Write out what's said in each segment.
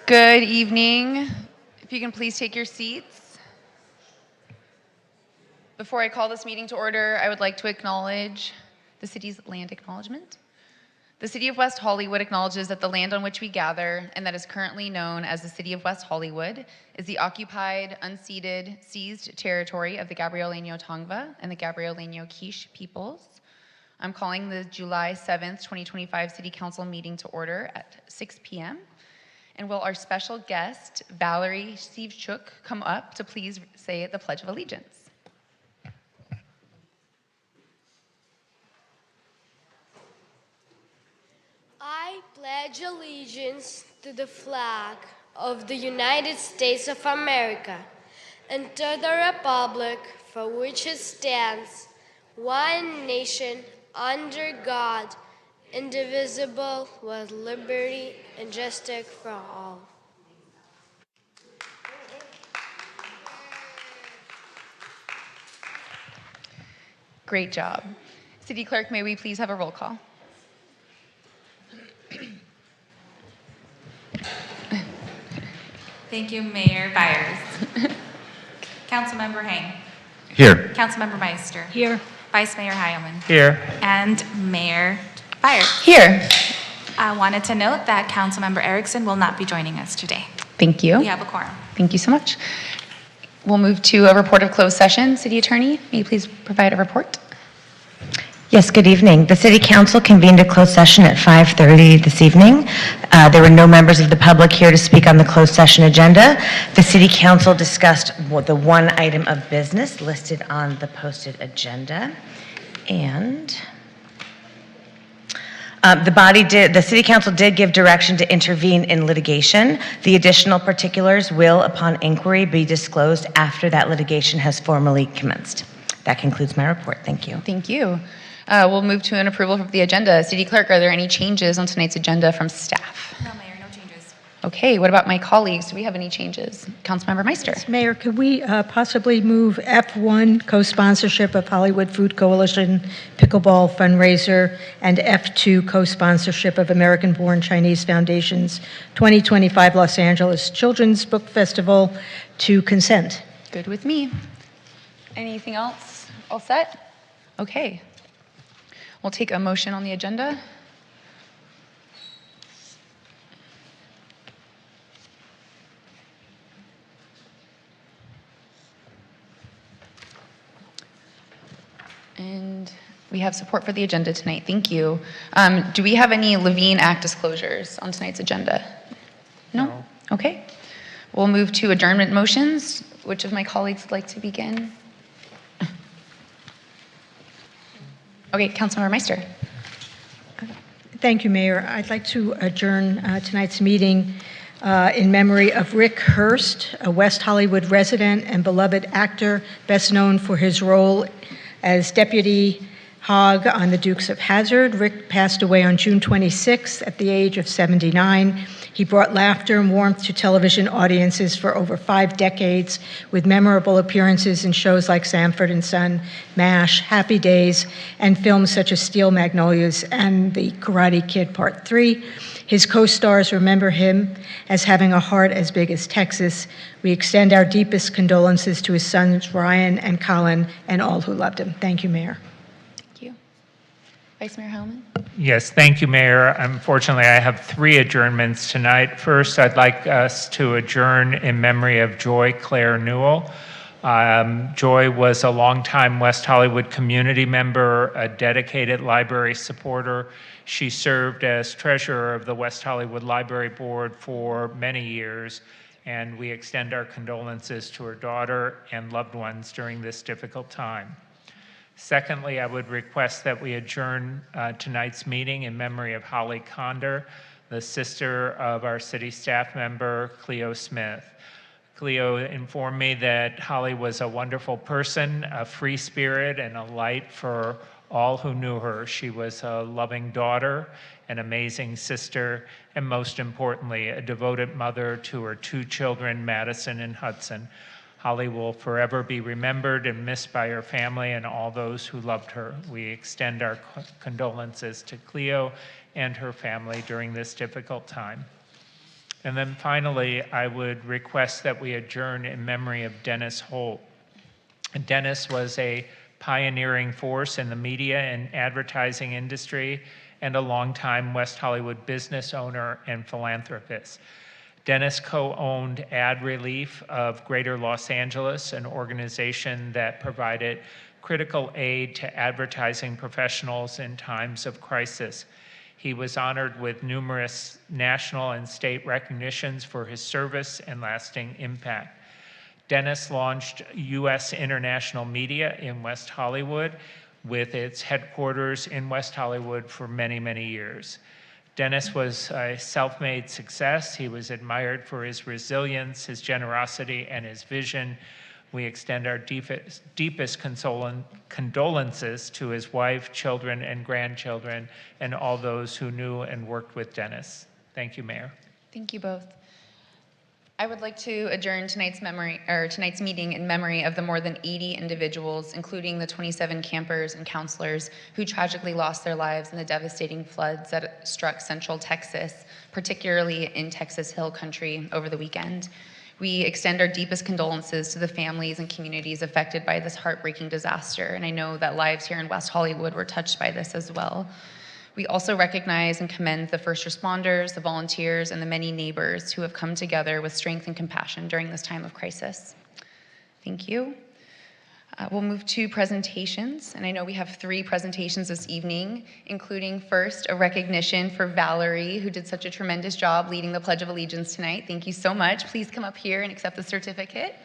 Good evening. If you can please take your seats. Before I call this meeting to order, I would like to acknowledge the city's land acknowledgement. The City of West Hollywood acknowledges that the land on which we gather, and that is currently known as the City of West Hollywood, is the occupied, unceded, seized territory of the Gabrielino Tongva and the Gabrielino Quiche peoples. I'm calling the July 7th, 2025 City Council meeting to order at 6 p.m. And will our special guest, Valerie Stevechuk, come up to please say the Pledge of Allegiance? I pledge allegiance to the flag of the United States of America and to the republic for which it stands, one nation, under God, indivisible, with liberty and justice for all. Great job. City Clerk, may we please have a roll call? Thank you, Mayor Byers. Councilmember Hang. Here. Councilmember Meister. Here. Vice Mayor Heilman. Here. And Mayor Byers. Here. I wanted to note that Councilmember Erickson will not be joining us today. Thank you. We have a quorum. Thank you so much. We'll move to a report of closed session. City Attorney, may you please provide a report? Yes, good evening. The City Council convened a closed session at 5:30 this evening. There were no members of the public here to speak on the closed session agenda. The City Council discussed the one item of business listed on the posted agenda. And the City Council did give direction to intervene in litigation. The additional particulars will, upon inquiry, be disclosed after that litigation has formally commenced. That concludes my report. Thank you. Thank you. We'll move to an approval of the agenda. City Clerk, are there any changes on tonight's agenda from staff? No, Mayor, no changes. Okay, what about my colleagues? Do we have any changes? Councilmember Meister. Mayor, could we possibly move F1, co-sponsorship of Hollywood Food Coalition pickleball fundraiser, and F2, co-sponsorship of American-born Chinese Foundation's 2025 Los Angeles Children's Book Festival to consent? Good with me. Anything else? All set? Okay. We'll take a motion on the agenda. And we have support for the agenda tonight. Thank you. Do we have any Levine Act disclosures on tonight's agenda? No? Okay. We'll move to adjournment motions. Which of my colleagues would like to begin? Okay, Councilmember Meister. Thank you, Mayor. I'd like to adjourn tonight's meeting in memory of Rick Hurst, a West Hollywood resident and beloved actor, best known for his role as Deputy Hogg on The Dukes of Hazzard. Rick passed away on June 26th at the age of 79. He brought laughter and warmth to television audiences for over 5 decades with memorable appearances in shows like Sanford & Son, MASH, Happy Days, and films such as Steel Magnolias and The Karate Kid Part 3. His co-stars remember him as having a heart as big as Texas. We extend our deepest condolences to his sons, Ryan and Colin, and all who loved him. Thank you, Mayor. Thank you. Vice Mayor Heilman. Yes, thank you, Mayor. Unfortunately, I have 3 adjournments tonight. First, I'd like us to adjourn in memory of Joy Claire Newell. Joy was a longtime West Hollywood community member, a dedicated library supporter. She served as treasurer of the West Hollywood Library Board for many years, and we extend our condolences to her daughter and loved ones during this difficult time. Secondly, I would request that we adjourn tonight's meeting in memory of Holly Conder, the sister of our city staff member, Cleo Smith. Cleo informed me that Holly was a wonderful person, a free spirit, and a light for all who knew her. She was a loving daughter, an amazing sister, and most importantly, a devoted mother to her 2 children, Madison and Hudson. Holly will forever be remembered and missed by her family and all those who loved her. We extend our condolences to Cleo and her family during this difficult time. And then finally, I would request that we adjourn in memory of Dennis Holt. Dennis was a pioneering force in the media and advertising industry and a longtime West Hollywood business owner and philanthropist. Dennis co-owned Ad Relief of Greater Los Angeles, an organization that provided critical aid to advertising professionals in times of crisis. He was honored with numerous national and state recognitions for his service and lasting impact. Dennis launched U.S. International Media in West Hollywood with its headquarters in West Hollywood for many, many years. Dennis was a self-made success. He was admired for his resilience, his generosity, and his vision. We extend our deepest condolences to his wife, children, and grandchildren, and all those who knew and worked with Dennis. Thank you, Mayor. Thank you both. I would like to adjourn tonight's meeting in memory of the more than 80 individuals, including the 27 campers and counselors who tragically lost their lives in the devastating floods that struck central Texas, particularly in Texas Hill Country over the weekend. We extend our deepest condolences to the families and communities affected by this heartbreaking disaster, and I know that lives here in West Hollywood were touched by this as well. We also recognize and commend the first responders, the volunteers, and the many neighbors who have come together with strength and compassion during this time of crisis. Thank you. We'll move to presentations, and I know we have 3 presentations this evening, including first a recognition for Valerie, who did such a tremendous job leading the Pledge of Allegiance tonight. Thank you so much. Please come up here and accept the certificate.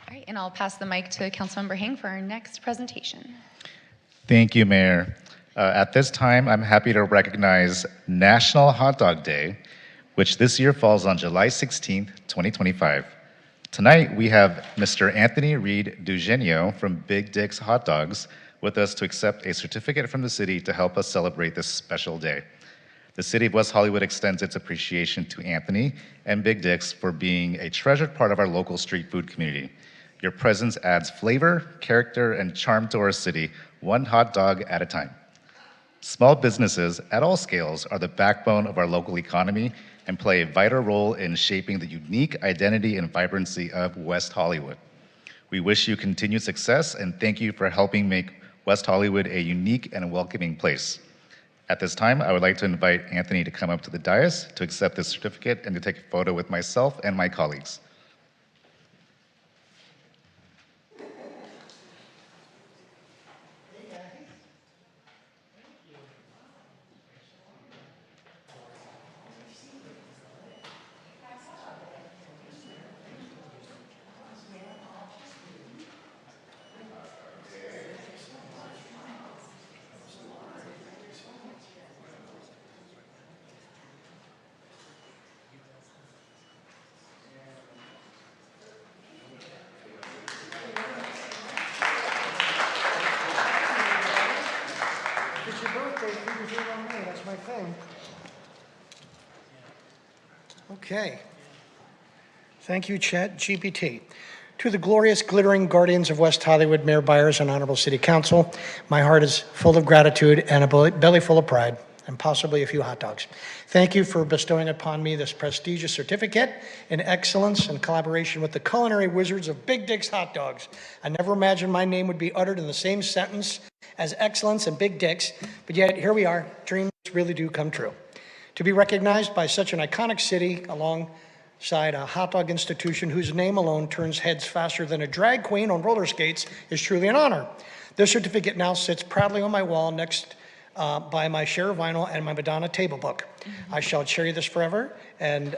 All right, and I'll pass the mic to Councilmember Hing for our next presentation. Thank you, Mayor. At this time, I'm happy to recognize National Hot Dog Day, which this year falls on July 16th, 2025. Tonight, we have Mr. Anthony Reed Dugenio from Big Dick's Hot Dogs with us to accept a certificate from the city to help us celebrate this special day. The City of West Hollywood extends its appreciation to Anthony and Big Dick's for being a treasured part of our local street food community. Your presence adds flavor, character, and charm to our city, one hot dog at a time. Small businesses at all scales are the backbone of our local economy and play a vital role in shaping the unique identity and vibrancy of West Hollywood. We wish you continued success and thank you for helping make West Hollywood a unique and welcoming place. At this time, I would like to invite Anthony to come up to the dais to accept this certificate and to take a photo with myself and my colleagues. It's your birthday, figures it on me, that's my thing. Okay. Thank you, Chet GPT. To the glorious, glittering guardians of West Hollywood, Mayor Byers and Honorable City Council, my heart is full of gratitude and a belly full of pride, and possibly a few hot dogs. Thank you for bestowing upon me this prestigious certificate in excellence in collaboration with the culinary wizards of Big Dick's Hot Dogs. I never imagined my name would be uttered in the same sentence as excellence and big dicks, but yet here we are, dreams really do come true. To be recognized by such an iconic city alongside a hot dog institution whose name alone turns heads faster than a drag queen on roller skates is truly an honor. This certificate now sits proudly on my wall next by my Cher vinyl and my Madonna table book. I shall cherish this forever, and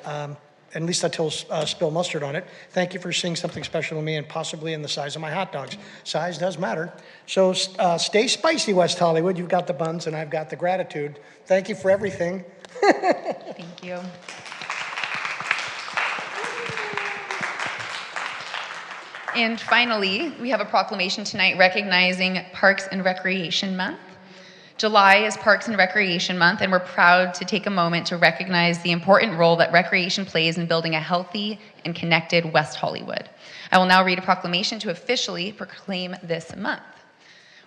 at least until spill mustard on it. Thank you for seeing something special to me and possibly in the size of my hot dogs. Size does matter. So stay spicy, West Hollywood. You've got the buns and I've got the gratitude. Thank you for everything. Thank you. And finally, we have a proclamation tonight recognizing Parks and Recreation Month. July is Parks and Recreation Month, and we're proud to take a moment to recognize the important role that recreation plays in building a healthy and connected West Hollywood. I will now read a proclamation to officially proclaim this month.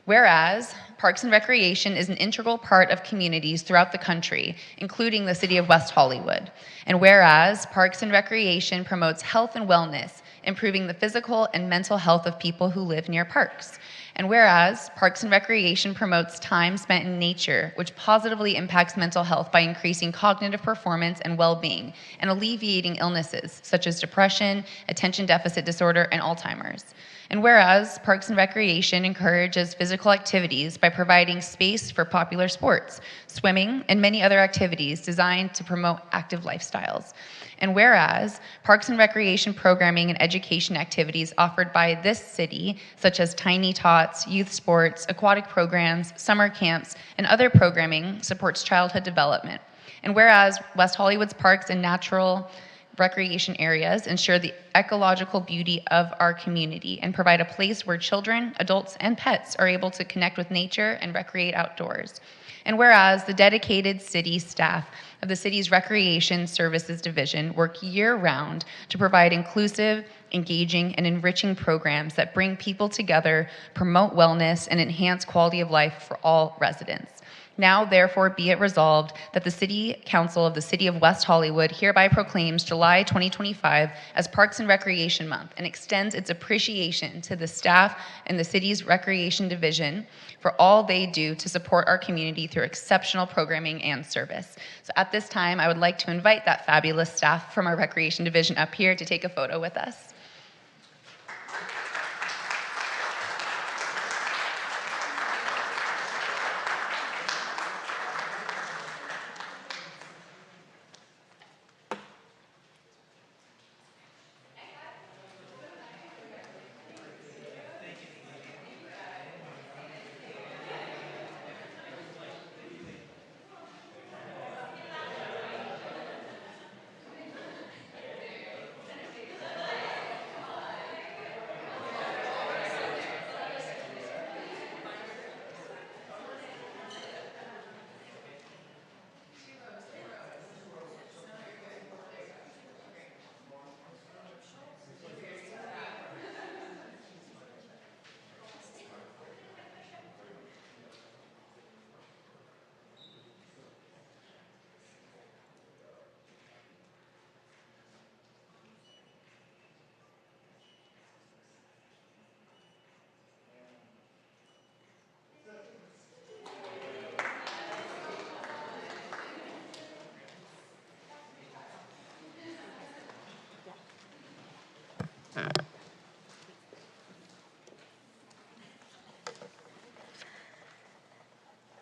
Whereas Parks and Recreation is an integral part of communities throughout the country, including the city of West Hollywood. And whereas Parks and Recreation promotes health and wellness, improving the physical and mental health of people who live near parks. And whereas Parks and Recreation promotes time spent in nature, which positively impacts mental health by increasing cognitive performance and well-being, and alleviating illnesses such as depression, attention deficit disorder, and Alzheimer's. And whereas Parks and Recreation encourages physical activities by providing space for popular sports, swimming, and many other activities designed to promote active lifestyles. And whereas Parks and Recreation programming and education activities offered by this city, such as Tiny Tots, youth sports, aquatic programs, summer camps, and other programming supports childhood development. And whereas West Hollywood's parks and natural recreation areas ensure the ecological beauty of our community and provide a place where children, adults, and pets are able to connect with nature and recreate outdoors. And whereas the dedicated city staff of the city's Recreation Services Division work year-round to provide inclusive, engaging, and enriching programs that bring people together, promote wellness, and enhance quality of life for all residents. Now, therefore, be it resolved that the City Council of the City of West Hollywood hereby proclaims July 2025 as Parks and Recreation Month and extends its appreciation to the staff in the city's Recreation Division for all they do to support our community through exceptional programming and service. So at this time, I would like to invite that fabulous staff from our Recreation Division up here to take a photo with us.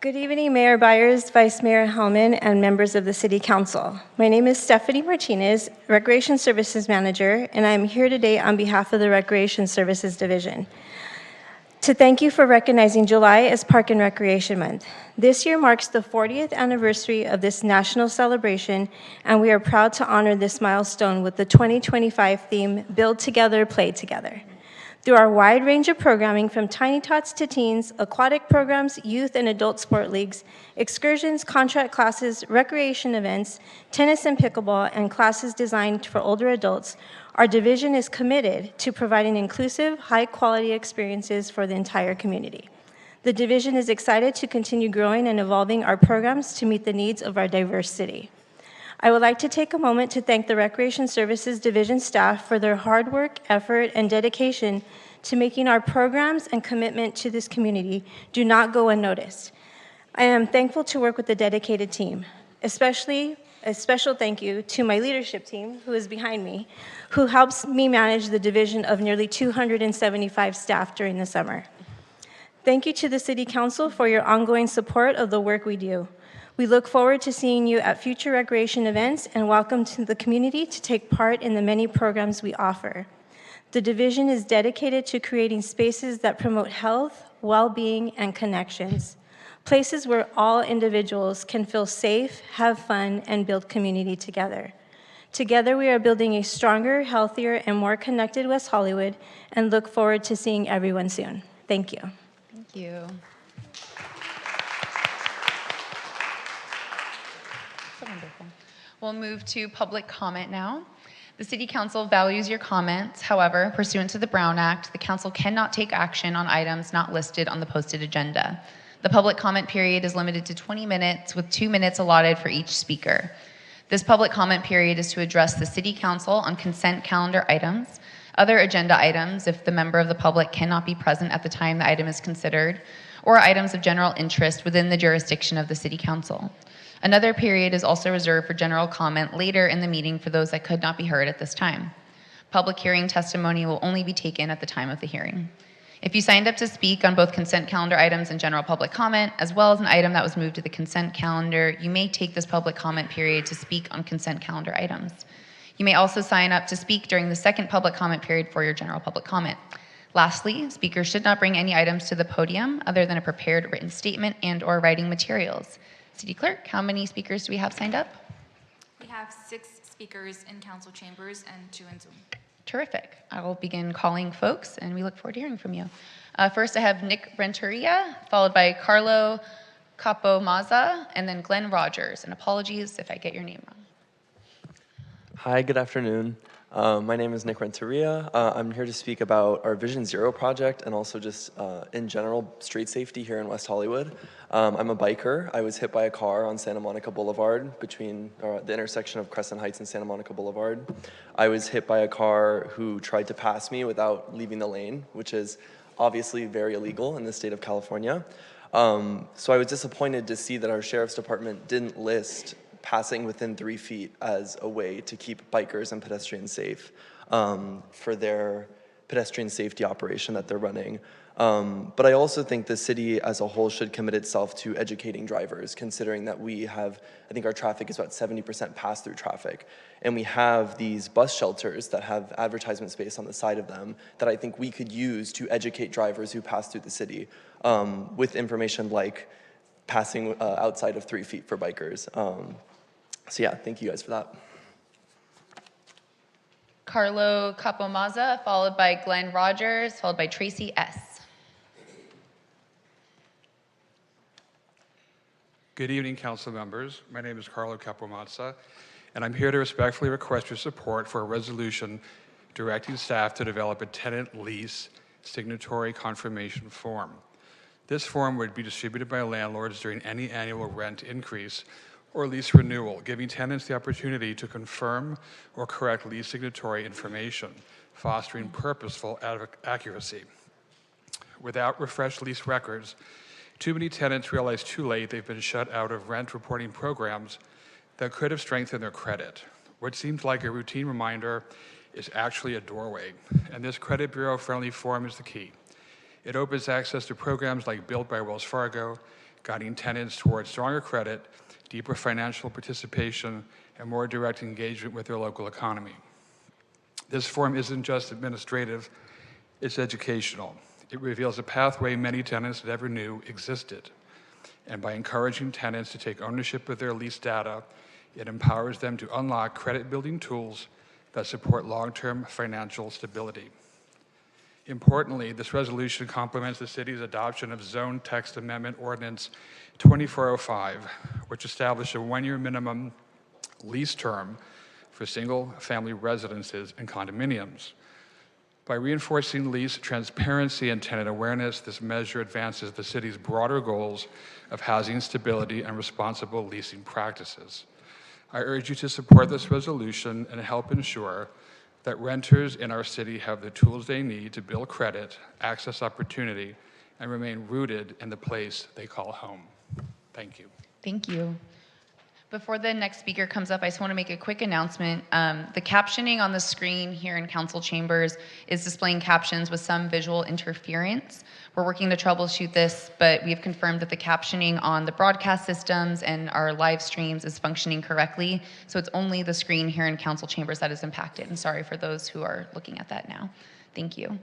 Good evening, Mayor Byers, Vice Mayor Hellman, and members of the City Council. My name is Stephanie Martinez, Recreation Services Manager, and I am here today on behalf of the Recreation Services Division to thank you for recognizing July as Park and Recreation Month. This year marks the 40th anniversary of this national celebration, and we are proud to honor this milestone with the 2025 theme, Build Together, Play Together. Through our wide range of programming from Tiny Tots to teens, aquatic programs, youth and adult sport leagues, excursions, contract classes, recreation events, tennis and pickleball, and classes designed for older adults, our division is committed to providing inclusive, high-quality experiences for the entire community. The division is excited to continue growing and evolving our programs to meet the needs of our diverse city. I would like to take a moment to thank the Recreation Services Division staff for their hard work, effort, and dedication to making our programs and commitment to this community do not go unnoticed. I am thankful to work with the dedicated team, especially a special thank you to my leadership team, who is behind me, who helps me manage the division of nearly 275 staff during the summer. Thank you to the City Council for your ongoing support of the work we do. We look forward to seeing you at future recreation events and welcome to the community to take part in the many programs we offer. The division is dedicated to creating spaces that promote health, well-being, and connections. Places where all individuals can feel safe, have fun, and build community together. Together, we are building a stronger, healthier, and more connected West Hollywood and look forward to seeing everyone soon. Thank you. Thank you. So wonderful. We'll move to public comment now. The City Council values your comments. However, pursuant to the Brown Act, the Council cannot take action on items not listed on the posted agenda. The public comment period is limited to 20 minutes with 2 minutes allotted for each speaker. This public comment period is to address the City Council on consent calendar items, other agenda items if the member of the public cannot be present at the time the item is considered, or items of general interest within the jurisdiction of the City Council. Another period is also reserved for general comment later in the meeting for those that could not be heard at this time. Public hearing testimony will only be taken at the time of the hearing. If you signed up to speak on both consent calendar items and general public comment, as well as an item that was moved to the consent calendar, you may take this public comment period to speak on consent calendar items. You may also sign up to speak during the second public comment period for your general public comment. Lastly, speakers should not bring any items to the podium other than a prepared written statement and/or writing materials. City Clerk, how many speakers do we have signed up? We have 6 speakers in council chambers and 2 in Zoom. Terrific. I will begin calling folks, and we look forward to hearing from you. First, I have Nick Renteria, followed by Carlo Capomaza, and then Glenn Rogers. And apologies if I get your name wrong. Hi, good afternoon. My name is Nick Renteria. I'm here to speak about our Vision Zero project and also just in general street safety here in West Hollywood. I'm a biker. I was hit by a car on Santa Monica Boulevard between the intersection of Crescent Heights and Santa Monica Boulevard. I was hit by a car who tried to pass me without leaving the lane, which is obviously very illegal in the state of California. So I was disappointed to see that our Sheriff's Department didn't list passing within 3 feet as a way to keep bikers and pedestrians safe for their pedestrian safety operation that they're running. But I also think the city as a whole should commit itself to educating drivers, considering that we have, I think our traffic is about 70% pass-through traffic. And we have these bus shelters that have advertisement space on the side of them that I think we could use to educate drivers who pass through the city with information like passing outside of 3 feet for bikers. So yeah, thank you guys for that. Carlo Capomaza, followed by Glenn Rogers, followed by Tracy S. Good evening, council members. My name is Carlo Capomaza, and I'm here to respectfully request your support for a resolution directing staff to develop a tenant lease signatory confirmation form. This form would be distributed by landlords during any annual rent increase or lease renewal, giving tenants the opportunity to confirm or correct lease signatory information, fostering purposeful accuracy. Without refreshed lease records, too many tenants realize too late they've been shut out of rent reporting programs that could have strengthened their credit. What seems like a routine reminder is actually a doorway, and this credit bureau-friendly form is the key. It opens access to programs like Built by Wells Fargo, guiding tenants towards stronger credit, deeper financial participation, and more direct engagement with their local economy. This form isn't just administrative, it's educational. It reveals a pathway many tenants never knew existed. And by encouraging tenants to take ownership of their lease data, it empowers them to unlock credit-building tools that support long-term financial stability. Importantly, this resolution complements the city's adoption of Zone Text Amendment Ordinance 2405, which established a 1-year minimum lease term for single-family residences and condominiums. By reinforcing lease transparency and tenant awareness, this measure advances the city's broader goals of housing stability and responsible leasing practices. I urge you to support this resolution and help ensure that renters in our city have the tools they need to build credit, access opportunity, and remain rooted in the place they call home. Thank you. Thank you. Before the next speaker comes up, I just want to make a quick announcement. The captioning on the screen here in council chambers is displaying captions with some visual interference. We're working to troubleshoot this, but we have confirmed that the captioning on the broadcast systems and our live streams is functioning correctly. So it's only the screen here in council chambers that is impacted. And sorry for those who are looking at that now. Thank you.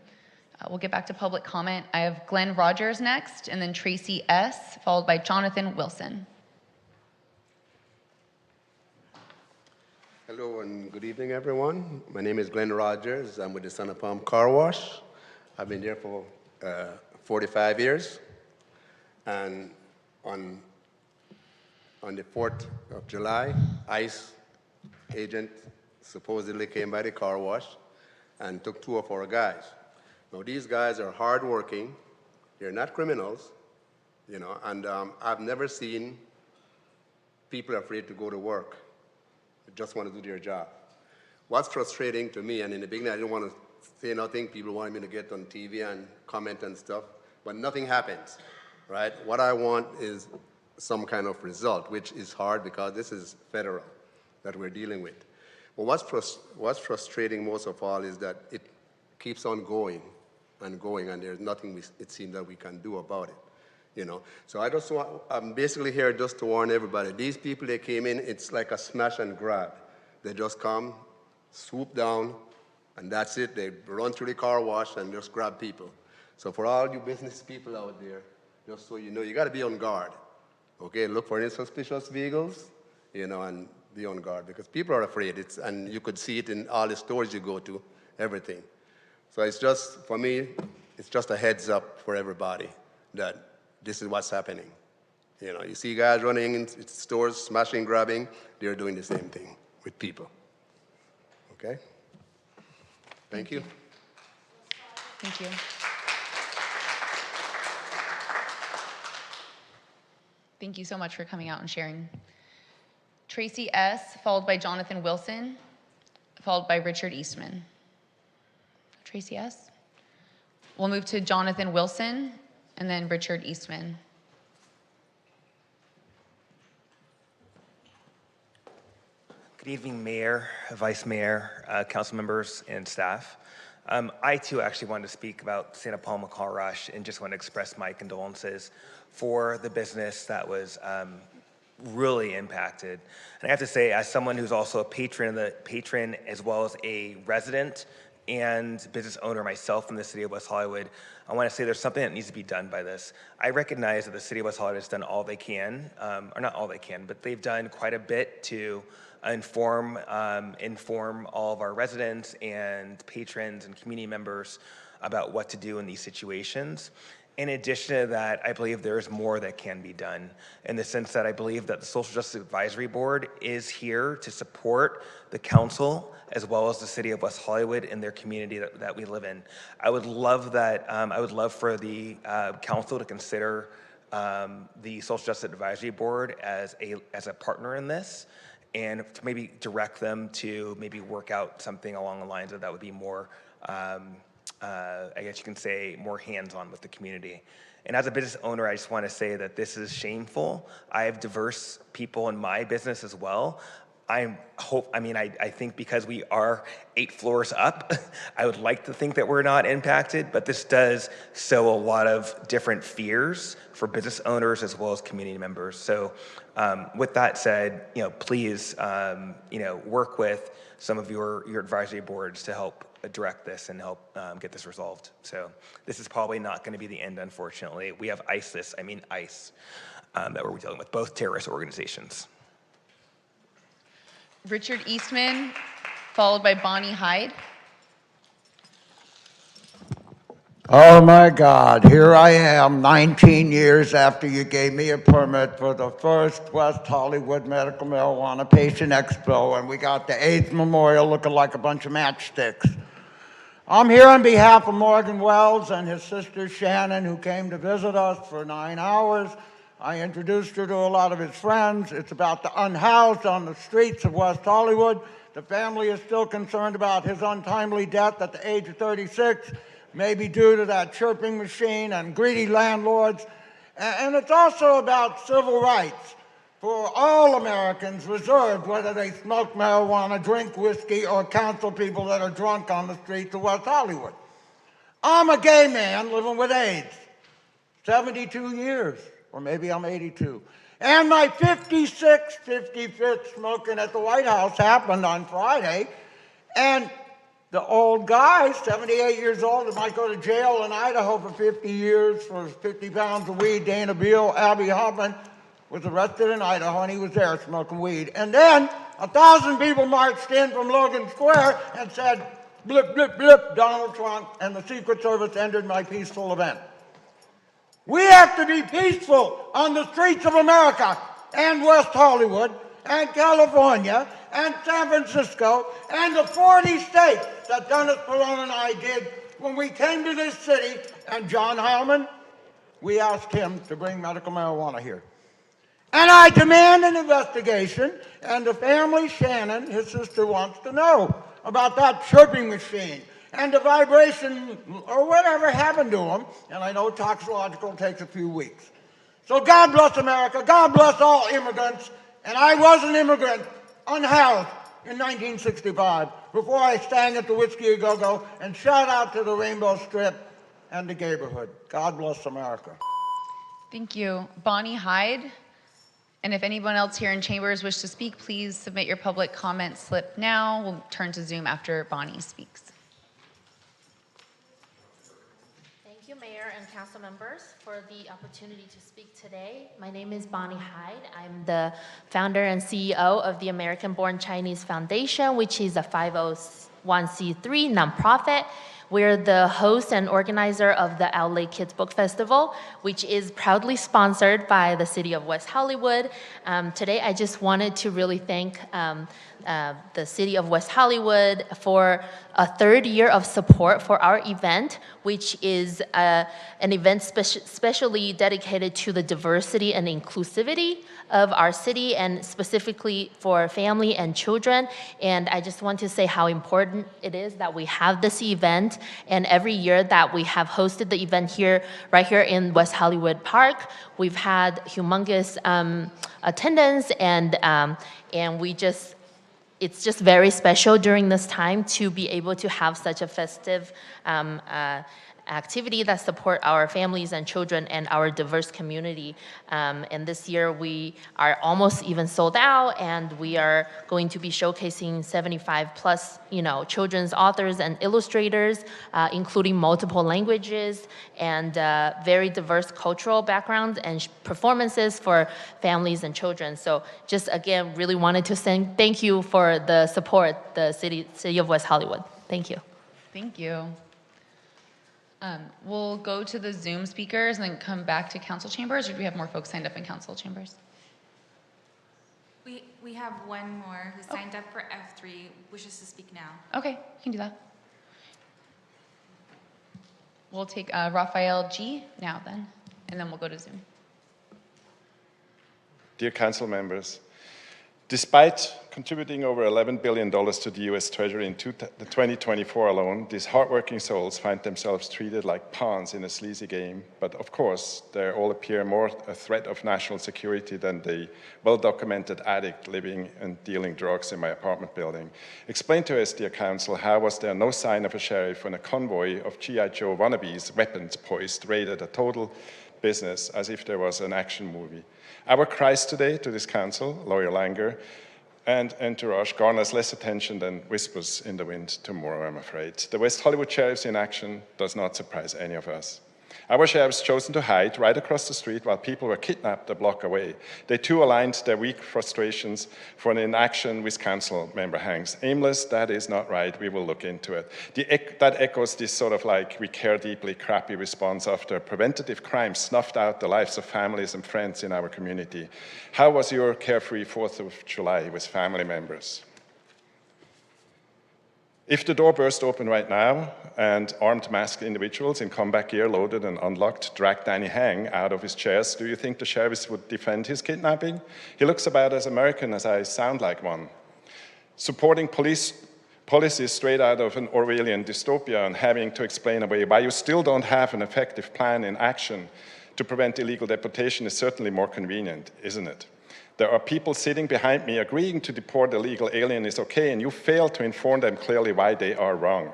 We'll get back to public comment. I have Glenn Rogers next, and then Tracy S., followed by Jonathan Wilson. Hello and good evening, everyone. My name is Glenn Rogers. I'm with the Son of Palm Car Wash. I've been there for 45 years. And on the 4th of July, ICE agent supposedly came by the car wash and took 2 of our guys. Now, these guys are hardworking. They're not criminals, you know, and I've never seen people afraid to go to work. Just want to do their job. What's frustrating to me, and in the beginning I didn't want to say nothing, people wanted me to get on TV and comment and stuff, but nothing happens, right? What I want is some kind of result, which is hard because this is federal that we're dealing with. But what's frustrating most of all is that it keeps on going, and there's nothing it seems that we can do about it. You know, so I'm basically here just to warn everybody. These people, they came in, it's like a smash and grab. They just come, swoop down, and that's it. They run through the car wash and just grab people. So for all you business people out there, just so you know, you got to be on guard. Okay, look for any suspicious vehicles, you know, and be on guard because people are afraid. And you could see it in all the stores you go to, everything. So it's just, for me, it's just a heads up for everybody that this is what's happening. You know, you see guys running in stores, smashing, grabbing, they're doing the same thing with people. Okay? Thank you. Thank you. Thank you so much for coming out and sharing. Tracy S., followed by Jonathan Wilson, followed by Richard Eastman. Tracy S. We'll move to Jonathan Wilson, and then Richard Eastman. Good evening, Mayor, Vice Mayor, council members, and staff. I too actually wanted to speak about Santa Palma Car Rush and just want to express my condolences for the business that was really impacted. And I have to say, as someone who's also a patron as well as a resident and business owner myself in the city of West Hollywood, I want to say there's something that needs to be done by this. I recognize that the city of West Hollywood has done all they can, or not all they can, but they've done quite a bit to inform all of our residents and patrons and community members about what to do in these situations. In addition to that, I believe there's more that can be done in the sense that I believe that the Social Justice Advisory Board is here to support the council as well as the city of West Hollywood and their community that we live in. I would love that. I would love for the council to consider the Social Justice Advisory Board as a partner in this, and to maybe direct them to maybe work out something along the lines of that would be more. I guess you can say more hands-on with the community. And as a business owner, I just want to say that this is shameful. I have diverse people in my business as well. I think because we are 8 floors up, I would like to think that we're not impacted, but this does sow a lot of different fears for business owners as well as community members. So with that said, please, work with some of your advisory boards to help direct this and help get this resolved. So this is probably not going to be the end, unfortunately. We have ICE that we're dealing with, both terrorist organizations. Richard Eastman, followed by Bonnie Hyde. Oh my God, here I am 19 years after you gave me a permit for the first West Hollywood Medical Marijuana Patient Expo, and we got the AIDS Memorial looking like a bunch of matchsticks. I'm here on behalf of Morgan Wells and his sister Shannon, who came to visit us for 9 hours. I introduced her to a lot of his friends. It's about the unhoused on the streets of West Hollywood. The family is still concerned about his untimely death at the age of 36, maybe due to that chirping machine and greedy landlords. And it's also about civil rights for all Americans, reserved whether they smoke marijuana, drink whiskey, or counsel people that are drunk on the streets of West Hollywood. I'm a gay man living with AIDS, 72 years, or maybe I'm 82. And my 55th smoking at the White House happened on Friday, and the old guy, 78 years old, that might go to jail in Idaho for 50 years for 50 pounds of weed, Dana Beal, Abby Hoffman, was arrested in Idaho, and he was there smoking weed. And then 1,000 people marched in from Logan Square and said, blip, blip, blip, Donald Trump, and the Secret Service ended my peaceful event. We have to be peaceful on the streets of America and West Hollywood and California and San Francisco and the 40 states that Dennis Perone and I did when we came to this city. And John Heilman, we asked him to bring medical marijuana here. And I demand an investigation, and the family, Shannon, his sister, wants to know about that chirping machine and the vibration or whatever happened to him. And I know toxicological takes a few weeks. So God bless America. God bless all immigrants. And I was an immigrant, unhoused, in 1965, before I sang at the Whiskey A Go-Go, and shout out to the Rainbow Strip and the neighborhood. God bless America. Thank you. Bonnie Hyde. And if anyone else here in chambers wish to speak, please submit your public comment slip now. We'll turn to Zoom after Bonnie speaks. Thank you, Mayor and council members, for the opportunity to speak today. My name is Bonnie Hyde. I'm the founder and CEO of the American Born Chinese Foundation, which is a 501c3 nonprofit. We're the host and organizer of the LA Kids Book Festival, which is proudly sponsored by the city of West Hollywood. Today, I just wanted to really thank the city of West Hollywood for a third year of support for our event, which is an event specially dedicated to the diversity and inclusivity of our city, and specifically for family and children. And I just want to say how important it is that we have this event, and every year that we have hosted the event here, right here in West Hollywood Park, we've had humongous attendance, and we just, it's just very special during this time to be able to have such a festive activity that support our families and children and our diverse community. And this year we are almost even sold out, and we are going to be showcasing 75 plus, children's authors and illustrators, including multiple languages and very diverse cultural backgrounds and performances for families and children. So just again, really wanted to say thank you for the support, the city of West Hollywood. Thank you. Thank you. We'll go to the Zoom speakers and then come back to council chambers, or do we have more folks signed up in council chambers? We have one more who signed up for F3, wishes to speak now. Okay, we can do that. We'll take Raphael G now then, and then we'll go to Zoom. Dear council members, despite contributing over $11 billion to the US Treasury in 2024 alone, these hardworking souls find themselves treated like pawns in a sleazy game. But of course, they all appear more a threat of national security than the well-documented addict living and dealing drugs in my apartment building. Explain to us, dear council, how was there no sign of a sheriff when a convoy of G.I. Joe wannabes, weapons poised, raided a total business as if there was an action movie? Our cries today to this council, Lawyer Langer, and entourage garners less attention than whispers in the wind tomorrow, I'm afraid. The West Hollywood sheriffs in action does not surprise any of us. Our sheriffs chosen to hide right across the street while people were kidnapped a block away. They too aligned their weak frustrations for an inaction with council member Hanks. Aimless, that is not right, we will look into it. That echoes this sort of like we care deeply crappy response after preventative crime snuffed out the lives of families and friends in our community. How was your carefree 4th of July with family members? If the door burst open right now and armed masked individuals in combat gear, loaded and unlocked, dragged Danny Hang out of his chairs, do you think the sheriffs would defend his kidnapping? He looks about as American as I sound like one. Supporting policies straight out of an Orwellian dystopia and having to explain away why you still don't have an effective plan in action to prevent illegal deportation is certainly more convenient, isn't it? There are people sitting behind me agreeing to deport illegal alien is okay, and you fail to inform them clearly why they are wrong.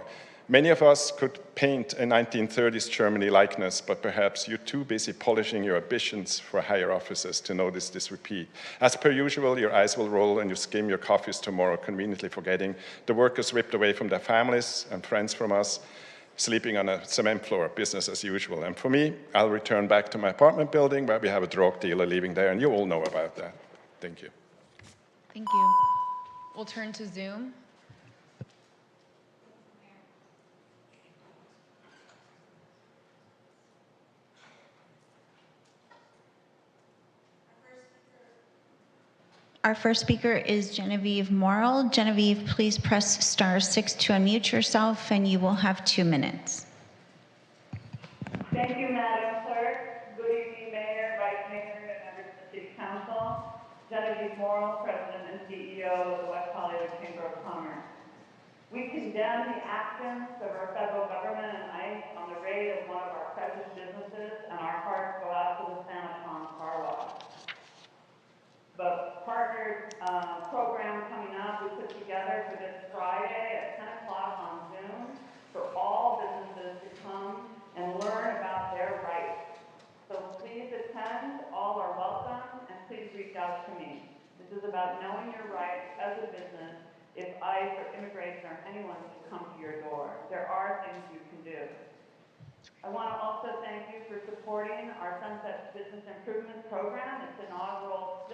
Many of us could paint a 1930s Germany likeness, but perhaps you're too busy polishing your ambitions for higher offices to notice this repeat. As per usual, your eyes will roll and you skim your coffees tomorrow, conveniently forgetting the workers ripped away from their families and friends from us, sleeping on a cement floor, business as usual. And for me, I'll return back to my apartment building where we have a drug dealer living there, and you all know about that. Thank you. Thank you. We'll turn to Zoom. Our first speaker is Genevieve Morrill. Genevieve, please press *6 to unmute yourself, and you will have 2 minutes. Thank you, Madam Clerk. Good evening, Mayor, Vice Mayor, and members of the City Council. Genevieve Morrill, President and CEO of the West Hollywood Chamber of Commerce. We condemn the actions of our federal government and ICE on the raid of one of our precious businesses, and our hearts go out to the Santa Pom Car Wash. The partnered program coming up we put together for this Friday at 10 o'clock on Zoom for all businesses to come and learn about their rights. So please attend, all are welcome, and please reach out to me. This is about knowing your rights as a business if ICE or immigration or anyone should come to your door. There are things you can do. I want to also thank you for supporting our Sunset Business Improvement Program, its inaugural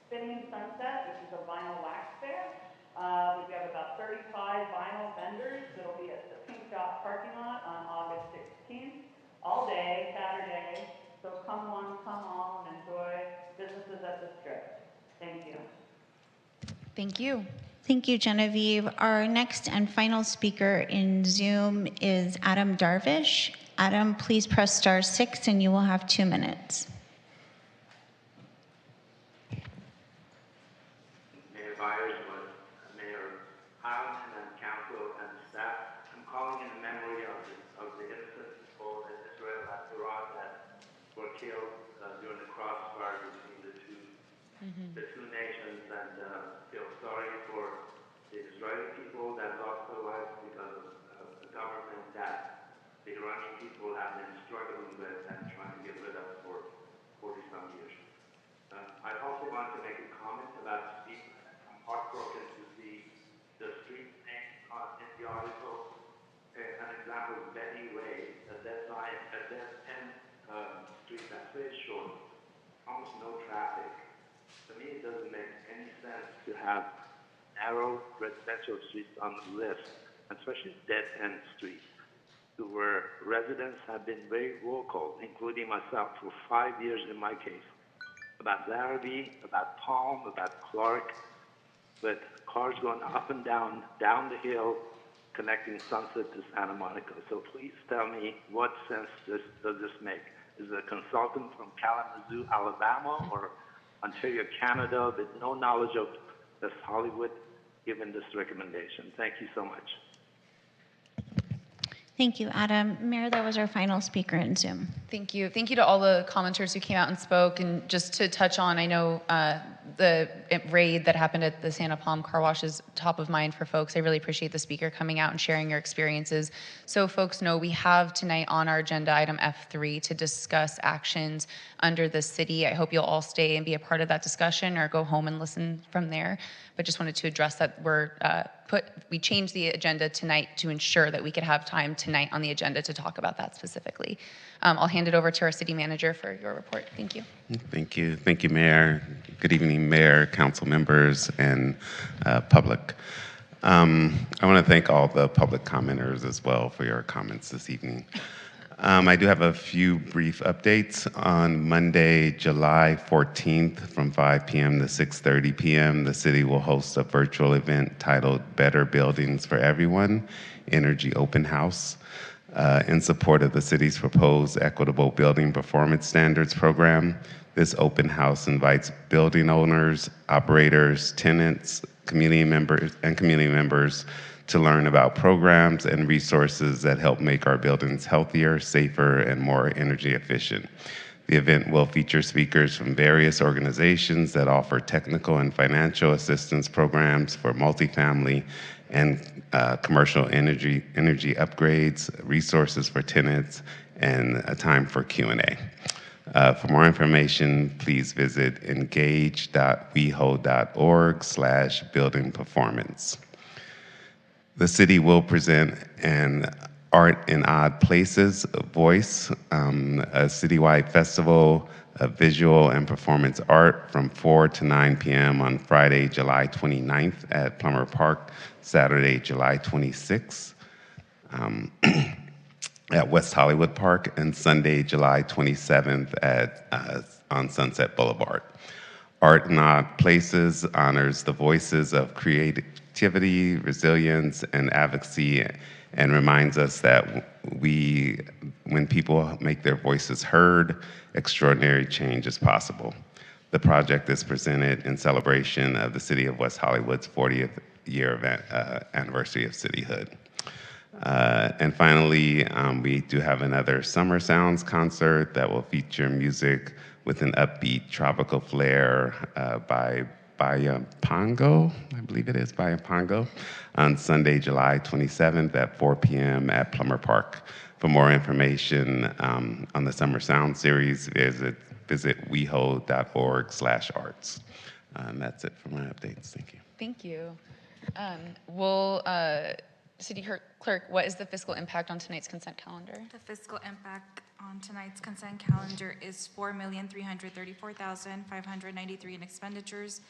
Spinning Sunset, which is a vinyl wax fair. We have about 35 vinyl vendors that will be at the Pink Dot parking lot on August 16th, all day, Saturday. So come one, come all, and enjoy businesses at the Strip. Thank you. Thank you. Thank you, Genevieve. Our next and final speaker in Zoom is Adam Darvish. Adam, please press *6 and you will have 2 minutes. Mayor Byers, Mayor Howland, and Council and staff, I'm calling in memory of the innocent people in Israel and Iran that were killed during the crossfire between the two nations, and feel sorry for the Israeli people that lost their lives because of the government that the Iranian people have been struggling with and trying to get rid of for 40-some years. I also want to make a comment about speed. I'm heartbroken to see the street name in the article. An example is Betty Way, a dead end street that's very short, almost no traffic. To me, it doesn't make any sense to have narrow residential streets on the list, especially dead-end streets, where residents have been very vocal, including myself, for 5 years in my case, about Larrabee, about Palm, about Clark, but cars going up and down the hill, connecting Sunset to Santa Monica. So please tell me, what sense does this make? Is it a consultant from Kalamazoo, Alabama, or Ontario, Canada, with no knowledge of West Hollywood, given this recommendation? Thank you so much. Thank you, Adam. Mayor, that was our final speaker in Zoom. Thank you. Thank you to all the commenters who came out and spoke. And just to touch on, I know the raid that happened at the Santa Pom Car Wash is top of mind for folks. I really appreciate the speaker coming out and sharing your experiences. So folks know we have tonight on our agenda item F3 to discuss actions under the city. I hope you'll all stay and be a part of that discussion or go home and listen from there. But just wanted to address that we changed the agenda tonight to ensure that we could have time tonight on the agenda to talk about that specifically. I'll hand it over to our city manager for your report. Thank you. Thank you. Thank you, Mayor. Good evening, Mayor, council members, and public. I want to thank all the public commenters as well for your comments this evening. I do have a few brief updates. On Monday, July 14th, from 5 p.m. to 6:30 p.m., the city will host a virtual event titled Better Buildings for Everyone, Energy Open House, in support of the city's proposed Equitable Building Performance Standards program. This open house invites building owners, operators, tenants, community members to learn about programs and resources that help make our buildings healthier, safer, and more energy efficient. The event will feature speakers from various organizations that offer technical and financial assistance programs for multifamily and commercial energy upgrades, resources for tenants, and a time for Q&A. For more information, please visit engage.weho.org/building performance. The city will present an Art in Odd Places Voice, a citywide festival of visual and performance art from 4 to 9 p.m. on Friday, July 29th at Plummer Park, Saturday, July 26th at West Hollywood Park, and Sunday, July 27th on Sunset Boulevard. Art in Odd Places honors the voices of creativity, resilience, and advocacy, and reminds us that when people make their voices heard, extraordinary change is possible. The project is presented in celebration of the City of West Hollywood's 40th year anniversary of cityhood. And finally, we do have another Summer Sounds concert that will feature music with an upbeat tropical flair by Pongo, I believe it is, Pongo, on Sunday, July 27th at 4 p.m. at Plummer Park. For more information on the Summer Sound series, visit weho.org/arts. And that's it for my updates. Thank you. Thank you. City Clerk, what is the fiscal impact on tonight's consent calendar? The fiscal impact on tonight's consent calendar is $4,334,593 in expenditures,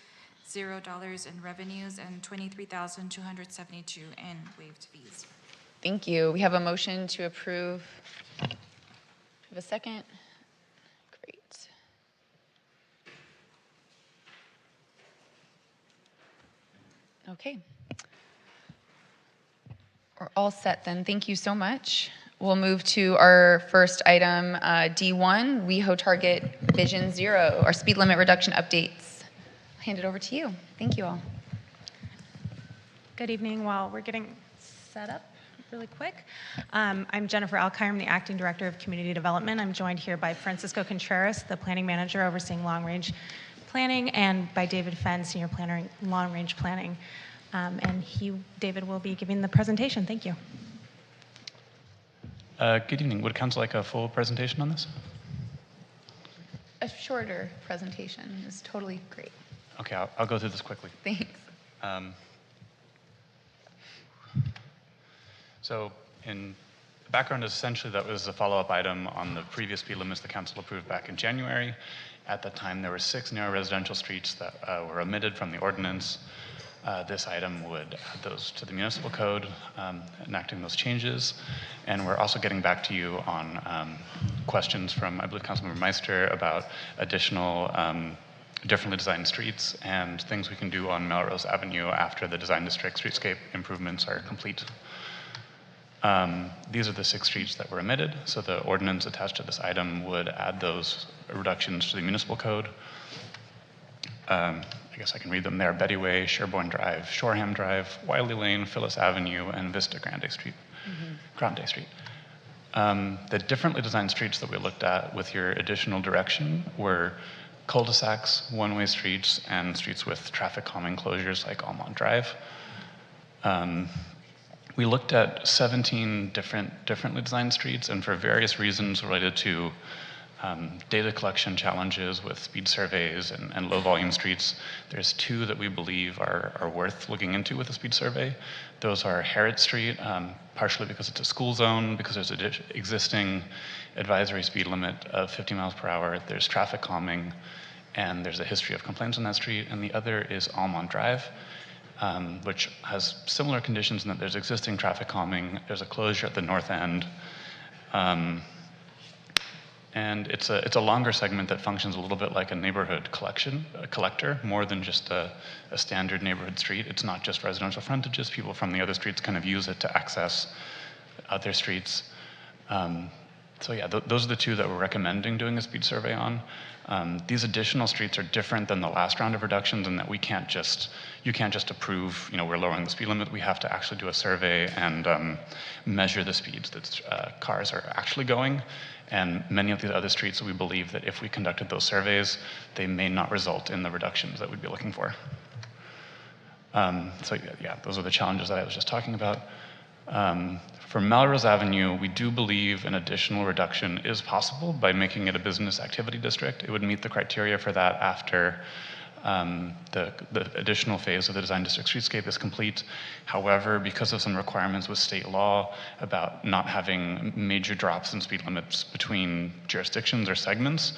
$0 in revenues, and $23,272 in waived fees. Thank you. We have a motion to approve. Do we have a second? Great. Okay. We're all set then. Thank you so much. We'll move to our first item, D1, WeHo Target Vision Zero, our speed limit reduction updates. I'll hand it over to you. Thank you all. Good evening. While we're getting set up really quick, I'm Jennifer Alkire. I'm the Acting Director of Community Development. I'm joined here by Francisco Contreras, the Planning Manager overseeing long-range planning, and by David Fenn, Senior Planner in long-range planning. And David will be giving the presentation. Thank you. Good evening. Would Council like a full presentation on this? A shorter presentation is totally great. Okay, I'll go through this quickly. Thanks. So the background is essentially that was a follow-up item on the previous speed limits the Council approved back in January. At that time, there were 6 narrow residential streets that were omitted from the ordinance. This item would add those to the municipal code, enacting those changes. And we're also getting back to you on questions from, I believe, Councilmember Meister about additional differently designed streets and things we can do on Melrose Avenue after the design district streetscape improvements are complete. These are the 6 streets that were omitted. So the ordinance attached to this item would add those reductions to the municipal code. I guess I can read them there: Betty Way, Sherborne Drive, Shoreham Drive, Wiley Lane, Phyllis Avenue, and Vista Grande Street. Grande Street. The differently designed streets that we looked at with your additional direction were cul-de-sacs, one-way streets, and streets with traffic calming closures like Almond Drive. We looked at 17 differently designed streets, and for various reasons related to data collection challenges with speed surveys and low volume streets, there's 2 that we believe are worth looking into with a speed survey. Those are Harrod Street, partially because it's a school zone, because there's an existing advisory speed limit of 50 miles per hour, there's traffic calming, and there's a history of complaints on that street. And the other is Almond Drive, which has similar conditions in that there's existing traffic calming, there's a closure at the north end, And it's a longer segment that functions a little bit like a neighborhood collector, more than just a standard neighborhood street. It's not just residential frontages. People from the other streets kind of use it to access other streets. So yeah, those are the two that we're recommending doing a speed survey on. These additional streets are different than the last round of reductions in that you can't just approve, we're lowering the speed limit. We have to actually do a survey and measure the speeds that cars are actually going. And many of these other streets, we believe that if we conducted those surveys, they may not result in the reductions that we'd be looking for. So yeah, those are the challenges that I was just talking about. For Melrose Avenue, we do believe an additional reduction is possible by making it a business activity district. It would meet the criteria for that after the additional phase of the design district streetscape is complete. However, because of some requirements with state law about not having major drops in speed limits between jurisdictions or segments,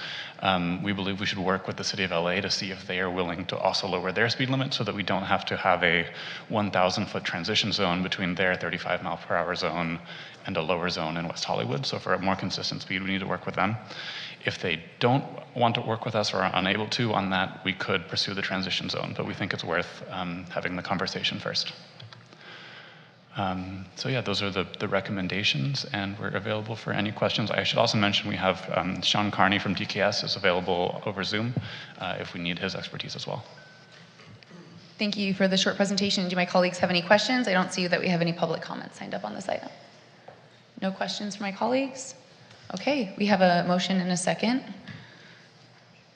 we believe we should work with the city of LA to see if they are willing to also lower their speed limit so that we don't have to have a 1,000-foot transition zone between their 35-mile-per-hour zone and a lower zone in West Hollywood. So for a more consistent speed, we need to work with them. If they don't want to work with us or are unable to on that, we could pursue the transition zone, but we think it's worth having the conversation first. So yeah, those are the recommendations, and we're available for any questions. I should also mention we have Sean Carney from DKS is available over Zoom if we need his expertise as well. Thank you for the short presentation. Do my colleagues have any questions? I don't see that we have any public comments signed up on this item. No questions from my colleagues? Okay, we have a motion and a second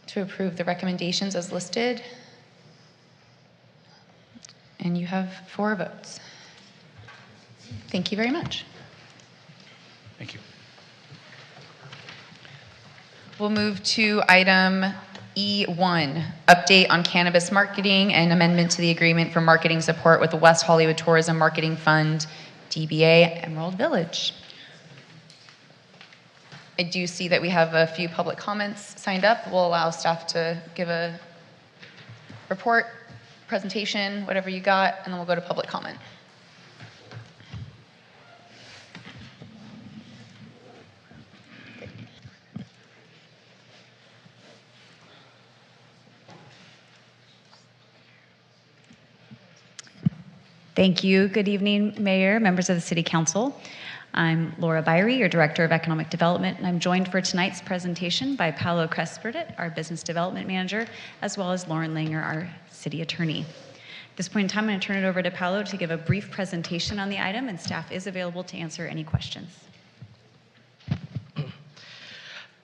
to approve the recommendations as listed. And you have 4 votes. Thank you very much. Thank you. We'll move to item E1, update on cannabis marketing and amendment to the agreement for marketing support with the West Hollywood Tourism Marketing Fund, DBA Emerald Village. I do see that we have a few public comments signed up. We'll allow staff to give a report, presentation, whatever you got, and then we'll go to public comment. Thank you. Good evening, Mayor, members of the City Council. I'm Laura Byrie, your Director of Economic Development, and I'm joined for tonight's presentation by Paolo Cresperdet, our Business Development Manager, as well as Lauren Langer, our City Attorney. At this point in time, I'm going to turn it over to Paolo to give a brief presentation on the item, and staff is available to answer any questions.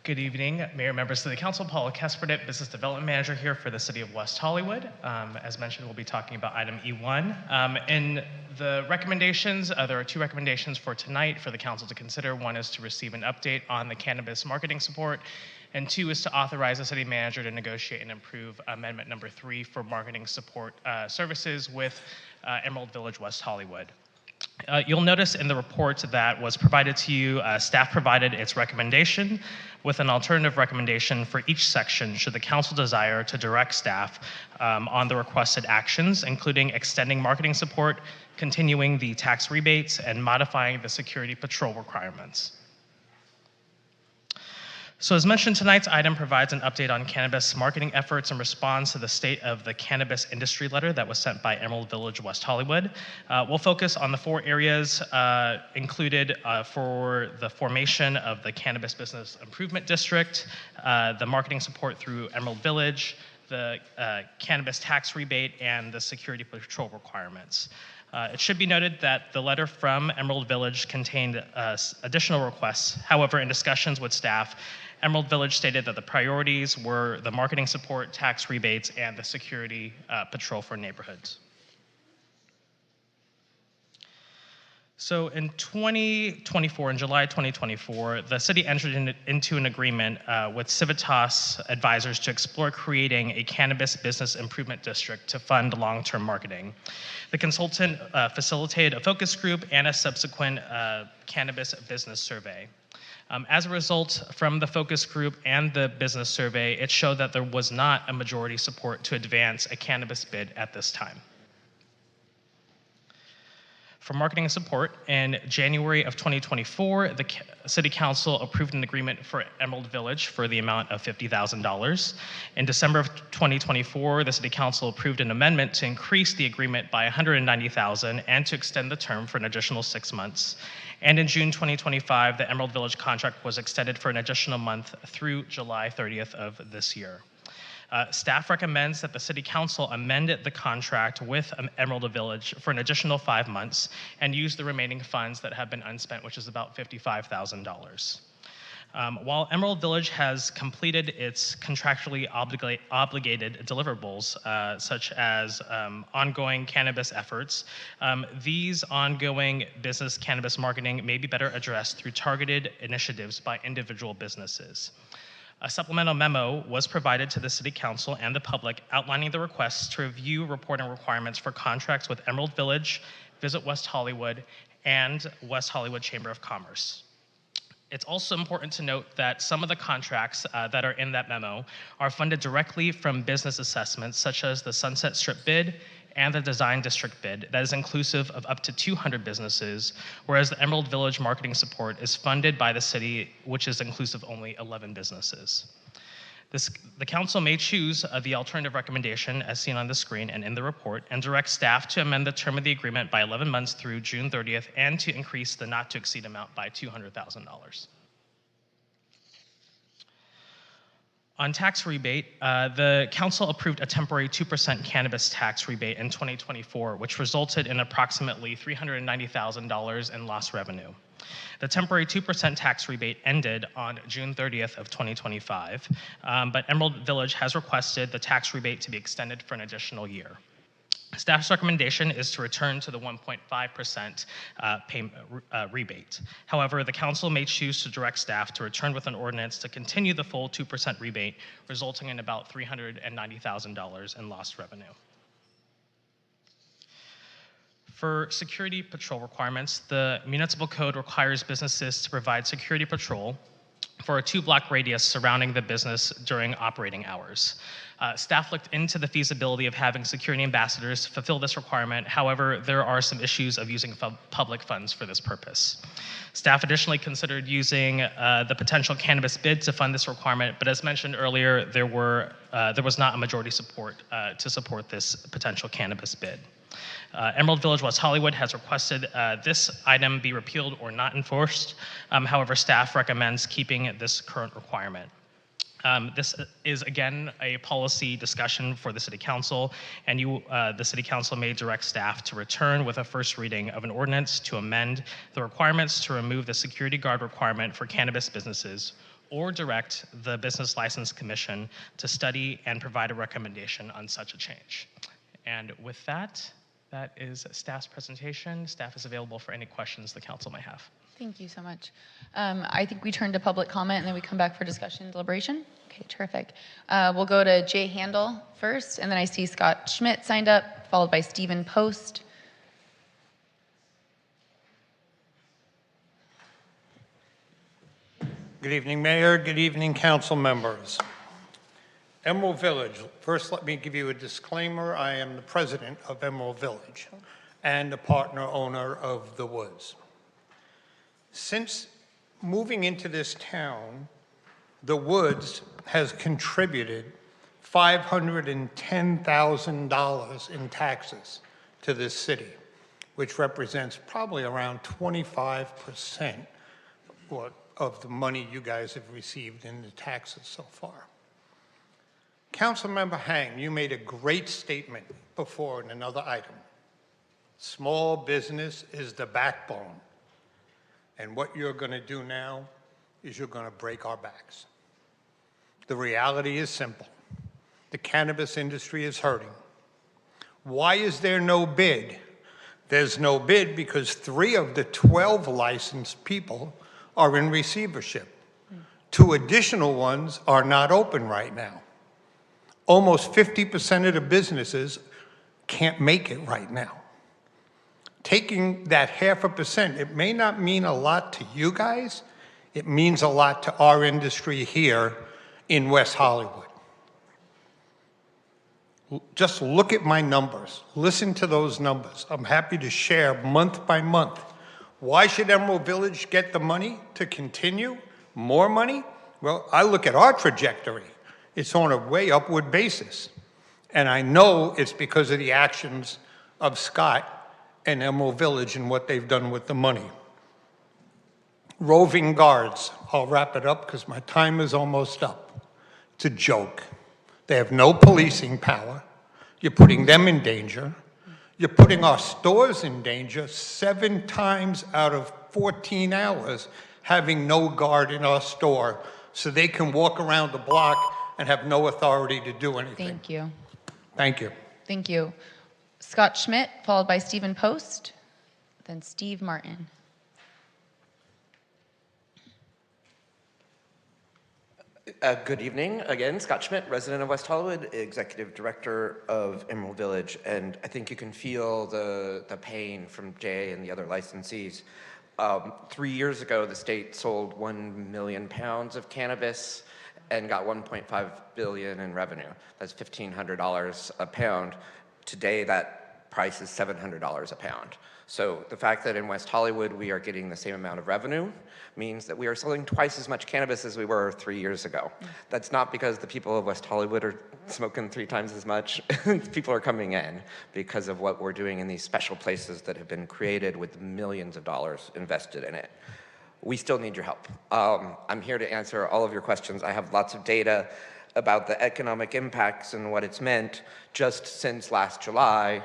Good evening, Mayor, members of the Council. Paolo Cresperdet, Business Development Manager here for the City of West Hollywood. As mentioned, we'll be talking about item E1. In the recommendations, there are 2 recommendations for tonight for the Council to consider. One is to receive an update on the cannabis marketing support, and 2 is to authorize the City Manager to negotiate and approve Amendment number 3 for marketing support services with Emerald Village West Hollywood. You'll notice in the report that was provided to you, staff provided its recommendation with an alternative recommendation for each section should the council desire to direct staff on the requested actions, including extending marketing support, continuing the tax rebates, and modifying the security patrol requirements. So as mentioned, tonight's item provides an update on cannabis marketing efforts in response to the state of the cannabis industry letter that was sent by Emerald Village West Hollywood. We'll focus on the 4 areas included for the formation of the Cannabis Business Improvement District, the marketing support through Emerald Village, the cannabis tax rebate, and the security patrol requirements. It should be noted that the letter from Emerald Village contained additional requests. However, in discussions with staff, Emerald Village stated that the priorities were the marketing support, tax rebates, and the security patrol for neighborhoods. So in 2024, in July 2024, the city entered into an agreement with Civitas Advisors to explore creating a cannabis business improvement district to fund long-term marketing. The consultant facilitated a focus group and a subsequent cannabis business survey. As a result, from the focus group and the business survey, it showed that there was not a majority support to advance a cannabis bid at this time. For marketing and support, in January of 2024, the City Council approved an agreement for Emerald Village for the amount of $50,000. In December of 2024, the City Council approved an amendment to increase the agreement by $190,000 and to extend the term for an additional 6 months. And in June 2025, the Emerald Village contract was extended for an additional month through July 30th of this year. Staff recommends that the City Council amend the contract with Emerald Village for an additional 5 months and use the remaining funds that have been unspent, which is about $55,000. While Emerald Village has completed its contractually obligated deliverables, such as ongoing cannabis efforts, these ongoing business cannabis marketing may be better addressed through targeted initiatives by individual businesses. A supplemental memo was provided to the City Council and the public outlining the requests to review reporting requirements for contracts with Emerald Village, Visit West Hollywood, and West Hollywood Chamber of Commerce. It's also important to note that some of the contracts that are in that memo are funded directly from business assessments, such as the Sunset Strip bid and the Design District bid that is inclusive of up to 200 businesses, whereas the Emerald Village marketing support is funded by the city, which is inclusive of only 11 businesses. The council may choose the alternative recommendation as seen on the screen and in the report and direct staff to amend the term of the agreement by 11 months through June 30th and to increase the not to exceed amount by $200,000. On tax rebate, the council approved a temporary 2% cannabis tax rebate in 2024, which resulted in approximately $390,000 in lost revenue. The temporary 2% tax rebate ended on June 30th of 2025, but Emerald Village has requested the tax rebate to be extended for an additional year. Staff's recommendation is to return to the 1.5% rebate. However, the council may choose to direct staff to return with an ordinance to continue the full 2% rebate, resulting in about $390,000 in lost revenue. For security patrol requirements, the municipal code requires businesses to provide security patrol for a 2-block radius surrounding the business during operating hours. Staff looked into the feasibility of having security ambassadors fulfill this requirement. However, there are some issues of using public funds for this purpose. Staff additionally considered using the potential cannabis bid to fund this requirement, but as mentioned earlier, there was not a majority support to support this potential cannabis bid. Emerald Village West Hollywood has requested this item be repealed or not enforced. However, staff recommends keeping this current requirement. This is, again, a policy discussion for the City Council, and the City Council may direct staff to return with a first reading of an ordinance to amend the requirements to remove the security guard requirement for cannabis businesses, or direct the Business License Commission to study and provide a recommendation on such a change. And with that, that is staff's presentation. Staff is available for any questions the council may have. Thank you so much. I think we turn to public comment and then we come back for discussion and deliberation. Okay, terrific. We'll go to Jay Handel first, and then I see Scott Schmidt signed up, followed by Stephen Post. Good evening, Mayor. Good evening, council members. Emerald Village. First, let me give you a disclaimer. I am the president of Emerald Village and the partner owner of The Woods. Since moving into this town, The Woods has contributed $510,000 in taxes to this city, which represents probably around 25% of the money you guys have received in the taxes so far. Councilmember Hang, you made a great statement before in another item. Small business is the backbone. And what you're going to do now is you're going to break our backs. The reality is simple. The cannabis industry is hurting. Why is there no bid? There's no bid because 3 of the 12 licensed people are in receivership. 2 additional ones are not open right now. Almost 50% of the businesses can't make it right now. Taking that 0.5%, it may not mean a lot to you guys, it means a lot to our industry here in West Hollywood. Just look at my numbers. Listen to those numbers. I'm happy to share month by month. Why should Emerald Village get the money to continue? More money? Well, I look at our trajectory. It's on a way upward basis. And I know it's because of the actions of Scott and Emerald Village and what they've done with the money. Roving guards. I'll wrap it up because my time is almost up. It's a joke. They have no policing power. You're putting them in danger. You're putting our stores in danger 7 times out of 14 hours, having no guard in our store so they can walk around the block and have no authority to do anything. Thank you. Thank you. Thank you. Scott Schmidt, followed by Stephen Post, then Steve Martin. Good evening. Again, Scott Schmidt, resident of West Hollywood, executive director of Emerald Village, and I think you can feel the pain from Jay and the other licensees. 3 years ago, the state sold 1 million pounds of cannabis and got 1.5 billion in revenue. That's $1,500 a pound. Today, that price is $700 a pound. So the fact that in West Hollywood we are getting the same amount of revenue means that we are selling twice as much cannabis as we were 3 years ago. That's not because the people of West Hollywood are smoking 3 times as much. People are coming in because of what we're doing in these special places that have been created with millions of dollars invested in it. We still need your help. I'm here to answer all of your questions. I have lots of data about the economic impacts and what it's meant just since last July.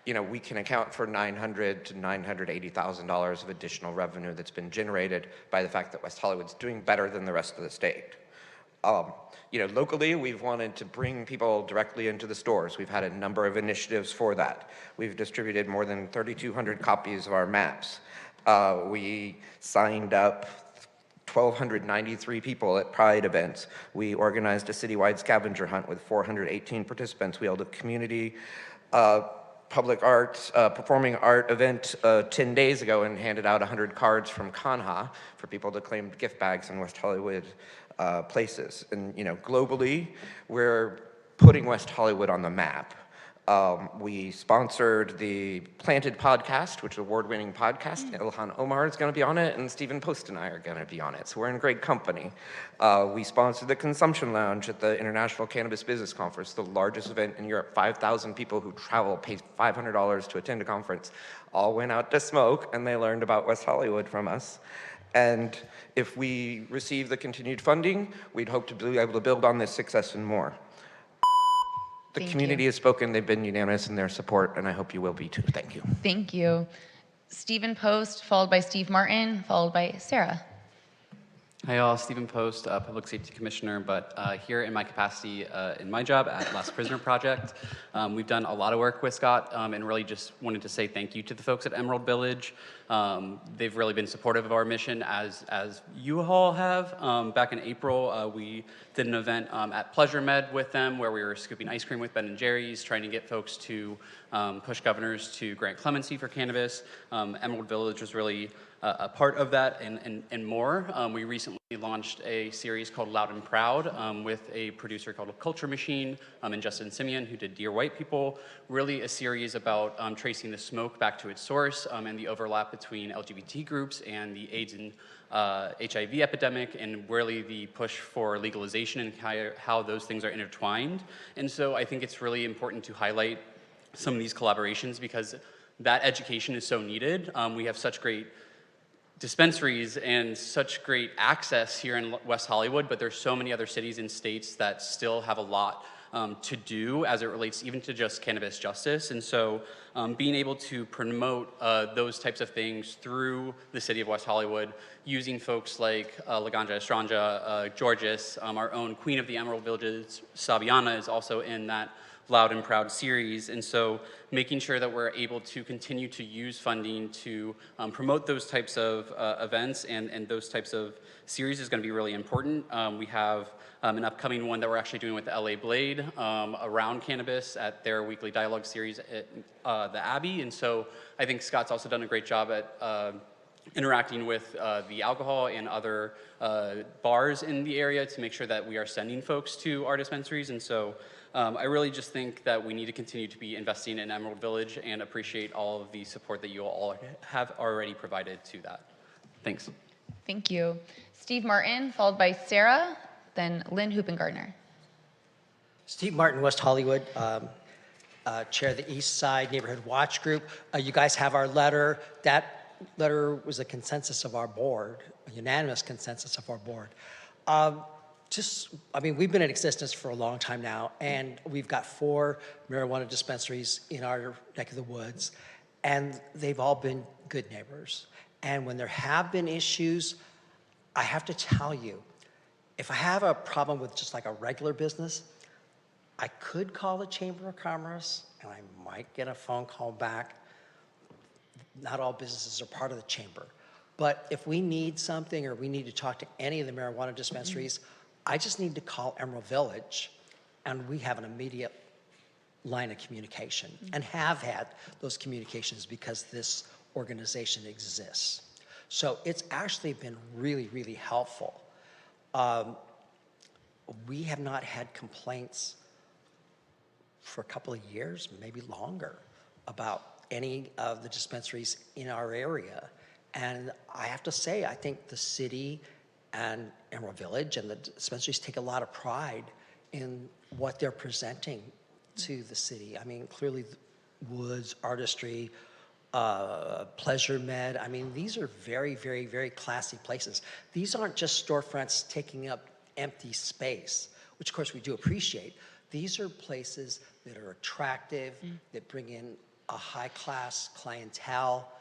You know, we can account for $900,000 to $980,000 of additional revenue that's been generated by the fact that West Hollywood's doing better than the rest of the state. You know, locally, we've wanted to bring people directly into the stores. We've had a number of initiatives for that. We've distributed more than 3,200 copies of our maps. We signed up 1,293 people at Pride events. We organized a citywide scavenger hunt with 418 participants. We held a community public arts, performing art event 10 days ago and handed out 100 cards from Kanha for people to claim gift bags in West Hollywood places. And you know, globally, we're putting West Hollywood on the map. We sponsored the Planted podcast, which is an award-winning podcast. Ilhan Omar is going to be on it, and Stephen Post and I are going to be on it. So we're in great company. We sponsored the Consumption Lounge at the International Cannabis Business Conference, the largest event in Europe. 5,000 people who travel, pay $500 to attend a conference, all went out to smoke, and they learned about West Hollywood from us. And if we receive the continued funding, we'd hope to be able to build on this success and more. The community has spoken. They've been unanimous in their support, and I hope you will be too. Thank you. Thank you. Stephen Post, followed by Steve Martin, followed by Sarah. Hi all, Stephen Post, Public Safety Commissioner, but here in my capacity in my job at Last Prisoner Project. We've done a lot of work with Scott and really just wanted to say thank you to the folks at Emerald Village. They've really been supportive of our mission as you all have. Back in April, we did an event at Pleasure Med with them where we were scooping ice cream with Ben & Jerry's, trying to get folks to push governors to grant clemency for cannabis. Emerald Village was really a part of that and more. We recently launched a series called Loud and Proud with a producer called Culture Machine and Justin Simeon, who did Dear White People. Really a series about tracing the smoke back to its source and the overlap between LGBT groups and the AIDS and HIV epidemic, and really the push for legalization and how those things are intertwined. And so I think it's really important to highlight some of these collaborations because that education is so needed. We have such great dispensaries and such great access here in West Hollywood, but there's so many other cities and states that still have a lot to do as it relates even to just cannabis justice. And so being able to promote those types of things through the city of West Hollywood, using folks like Laganja Estranja, Georges, our own Queen of the Emerald Villages, Sabiana, is also in that Loud and Proud series. And so making sure that we're able to continue to use funding to promote those types of events and those types of series is going to be really important. We have an upcoming one that we're actually doing with the LA Blade around cannabis at their weekly dialogue series at the Abbey. And so I think Scott's also done a great job at interacting with the alcohol and other bars in the area to make sure that we are sending folks to our dispensaries. And so I really just think that we need to continue to be investing in Emerald Village and appreciate all of the support that you all have already provided to that. Thanks. Thank you. Steve Martin, followed by Sarah, then Lynn Hoopengardner. Steve Martin, West Hollywood, chair of the East Side Neighborhood Watch Group. You guys have our letter. That letter was a consensus of our board, a unanimous consensus of our board. We've been in existence for a long time now, and we've got 4 marijuana dispensaries in our neck of the woods, and they've all been good neighbors. And when there have been issues, I have to tell you, if I have a problem with just like a regular business, I could call the Chamber of Commerce, and I might get a phone call back. Not all businesses are part of the chamber. But if we need something or we need to talk to any of the marijuana dispensaries, I just need to call Emerald Village, and we have an immediate line of communication and have had those communications because this organization exists. So it's actually been really, really helpful. We have not had complaints for a couple of years, maybe longer, about any of the dispensaries in our area. And I have to say, I think the city and Emerald Village and the dispensaries take a lot of pride in what they're presenting to the city. I mean, clearly Woods, Artistry, Pleasure Med, I mean, these are very, very, very classy places. These aren't just storefronts taking up empty space, which of course we do appreciate. These are places that are attractive, that bring in a high-class clientele.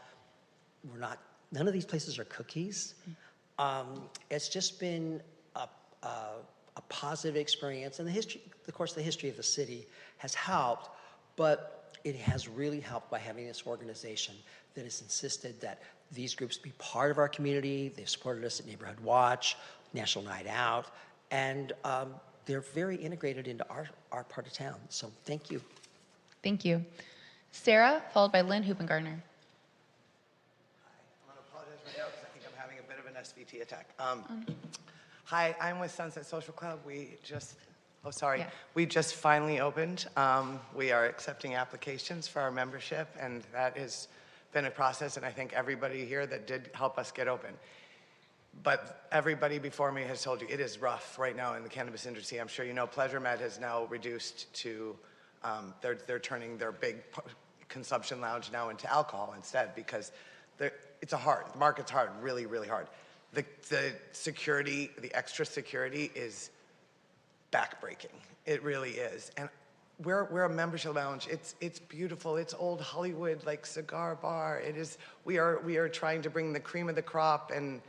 None of these places are cookies. It's just been a positive experience, and the history of the city has helped, but it has really helped by having this organization that has insisted that these groups be part of our community. They've supported us at Neighborhood Watch, National Night Out, and they're very integrated into our part of town. So thank you. Thank you. Sarah, followed by Lynn Hoopengardner. I'm going to apologize right now because I think I'm having a bit of an SVT attack. Hi, I'm with Sunset Social Club. We just finally opened. We are accepting applications for our membership, and that has been a process, and I thank everybody here that did help us get open. But everybody before me has told you it is rough right now in the cannabis industry. I'm sure you know Pleasure Med has now reduced to, they're turning their big consumption lounge now into alcohol instead because the market's hard, really, really hard. The security, the extra security is backbreaking. It really is. And we're a membership lounge. It's beautiful. It's old Hollywood, like cigar bar. It is, we are trying to bring the cream of the crop, and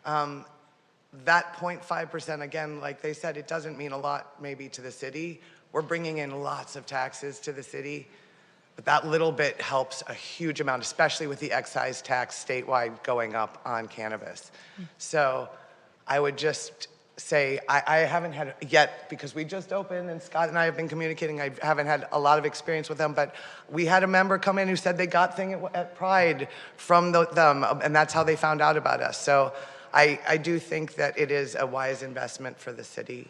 that 0.5%, again, like they said, it doesn't mean a lot maybe to the city. We're bringing in lots of taxes to the city, but that little bit helps a huge amount, especially with the excise tax statewide going up on cannabis. So I would just say, I haven't had yet, because we just opened and Scott and I have been communicating, I haven't had a lot of experience with them, but we had a member come in who said they got thing at Pride from them, and that's how they found out about us. So I do think that it is a wise investment for the city,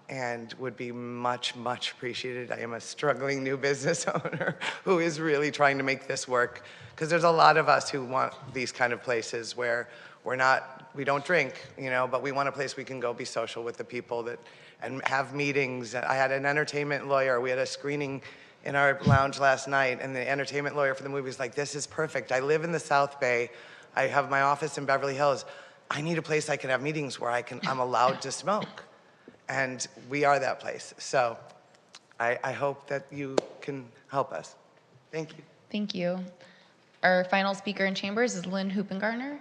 and would be much, much appreciated. I am a struggling new business owner who is really trying to make this work, because there's a lot of us who want these kind of places where we don't drink, but we want a place we can go be social with the people and have meetings. I had an entertainment lawyer. We had a screening in our lounge last night, and the entertainment lawyer for the movie was like, this is perfect. I live in the South Bay. I have my office in Beverly Hills. I need a place I can have meetings where I'm allowed to smoke. And we are that place. So I hope that you can help us. Thank you. Thank you. Our final speaker in chambers is Lynn Hoopengardner.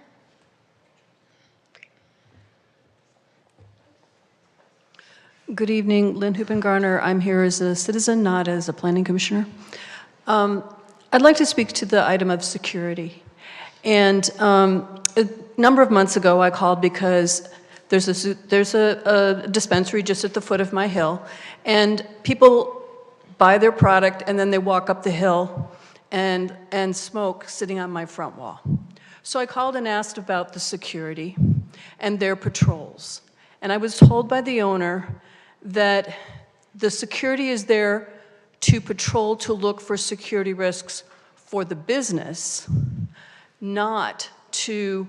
Good evening, Lynn Hoopengardner. I'm here as a citizen, not as a planning commissioner. I'd like to speak to the item of security. And a number of months ago, I called because there's a dispensary just at the foot of my hill, and people buy their product and then they walk up the hill and smoke sitting on my front wall. So I called and asked about the security and their patrols. And I was told by the owner that the security is there to patrol, to look for security risks for the business, not to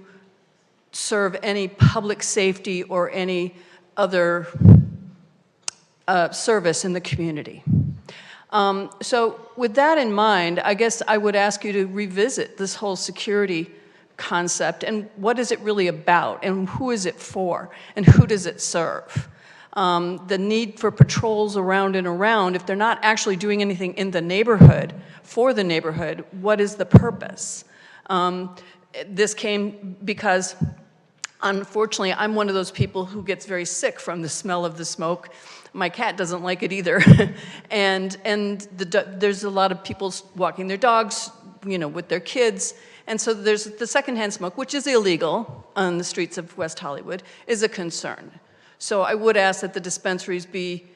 serve any public safety or any other service in the community. So with that in mind, I guess I would ask you to revisit this whole security concept and what is it really about and who is it for and who does it serve? The need for patrols around and around, if they're not actually doing anything in the neighborhood, for the neighborhood, what is the purpose? This came because, unfortunately, I'm one of those people who gets very sick from the smell of the smoke. My cat doesn't like it either. and there's a lot of people walking their dogs, you know, with their kids. And so there's the secondhand smoke, which is illegal on the streets of West Hollywood, is a concern. So I would ask that the dispensaries be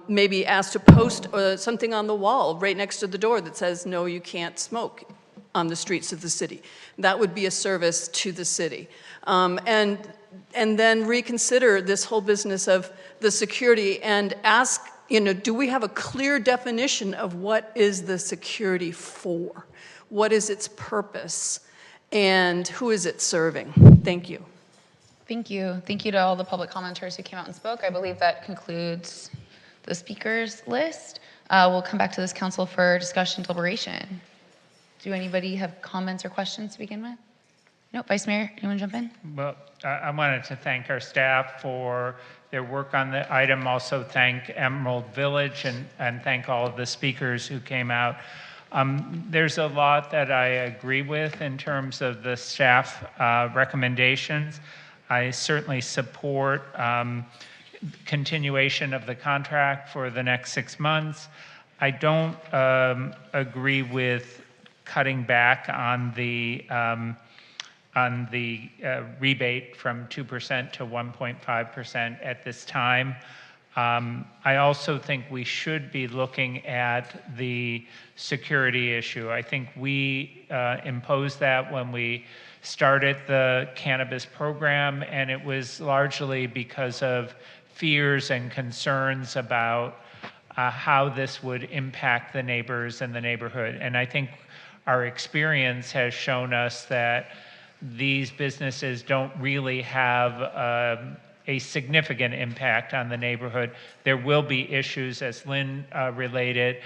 maybe asked to post something on the wall right next to the door that says, no, you can't smoke on the streets of the city. That would be a service to the city. And then reconsider this whole business of the security and ask, you know, do we have a clear definition of what is the security for? What is its purpose? And who is it serving? Thank you. Thank you. Thank you to all the public commenters who came out and spoke. I believe that concludes the speakers list. We'll come back to this council for discussion deliberation. Do anybody have comments or questions to begin with? No, Vice Mayor, you want to jump in? Well, I wanted to thank our staff for their work on the item. Also thank Emerald Village and thank all of the speakers who came out. There's a lot that I agree with in terms of the staff recommendations. I certainly support continuation of the contract for the next 6 months. I don't agree with cutting back on the rebate from 2% to 1.5% at this time. I also think we should be looking at the security issue. I think we imposed that when we started the cannabis program, and it was largely because of fears and concerns about how this would impact the neighbors and the neighborhood. And I think our experience has shown us that these businesses don't really have a significant impact on the neighborhood. There will be issues, as Lynn related.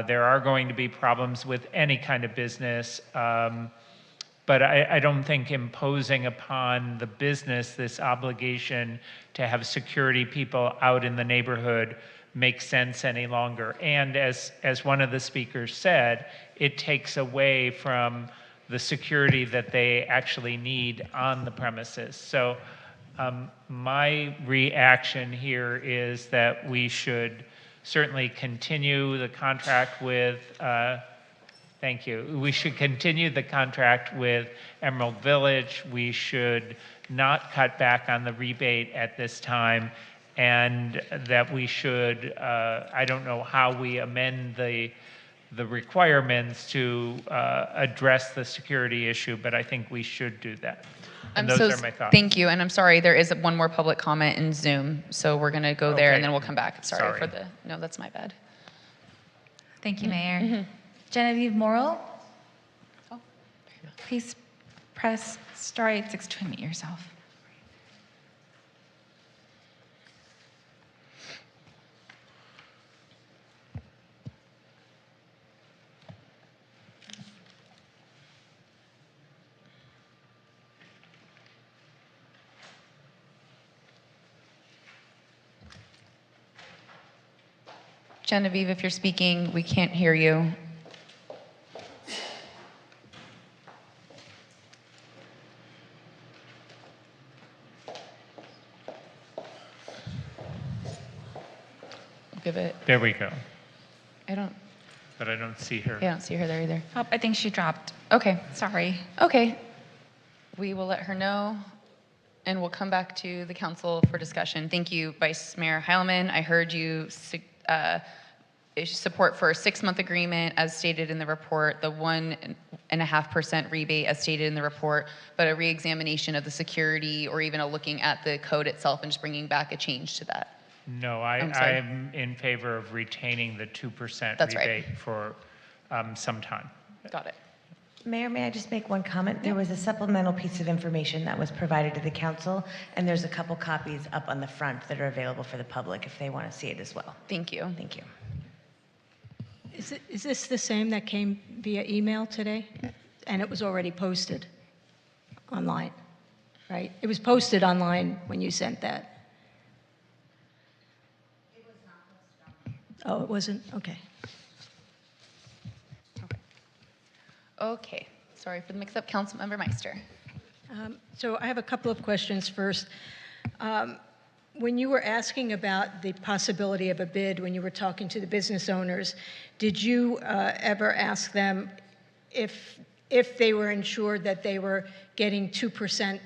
There are going to be problems with any kind of business. But I don't think imposing upon the business this obligation to have security people out in the neighborhood makes sense any longer. And as one of the speakers said, it takes away from the security that they actually need on the premises. So my reaction here is that we should certainly continue the contract with, thank you. We should continue the contract with Emerald Village. We should not cut back on the rebate at this time, and that we should, I don't know how we amend the requirements to address the security issue, but I think we should do that. And those are my thoughts. Thank you, and I'm sorry, there is one more public comment in Zoom, so we're gonna go there and then we'll come back. Sorry for the, no, that's my bad. Thank you, Mayor. Genevieve Morrill. Please press star 86 to unmute yourself. Genevieve, if you're speaking, we can't hear you. Give it. There we go. But I don't see her. Yeah, I don't see her there either. Oh, I think she dropped. Okay. Sorry. Okay. We will let her know, and we'll come back to the council for discussion. Thank you, Vice Mayor Heilman. I heard you support for a 6-month agreement as stated in the report, the 1.5% rebate as stated in the report, but a reexamination of the security or even a looking at the code itself and just bringing back a change to that. No, I'm sorry. I'm in favor of retaining the 2% That's right. rebate for some time. Got it. Mayor, may I just make one comment? There was a supplemental piece of information that was provided to the council, and there's a couple copies up on the front that are available for the public if they want to see it as well. Thank you. Thank you. Is this the same that came via email today? And it was already posted online, right? It was posted online when you sent that. Oh, it wasn't? Okay. Okay. Sorry for the mix-up. Councilmember Meister. So I have a couple of questions first. When you were asking about the possibility of a bid, when you were talking to the business owners, did you ever ask them if they were ensured that they were getting 2%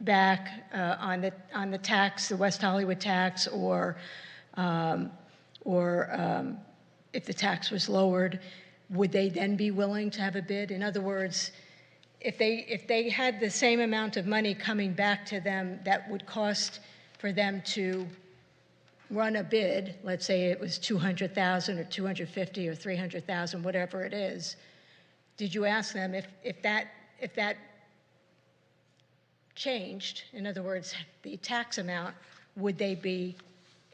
back on the tax, the West Hollywood tax, or if the tax was lowered, would they then be willing to have a bid? In other words, if they had the same amount of money coming back to them that would cost for them to run a bid, let's say it was $200,000 or $250,000 or $300,000, whatever it is, did you ask them if that changed? In other words, the tax amount, would they be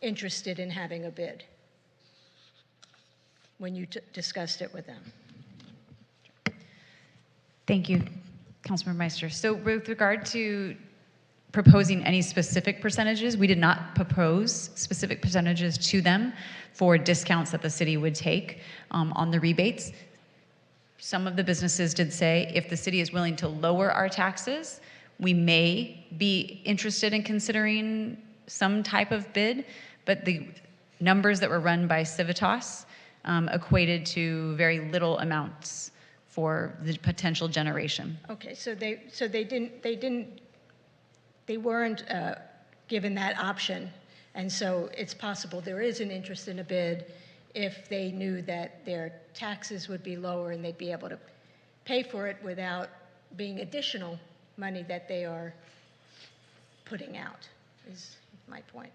interested in having a bid when you discussed it with them? Thank you, Councilmember Meister. So with regard to proposing any specific percentages, we did not propose specific percentages to them for discounts that the city would take on the rebates. Some of the businesses did say if the city is willing to lower our taxes, we may be interested in considering some type of bid, but the numbers that were run by Civitas equated to very little amounts for the potential generation. Okay, so they weren't given that option, and so it's possible there is an interest in a bid if they knew that their taxes would be lower and they'd be able to pay for it without being additional money that they are putting out, is my point.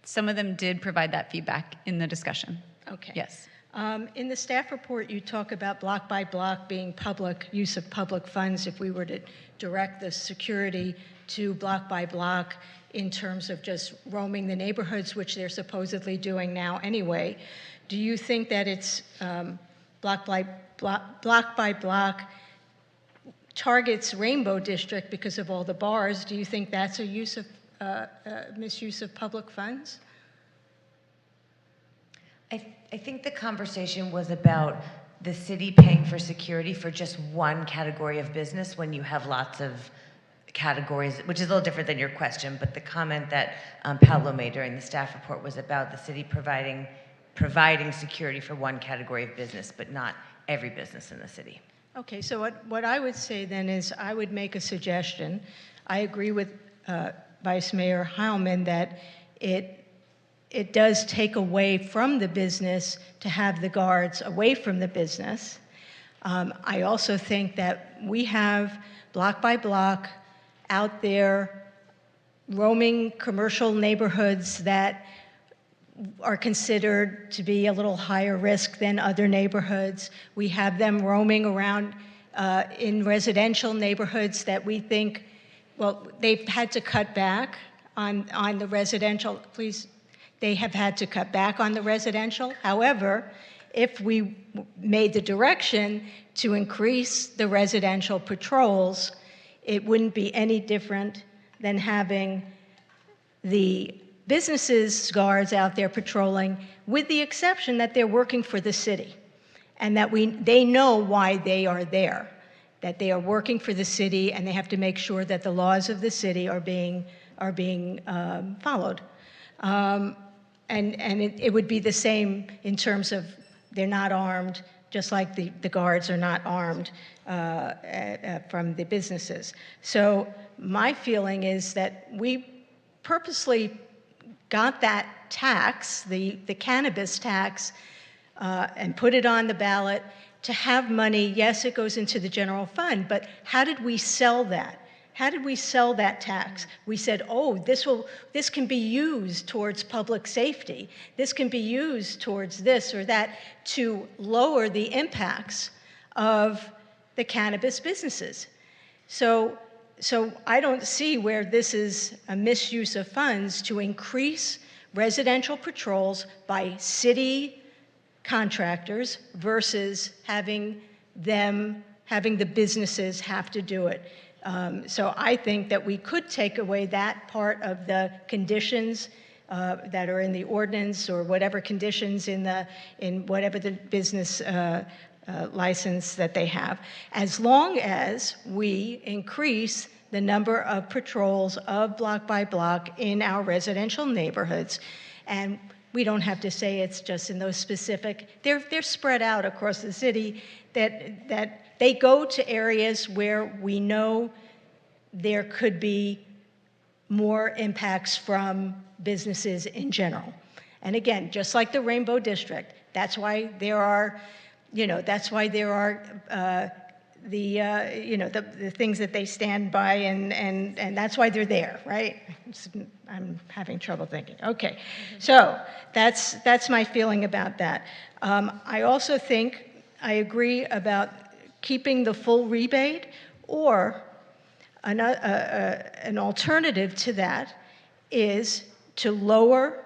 Some of them did provide that feedback in the discussion. Okay. Yes. In the staff report, you talk about block by block being public use of public funds if we were to direct the security to block by block in terms of just roaming the neighborhoods, which they're supposedly doing now anyway. Do you think that it's block by block targets Rainbow District because of all the bars? Do you think that's a use of misuse of public funds? I think the conversation was about the city paying for security for just one category of business when you have lots of categories, which is a little different than your question, but the comment that Paolo made during the staff report was about the city providing security for one category of business, but not every business in the city. Okay, so what I would say then is I would make a suggestion. I agree with Vice Mayor Heilman that it does take away from the business to have the guards away from the business. I also think that we have block by block out there roaming commercial neighborhoods that are considered to be a little higher risk than other neighborhoods. We have them roaming around in residential neighborhoods that we think, well, they've had to cut back on the residential. Please. They have had to cut back on the residential. However, if we made the direction to increase the residential patrols, it wouldn't be any different than having the businesses' guards out there patrolling, with the exception that they're working for the city and that they know why they are there, that they are working for the city and they have to make sure that the laws of the city are being followed. And it would be the same in terms of they're not armed, just like the guards are not armed from the businesses. So my feeling is that we purposely got that tax, the cannabis tax, and put it on the ballot to have money. Yes, it goes into the general fund, but how did we sell that? How did we sell that tax? We said, oh, this can be used towards public safety. This can be used towards this or that to lower the impacts of the cannabis businesses. So I don't see where this is a misuse of funds to increase residential patrols by city contractors versus having the businesses have to do it. So I think that we could take away that part of the conditions that are in the ordinance or whatever conditions in whatever the business license that they have, as long as we increase the number of patrols of block by block in our residential neighborhoods. And we don't have to say it's just in those specific, they're spread out across the city, that they go to areas where we know there could be more impacts from businesses in general. And again, just like the Rainbow District, that's why there are, the things that they stand by, and that's why they're there, right? I'm having trouble thinking. Okay, so that's my feeling about that. I also think I agree about keeping the full rebate, or an alternative to that is to lower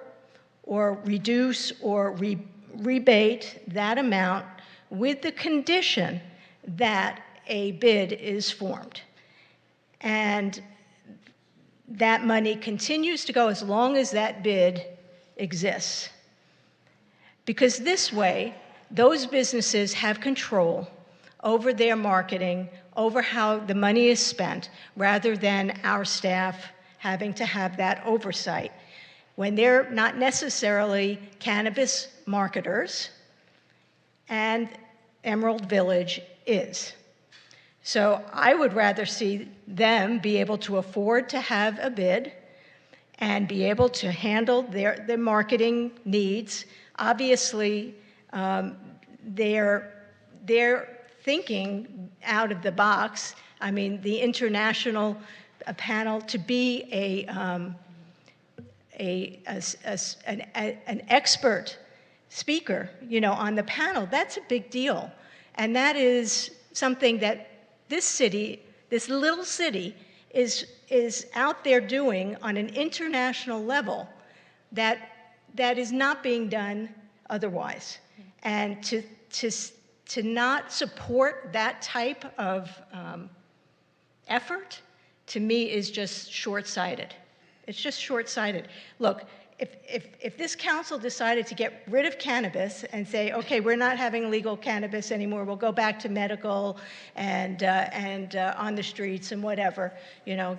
or reduce or rebate that amount with the condition that a bid is formed. And that money continues to go as long as that bid exists. Because this way, those businesses have control over their marketing, over how the money is spent, rather than our staff having to have that oversight, when they're not necessarily cannabis marketers, and Emerald Village is. So I would rather see them be able to afford to have a bid and be able to handle their marketing needs. Obviously, they're thinking out of the box. I mean, the international panel, to be an expert speaker, on the panel, that's a big deal. And that is something that this city, this little city, is out there doing on an international level that is not being done otherwise. And to not support that type of effort, to me, is just short-sighted. It's just short-sighted. Look, if this council decided to get rid of cannabis and say, okay, we're not having legal cannabis anymore, we'll go back to medical and on the streets and whatever,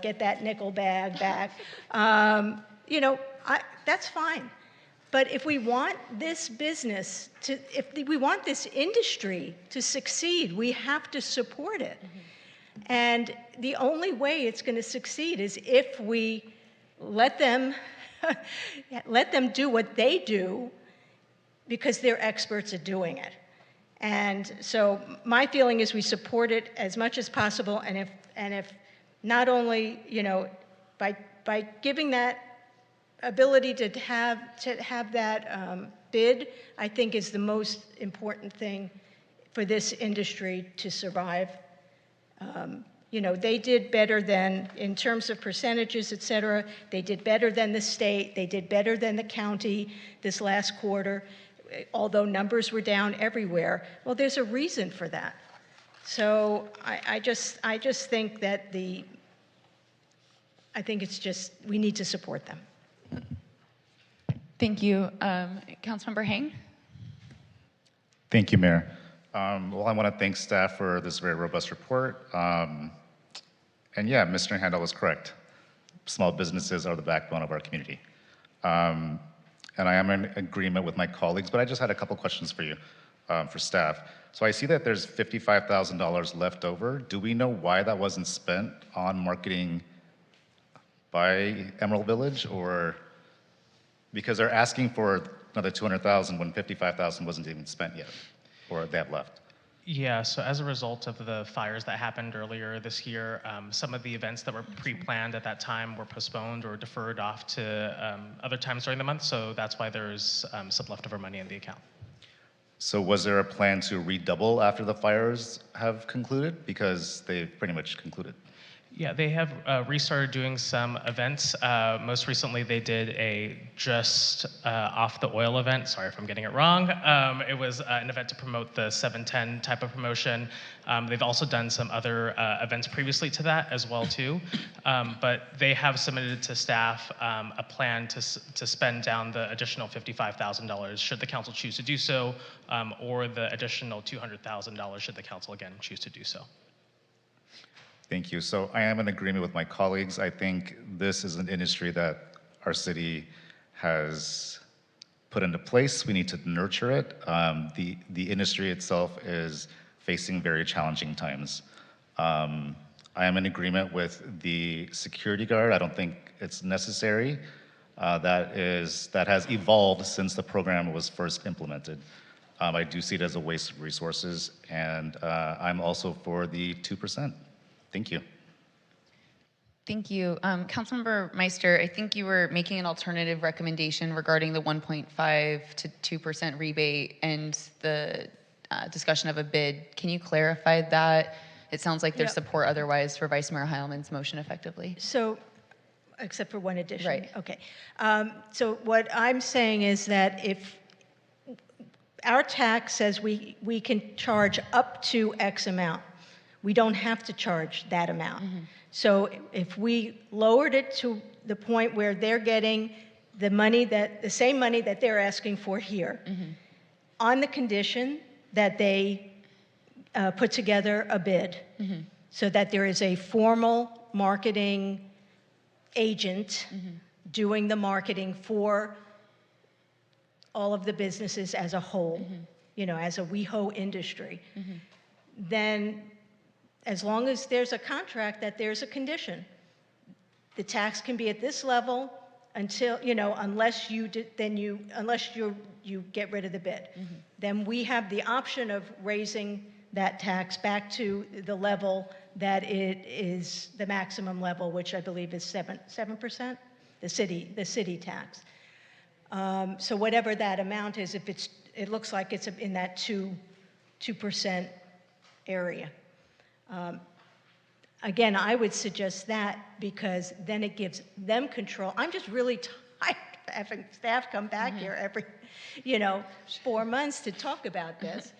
get that nickel bag back, that's fine. But if we want this business if we want this industry to succeed, we have to support it. Mm-hmm. And the only way it's going to succeed is if we let them do what they do, because they're experts at doing it. And so my feeling is we support it as much as possible, and if not only, by giving that ability to have that bid, I think is the most important thing for this industry to survive. They did better than, in terms of percentages, et cetera, they did better than the state, they did better than the county this last quarter, although numbers were down everywhere. Well, there's a reason for that. So I just think that I think it's just, we need to support them. Thank you. Councilmember Hang? Thank you, Mayor. Well, I want to thank staff for this very robust report. And yeah, Mr. Handel was correct. Small businesses are the backbone of our community. And I am in agreement with my colleagues, but I just had a couple questions for you, for staff. So I see that there's $55,000 left over. Do we know why that wasn't spent on marketing by Emerald Village, or Because they're asking for another 200,000 when 55,000 wasn't even spent yet, or they have left. Yeah, so as a result of the fires that happened earlier this year, some of the events that were pre-planned at that time were postponed or deferred off to other times during the month, so that's why there's some leftover money in the account. So was there a plan to redouble after the fires have concluded? Because they've pretty much concluded. Yeah, they have restarted doing some events. Most recently, they did a just off the oil event. Sorry if I'm getting it wrong. It was an event to promote the 710 type of promotion. They've also done some other events previously to that as well too. But they have submitted to staff a plan to spend down the additional $55,000 should the council choose to do so, or the additional $200,000 should the council again choose to do so. Thank you. So I am in agreement with my colleagues. I think this is an industry that our city has put into place. We need to nurture it. The industry itself is facing very challenging times. I am in agreement with the security guard. I don't think it's necessary. That has evolved since the program was first implemented. I do see it as a waste of resources, and I'm also for the 2%. Thank you. Thank you. Councilmember Meister, I think you were making an alternative recommendation regarding the 1.5 to 2% rebate and the discussion of a bid. Can you clarify that? It sounds like there's support otherwise for Vice Mayor Heilman's motion effectively. So, except for one addition. Right. Okay. So what I'm saying is that if our tax says we can charge up to X amount, we don't have to charge that amount. So if we lowered it to the point where they're getting the same money that they're asking for here, on the condition that they put together a bid, so that there is a formal marketing agent doing the marketing for all of the businesses as a whole, as a WeHo industry, then as long as there's a contract that there's a condition, the tax can be at this level until, unless you get rid of the bid. Then we have the option of raising that tax back to the level that it is the maximum level, which I believe is 7%, the city tax. So whatever that amount is, if it looks like it's in that 2% area. Again, I would suggest that because then it gives them control. I'm just really tired of having staff come back here every, 4 months to talk about this.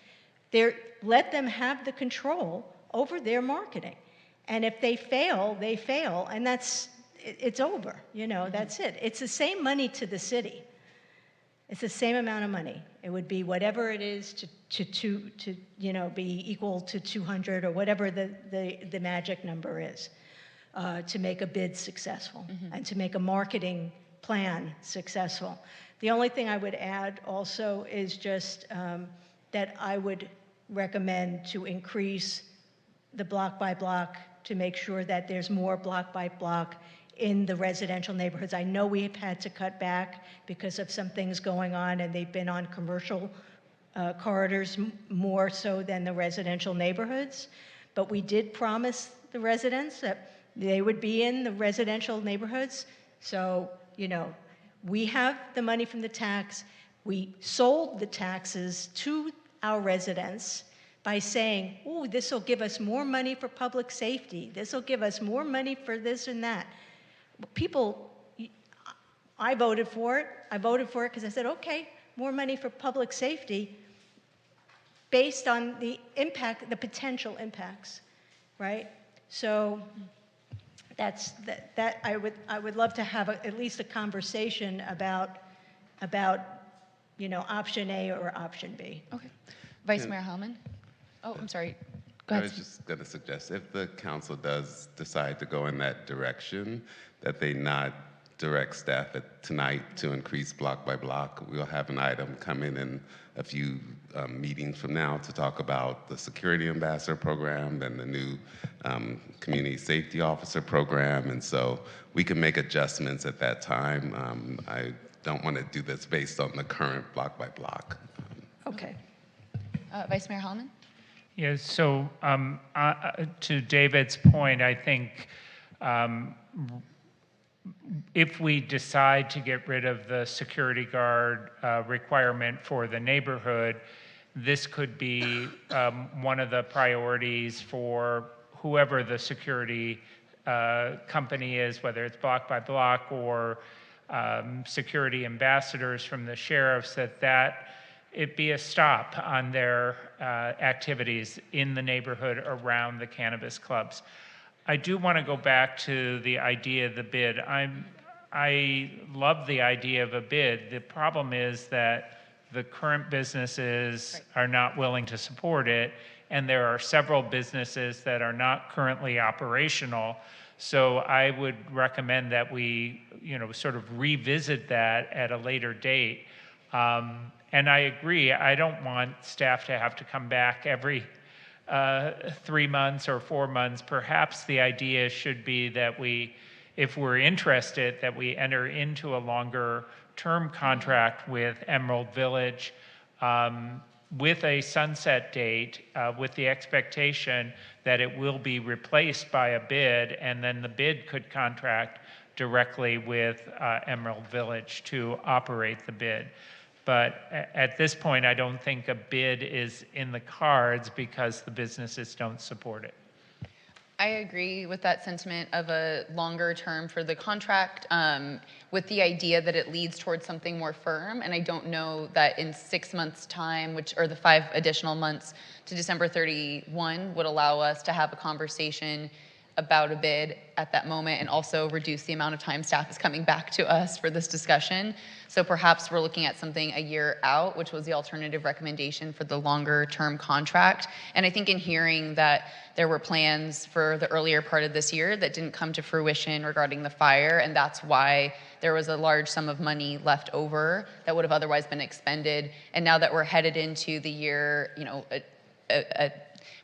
Let them have the control over their marketing. And if they fail, they fail, and it's over, that's it. It's the same money to the city. It's the same amount of money. It would be whatever it is to be equal to 200 or whatever the magic number is to make a bid successful and to make a marketing plan successful. The only thing I would add also is just that I would recommend to increase the block by block to make sure that there's more block by block in the residential neighborhoods. I know we've had to cut back because of some things going on, and they've been on commercial corridors more so than the residential neighborhoods. But we did promise the residents that they would be in the residential neighborhoods. So, we have the money from the tax. We sold the taxes to our residents by saying, oh, this will give us more money for public safety. This will give us more money for this and that. People, I voted for it. I voted for it because I said, okay, more money for public safety based on the impact, the potential impacts, right? So that I would love to have at least a conversation about option A or option B. Okay. Vice Mayor Heilman? Oh, I'm sorry. Go ahead. I was just going to suggest if the council does decide to go in that direction, that they not direct staff tonight to increase block by block. We'll have an item come in a few meetings from now to talk about the security ambassador program and the new community safety officer program. And so we can make adjustments at that time. I don't want to do this based on the current block by block. Okay. Vice Mayor Holloman? Yeah, so to David's point, I think if we decide to get rid of the security guard requirement for the neighborhood, this could be one of the priorities for whoever the security company is, whether it's block by block or security ambassadors from the sheriffs, that it be a stop on their activities in the neighborhood around the cannabis clubs. I do want to go back to the idea of the bid. I love the idea of a bid. The problem is that the current businesses are not willing to support it, and there are several businesses that are not currently operational. So I would recommend that we, sort of revisit that at a later date. And I agree, I don't want staff to have to come back every 3 months or 4 months. Perhaps the idea should be that we, if we're interested, that we enter into a longer term contract with Emerald Village with a sunset date, with the expectation that it will be replaced by a bid, and then the bid could contract directly with Emerald Village to operate the bid. But at this point, I don't think a bid is in the cards because the businesses don't support it. I agree with that sentiment of a longer term for the contract, with the idea that it leads towards something more firm. And I don't know that in 6 months' time, or the 5 additional months to December 31, would allow us to have a conversation about a bid at that moment, and also reduce the amount of time staff is coming back to us for this discussion. So perhaps we're looking at something a year out, which was the alternative recommendation for the longer term contract. And I think in hearing that there were plans for the earlier part of this year that didn't come to fruition regarding the fire, and that's why there was a large sum of money left over that would have otherwise been expended. And now that we're headed into the year,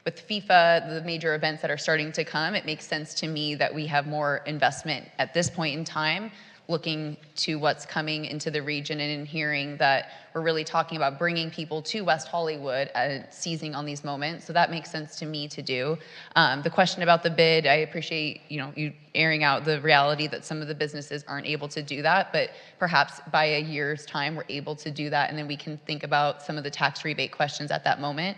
with FIFA, the major events that are starting to come, it makes sense to me that we have more investment at this point in time, looking to what's coming into the region, and in hearing that we're really talking about bringing people to West Hollywood and seizing on these moments. So that makes sense to me to do. The question about the bid, I appreciate you airing out the reality that some of the businesses aren't able to do that, but perhaps by a year's time we're able to do that, and then we can think about some of the tax rebate questions at that moment.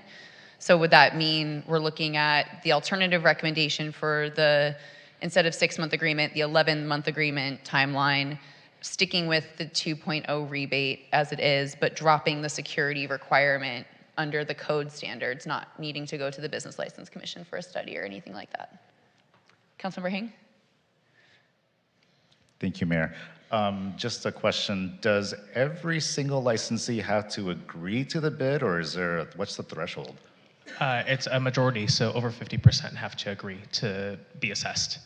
So would that mean we're looking at the alternative recommendation for the, instead of 6-month agreement, the 11-month agreement timeline, sticking with the 2.0 rebate as it is, but dropping the security requirement under the code standards, not needing to go to the Business License Commission for a study or anything like that? Councilmember Hing? Thank you, Mayor. Just a question. Does every single licensee have to agree to the bid, or what's the threshold? It's a majority, so over 50% have to agree to be assessed.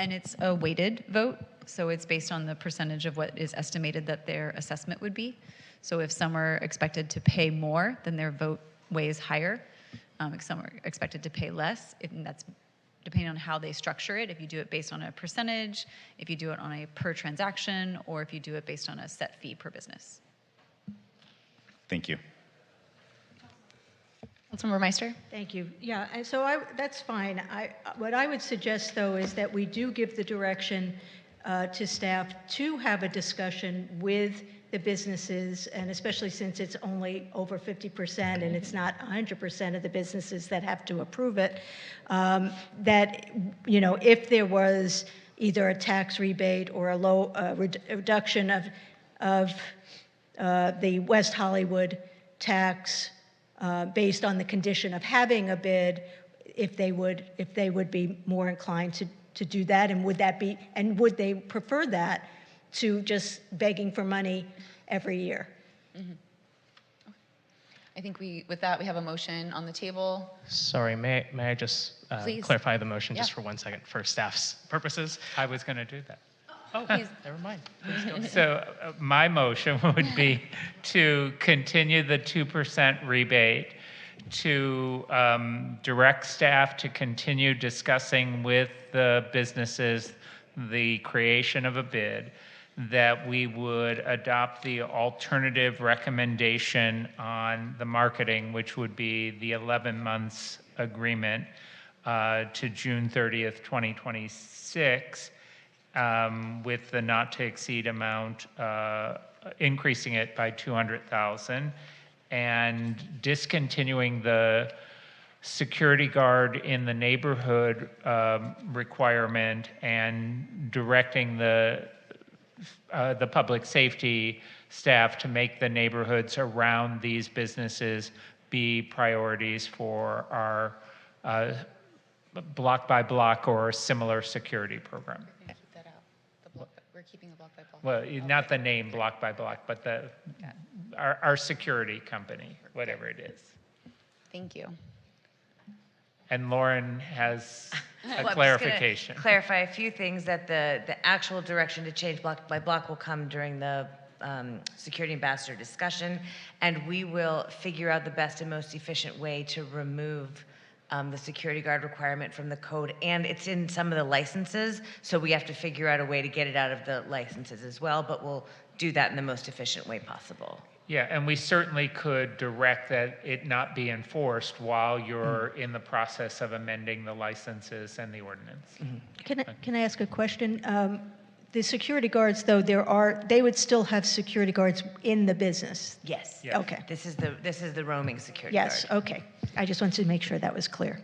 And it's a weighted vote, so it's based on the percentage of what is estimated that their assessment would be. So if some are expected to pay more, then their vote weighs higher. If some are expected to pay less, and that's depending on how they structure it. If you do it based on a percentage, if you do it on a per transaction, or if you do it based on a set fee per business. Thank you. Councilmember Meister? Thank you. Yeah, and so that's fine. What I would suggest, though, is that we do give the direction to staff to have a discussion with the businesses, and especially since it's only over 50% and it's not 100% of the businesses that have to approve it, that, if there was either a tax rebate or a low reduction of the West Hollywood tax based on the condition of having a bid, if they would be more inclined to do that, and would they prefer that to just begging for money every year? Mm-hmm. I think with that we have a motion on the table. Sorry, may I just clarify the motion just Yeah. for 1 second for staff's purposes? I was going to do that. Oh, never mind. So my motion would be to continue the 2% rebate, to direct staff to continue discussing with the businesses the creation of a bid, that we would adopt the alternative recommendation on the marketing, which would be the 11 months agreement to June 30th, 2026, with the not to exceed amount, increasing it by 200,000 and discontinuing the security guard in the neighborhood requirement and directing the public safety staff to make the neighborhoods around these businesses be priorities for our block by block or similar security program. Keep that out. We're keeping the block by block. Well, not the name block by block, but our security company, whatever it is. Thank you. And Lauren has Well, a I'm just clarification. gonna clarify a few things, that the actual direction to change block by block will come during the security ambassador discussion, and we will figure out the best and most efficient way to remove the security guard requirement from the code, and it's in some of the licenses, so we have to figure out a way to get it out of the licenses as well, but we'll do that in the most efficient way possible. Yeah, and we certainly could direct that it not be enforced while you're in the process of amending the licenses and the ordinance. Can I ask a question? The security guards, though, they would still have security guards in the business? Yes. Yes. Okay. This is the roaming security Yes, guard. okay. I just wanted to make sure that was clear.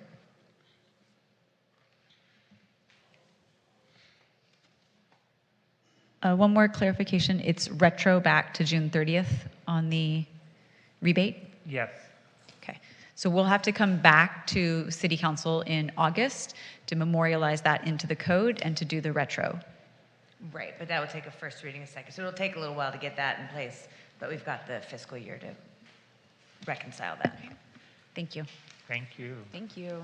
One more clarification, it's retro back to June 30th on the rebate? Yes. Okay, so we'll have to come back to City Council in August to memorialize that into the code and to do the retro. Right, but that would take a first reading, a second, so it'll take a little while to get that in place, but we've got the fiscal year to reconcile that. Thank you. Thank you. Thank you.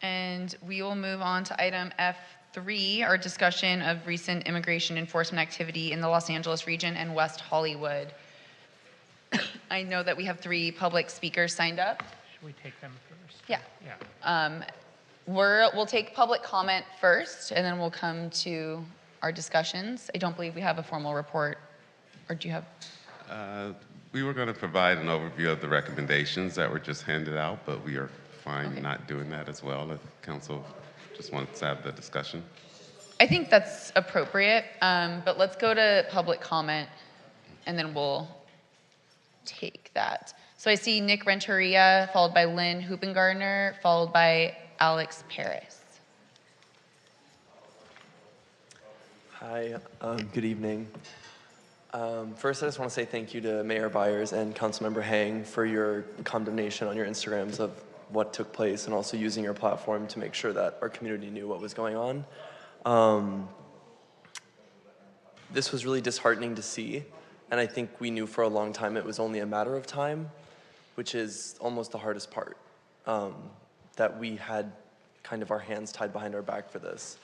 And we will move on to item F3, our discussion of recent immigration enforcement activity in the Los Angeles region and West Hollywood. I know that we have 3 public speakers signed up. Should we take them first? Yeah. Yeah. We'll take public comment first, and then we'll come to our discussions. I don't believe we have a formal report, or do you have? We were going to provide an overview of the recommendations that were just handed out, but we are fine not doing that as well if council just wants to have the discussion. I think that's appropriate, but let's go to public comment, and then we'll take that. So I see Nick Renteria, followed by Lynn Hupengardner, followed by Alex Paris. Hi, good evening. First, I just want to say thank you to Mayor Byers and Councilmember Hang for your condemnation on your Instagrams of what took place and also using your platform to make sure that our community knew what was going on. This was really disheartening to see, and I think we knew for a long time it was only a matter of time, which is almost the hardest part, that we had kind of our hands tied behind our back for this.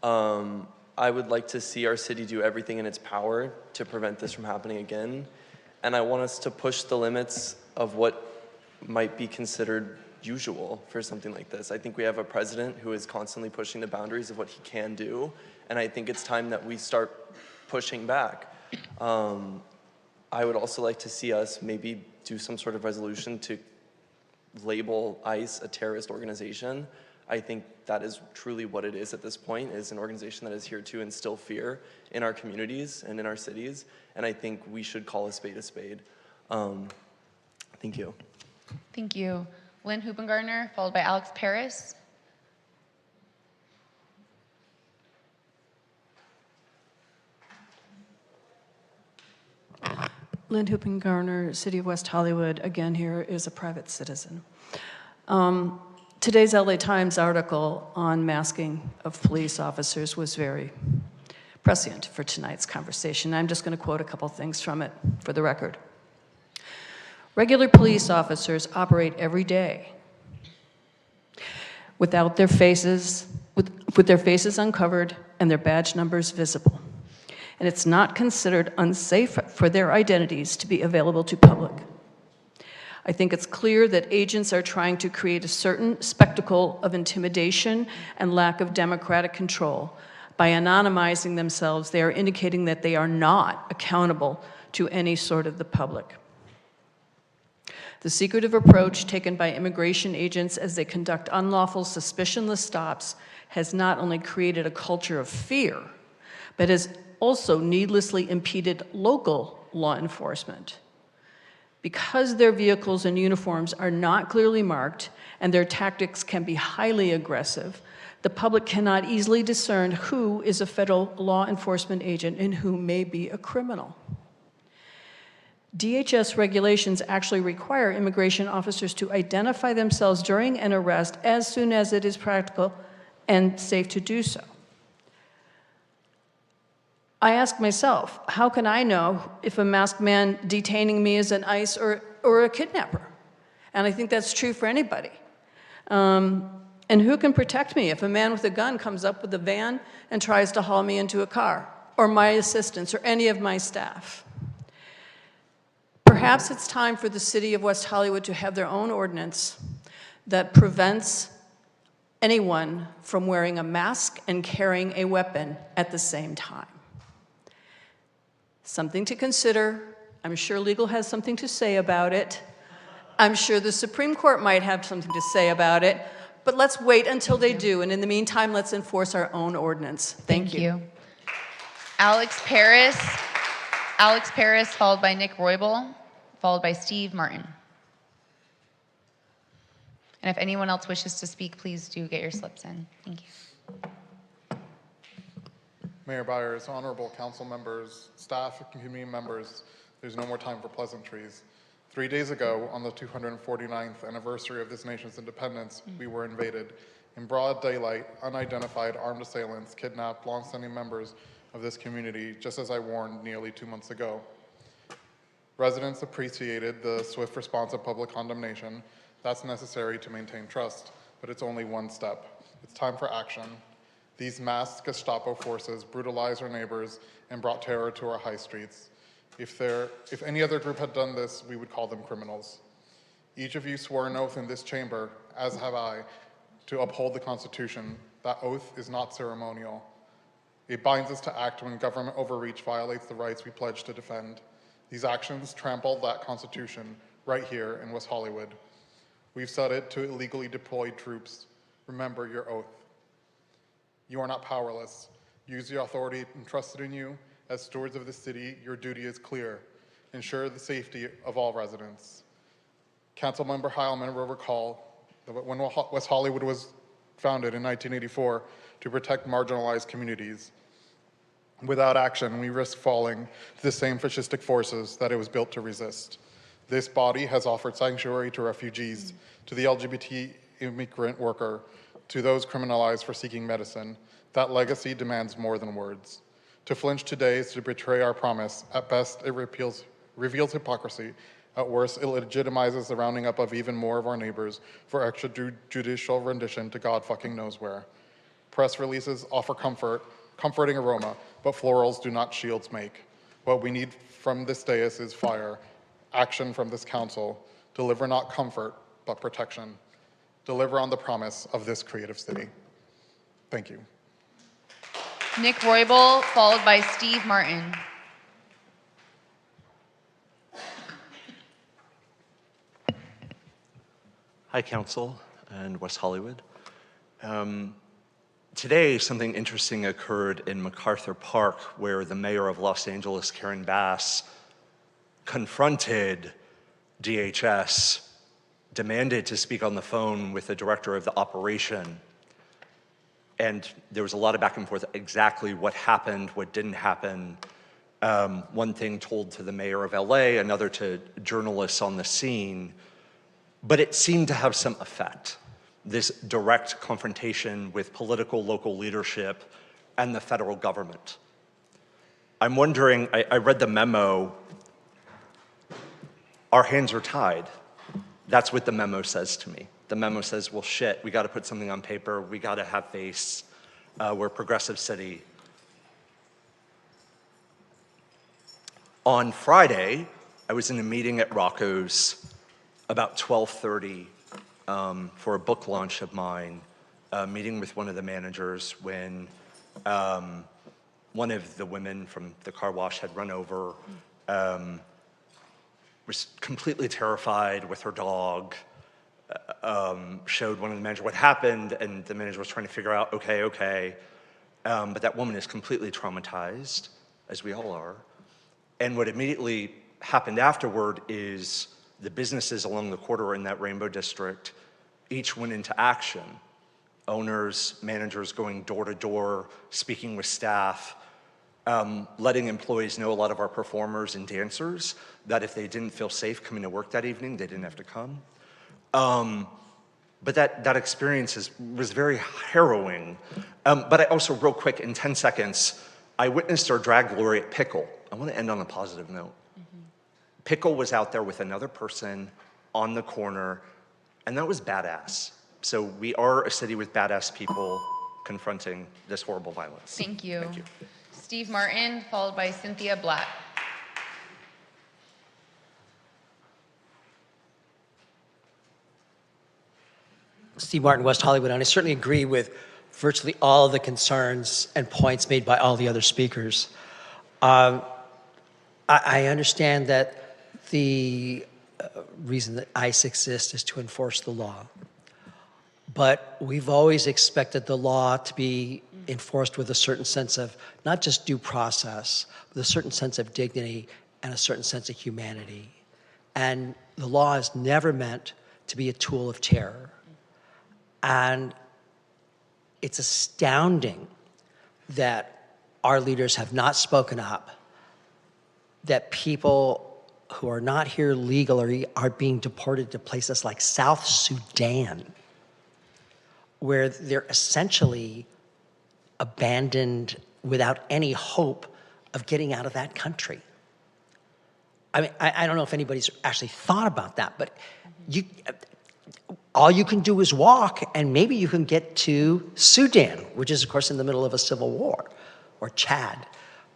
I would like to see our city do everything in its power to prevent this from happening again. And I want us to push the limits of what might be considered usual for something like this. I think we have a president who is constantly pushing the boundaries of what he can do. And I think it's time that we start pushing back. I would also like to see us maybe do some sort of resolution to label ICE a terrorist organization. I think that is truly what it is at this point, is an organization that is here to instill fear in our communities and in our cities, and I think we should call a spade a spade. Thank you. Thank you. Lynn Hupengardner, followed by Alex Paris. Lynn Hupengardner, City of West Hollywood, again here is a private citizen. Today's LA Times article on masking of police officers was very prescient for tonight's conversation. I'm just going to quote a couple things from it for the record. Regular police officers operate every day without their faces, with their faces uncovered and their badge numbers visible. And it's not considered unsafe for their identities to be available to public. I think it's clear that agents are trying to create a certain spectacle of intimidation and lack of democratic control By anonymizing themselves, they are indicating that they are not accountable to any sort of the public. The secretive approach taken by immigration agents as they conduct unlawful, suspicionless stops has not only created a culture of fear, but has also needlessly impeded local law enforcement. Because their vehicles and uniforms are not clearly marked and their tactics can be highly aggressive, the public cannot easily discern who is a federal law enforcement agent and who may be a criminal. DHS regulations actually require immigration officers to identify themselves during an arrest as soon as it is practical and safe to do so. I ask myself, how can I know if a masked man detaining me is an ICE or a kidnapper? And I think that's true for anybody. And who can protect me if a man with a gun comes up with a van and tries to haul me into a car, or my assistants, or any of my staff? Perhaps it's time for the city of West Hollywood to have their own ordinance that prevents anyone from wearing a mask and carrying a weapon at the same time. Something to consider. I'm sure legal has something to say about it. I'm sure the Supreme Court might have something to say about it, but let's wait until they do, and in the meantime, let's enforce our own ordinance. Thank you. Alex Paris, followed by Nick Roybal, followed by Steve Martin. And if anyone else wishes to speak, please do get your slips in. Thank you. Mayor Byers, honorable council members, staff, and community members, there's no more time for pleasantries. 3 days ago, on the 249th anniversary of this nation's independence, we were invaded. In broad daylight, unidentified armed assailants kidnapped longstanding members of this community, just as I warned nearly 2 months ago. Residents appreciated the swift response of public condemnation. That's necessary to maintain trust, but it's only one step. It's time for action. These masked Gestapo forces brutalized our neighbors and brought terror to our high streets. If any other group had done this, we would call them criminals. Each of you swore an oath in this chamber, as have I, to uphold the Constitution. That oath is not ceremonial. It binds us to act when government overreach violates the rights we pledge to defend. These actions trampled that Constitution right here in West Hollywood. We've set it to illegally deployed troops. Remember your oath. You are not powerless. Use the authority entrusted in you. As stewards of the city, your duty is clear. Ensure the safety of all residents. Councilmember Heilman will recall that when West Hollywood was founded in 1984 to protect marginalized communities, without action, we risk falling to the same fascistic forces that it was built to resist. This body has offered sanctuary to refugees, to the LGBT immigrant worker, to those criminalized for seeking medicine. That legacy demands more than words. To flinch today is to betray our promise. At best, it reveals hypocrisy. At worst, it legitimizes the rounding up of even more of our neighbors for extrajudicial rendition to God fucking knows where. Press releases offer comforting aroma, but florals do not shields make. What we need from this dais is fire, action from this council. Deliver not comfort, but protection. Deliver on the promise of this creative city. Thank you. Nick Roybal, followed by Steve Martin. Hi, Council and West Hollywood. Today, something interesting occurred in MacArthur Park, where the mayor of Los Angeles, Karen Bass, confronted DHS, demanded to speak on the phone with the director of the operation. And there was a lot of back and forth, exactly what happened, what didn't happen. One thing told to the mayor of LA, another to journalists on the scene. But it seemed to have some effect, this direct confrontation with political local leadership and the federal government. I'm wondering, I read the memo, our hands are tied. That's what the memo says to me. The memo says, well, shit, we got to put something on paper. We got to have face. We're a progressive city. On Friday, I was in a meeting at Rocco's about 12:30 for a book launch of mine, meeting with one of the managers when One of the women from the car wash had run over, was completely terrified with her dog, showed one of the managers what happened, and the manager was trying to figure out, okay. But that woman is completely traumatized, as we all are. And what immediately happened afterward is the businesses along the corridor in that Rainbow District each went into action. Owners, managers going door to door, speaking with staff, letting employees know, a lot of our performers and dancers, that if they didn't feel safe coming to work that evening, they didn't have to come. But that experience was very harrowing. But I also, real quick, in 10 seconds, I witnessed our drag glory at Pickle. I want to end on a positive note. Pickle was out there with another person on the corner, and that was badass. So we are a city with badass people confronting this horrible violence. Thank you. Thank you. Steve Martin, followed by Cynthia Blatt. Steve Martin, West Hollywood, and I certainly agree with virtually all of the concerns and points made by all the other speakers. I understand that the reason that ICE exists is to enforce the law. But we've always expected the law to be enforced with a certain sense of not just due process, but a certain sense of dignity and a certain sense of humanity. And the law is never meant to be a tool of terror. And it's astounding that our leaders have not spoken up, that people who are not here legally are being deported to places like South Sudan, where they're essentially abandoned without any hope of getting out of that country. I mean, I don't know if anybody's actually thought about that, but all you can do is walk, and maybe you can get to Sudan, which is, of course, in the middle of a civil war, or Chad.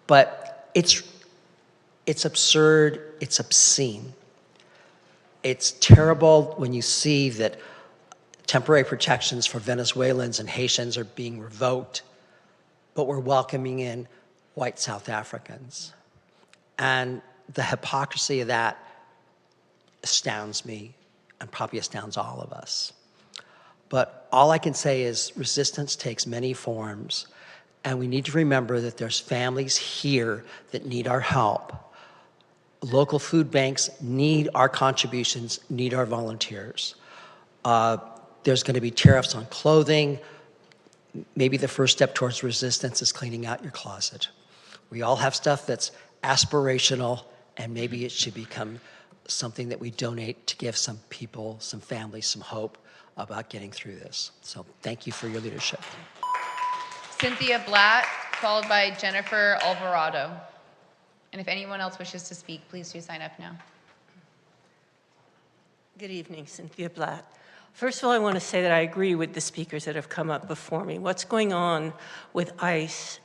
But it's absurd, it's obscene. It's terrible when you see that temporary protections for Venezuelans and Haitians are being revoked, but we're welcoming in white South Africans. And the hypocrisy of that astounds me and probably astounds all of us. But all I can say is resistance takes many forms, and we need to remember that there's families here that need our help. Local food banks need our contributions, need our volunteers. There's going to be tariffs on clothing. Maybe the first step towards resistance is cleaning out your closet. We all have stuff that's aspirational, and maybe it should become something that we donate to give some people, some families, some hope about getting through this. So thank you for your leadership. Cynthia Blatt, followed by Jennifer Alvarado. And if anyone else wishes to speak, please do sign up now. Good evening, Cynthia Blatt. First of all, I want to say that I agree with the speakers that have come up before me. What's going on with ICE,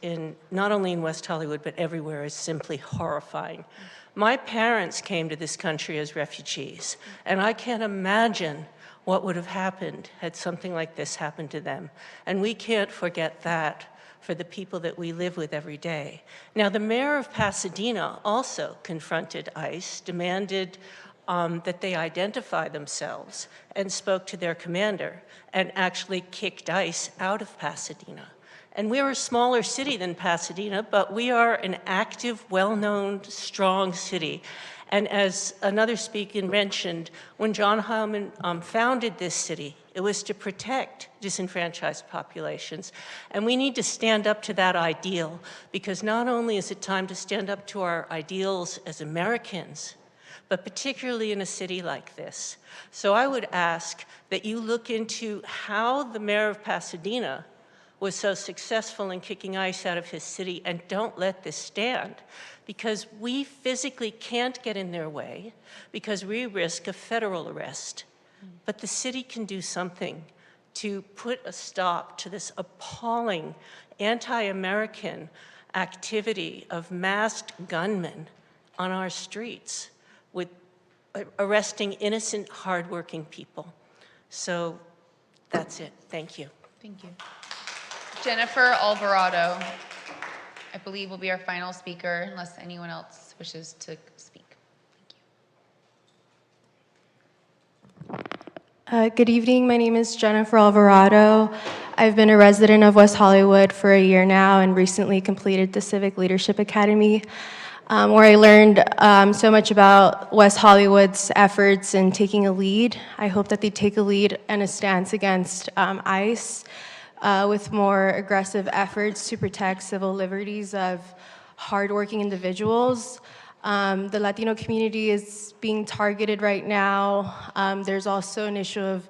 not only in West Hollywood, but everywhere, is simply horrifying. My parents came to this country as refugees, and I can't imagine what would have happened had something like this happened to them. And we can't forget that for the people that we live with every day. Now, the mayor of Pasadena also confronted ICE, demanded that they identify themselves, and spoke to their commander, and actually kicked ICE out of Pasadena. And we're a smaller city than Pasadena, but we are an active, well-known, strong city. And as another speaker mentioned, when John Heilman founded this city, it was to protect disenfranchised populations. And we need to stand up to that ideal, because not only is it time to stand up to our ideals as Americans, but particularly in a city like this. So I would ask that you look into how the mayor of Pasadena was so successful in kicking ICE out of his city, and don't let this stand, because we physically can't get in their way because we risk a federal arrest. But the city can do something to put a stop to this appalling anti-American activity of masked gunmen on our streets, with arresting innocent, hardworking people. So that's it. Thank you. Thank you. Jennifer Alvarado, I believe, will be our final speaker unless anyone else wishes to speak. Good evening. My name is Jennifer Alvarado. I've been a resident of West Hollywood for a year now and recently completed the Civic Leadership Academy, where I learned so much about West Hollywood's efforts in taking a lead. I hope that they take a lead and a stance against ICE with more aggressive efforts to protect civil liberties of hardworking individuals. The Latino community is being targeted right now. There's also an issue of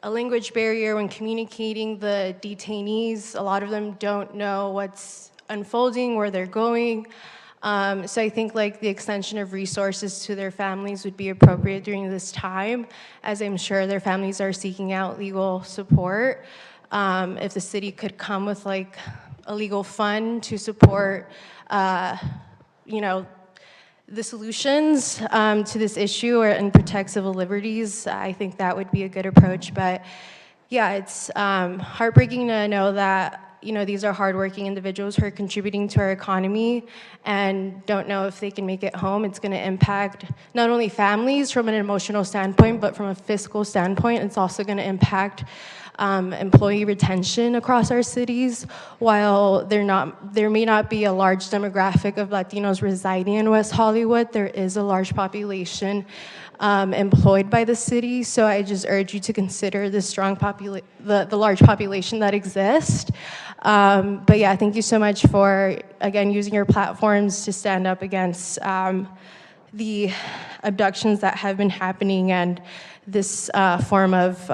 a language barrier when communicating the detainees. A lot of them don't know what's unfolding, where they're going. So I think like the extension of resources to their families would be appropriate during this time, as I'm sure their families are seeking out legal support. If the city could come with like a legal fund to support, the solutions to this issue and protect civil liberties, I think that would be a good approach. But yeah, it's heartbreaking to know that these are hardworking individuals who are contributing to our economy and don't know if they can make it home. It's going to impact not only families from an emotional standpoint, but from a fiscal standpoint. It's also going to impact employee retention across our cities. While there may not be a large demographic of Latinos residing in West Hollywood, there is a large population employed by the city. So I just urge you to consider the the large population that exists. But yeah, thank you so much for, again, using your platforms to stand up against the abductions that have been happening, and this form of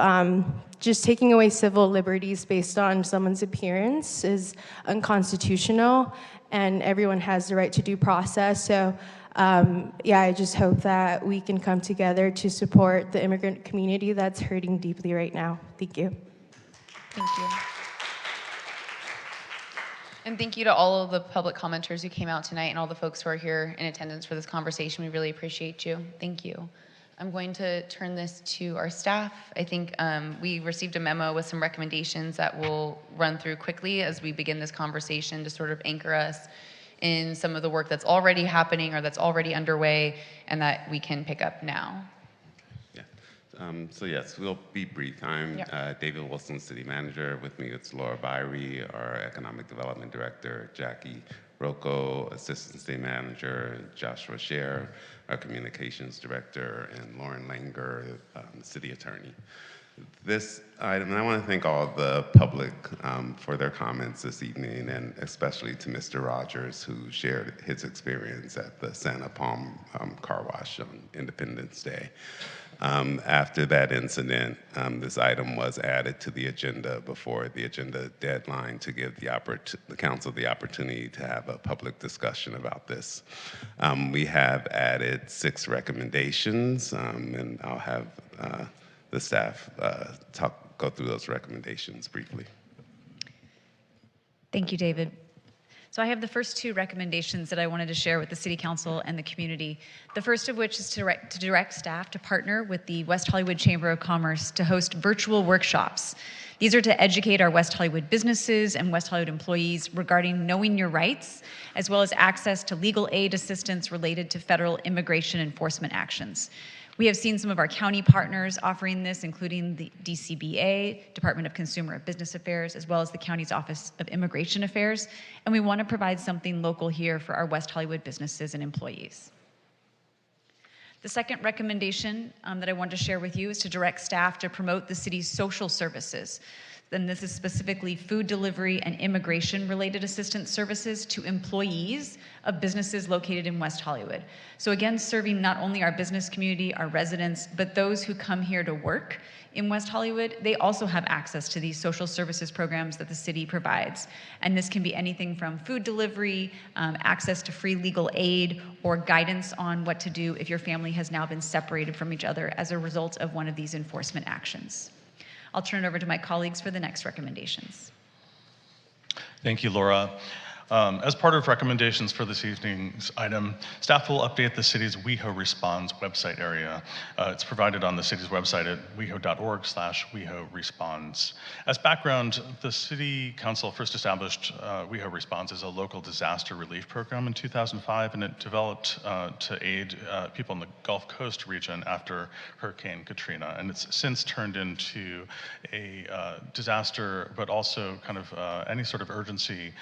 just taking away civil liberties based on someone's appearance is unconstitutional, and everyone has the right to due process. So yeah, I just hope that we can come together to support the immigrant community that's hurting deeply right now. Thank you. Thank you. And thank you to all of the public commenters who came out tonight and all the folks who are here in attendance for this conversation. We really appreciate you. Thank you. I'm going to turn this to our staff. I think we received a memo with some recommendations that we'll run through quickly as we begin this conversation to sort of anchor us in some of the work that's already happening or that's already underway and that we can pick up now. So yes, we'll be brief. I'm David Wilson, City Manager. With me it's Laura Byrie, our Economic Development Director, Jackie Rocco, Assistant City Manager, Joshua Scher, our Communications Director, and Lauren Langer, the City Attorney. This item, and I want to thank all the public for their comments this evening, and especially to Mr. Rogers, who shared his experience at the Santa Palm Car Wash on Independence Day. After that incident, this item was added to the agenda before the agenda deadline to give the council the opportunity to have a public discussion about this. We have added 6 recommendations, and I'll have the staff go through those recommendations briefly. Thank you, David. So I have the first 2 recommendations that I wanted to share with the City Council and the community. The first of which is to direct staff to partner with the West Hollywood Chamber of Commerce to host virtual workshops. These are to educate our West Hollywood businesses and West Hollywood employees regarding knowing your rights, as well as access to legal aid assistance related to federal immigration enforcement actions. We have seen some of our county partners offering this, including the DCBA, Department of Consumer and Business Affairs, as well as the county's Office of Immigration Affairs. And we want to provide something local here for our West Hollywood businesses and employees. The second recommendation that I want to share with you is to direct staff to promote the city's social services. Then this is specifically food delivery and immigration-related assistance services to employees of businesses located in West Hollywood. So again, serving not only our business community, our residents, but those who come here to work in West Hollywood, they also have access to these social services programs that the city provides. And this can be anything from food delivery, access to free legal aid, or guidance on what to do if your family has now been separated from each other as a result of one of these enforcement actions. I'll turn it over to my colleagues for the next recommendations. Thank you, Laura. As part of recommendations for this evening's item, staff will update the city's WeHo Responds website area. It's provided on the city's website at weho.org/WeHo Responds. As background, the City Council first established WeHo Responds as a local disaster relief program in 2005, and it developed to aid people in the Gulf Coast region after Hurricane Katrina. And it's since turned into a disaster, but also kind of any sort of urgency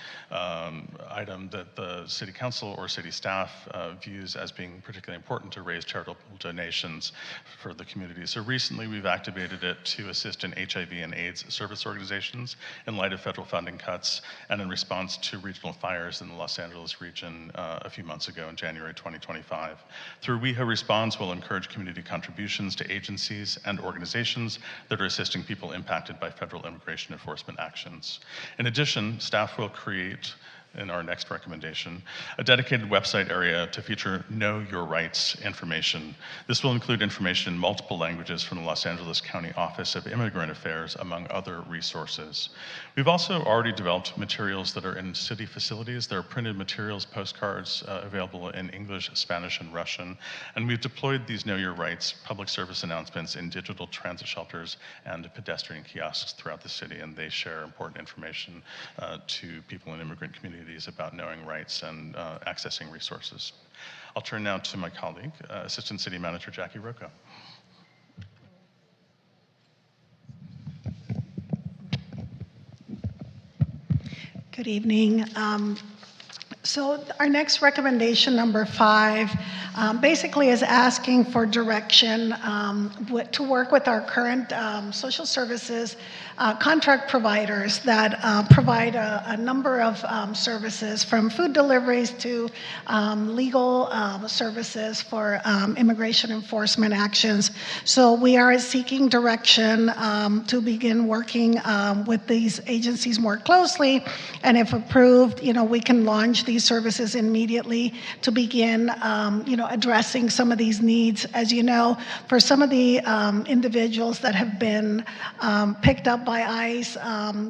item that the City Council or city staff views as being particularly important to raise charitable donations for the community. So recently we've activated it to assist in HIV and AIDS service organizations in light of federal funding cuts and in response to regional fires in the Los Angeles region a few months ago in January 2025. Through WeHo Responds, we'll encourage community contributions to agencies and organizations that are assisting people impacted by federal immigration enforcement actions. In addition, staff will create, in our next recommendation, a dedicated website area to feature Know Your Rights information. This will include information in multiple languages from the Los Angeles County Office of Immigrant Affairs, among other resources. We've also already developed materials that are in city facilities. There are printed materials, postcards available in English, Spanish, and Russian. And we've deployed these Know Your Rights public service announcements in digital transit shelters and pedestrian kiosks throughout the city, and they share important information to people in immigrant communities about knowing rights and accessing resources. I'll turn now to my colleague, Assistant City Manager Jackie Rocco. Good evening. So our next recommendation, number 5, basically is asking for direction to work with our current social services contract providers that provide a number of services, from food deliveries to legal services for immigration enforcement actions. So we are seeking direction to begin working with these agencies more closely, and if approved, we can launch these services immediately to begin, addressing some of these needs. As you know, for some of the individuals that have been picked up by ICE,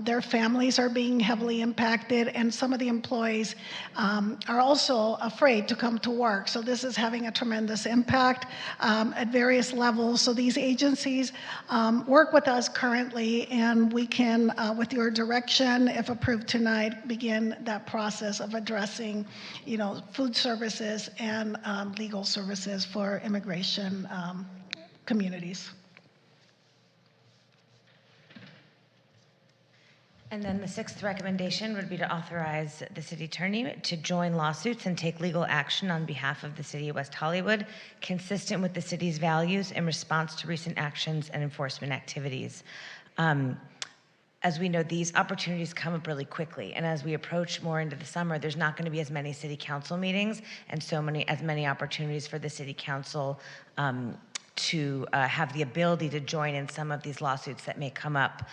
their families are being heavily impacted, and some of the employees are also afraid to come to work. So this is having a tremendous impact at various levels. So these agencies work with us currently, and we can, with your direction, if approved tonight, begin that process of addressing, food services and legal services for immigration communities. And then the 6th recommendation would be to authorize the city attorney to join lawsuits and take legal action on behalf of the city of West Hollywood, consistent with the city's values in response to recent actions and enforcement activities. As we know, these opportunities come up really quickly, and as we approach more into the summer, there's not going to be as many city council meetings and as many opportunities for the city council to have the ability to join in some of these lawsuits that may come up.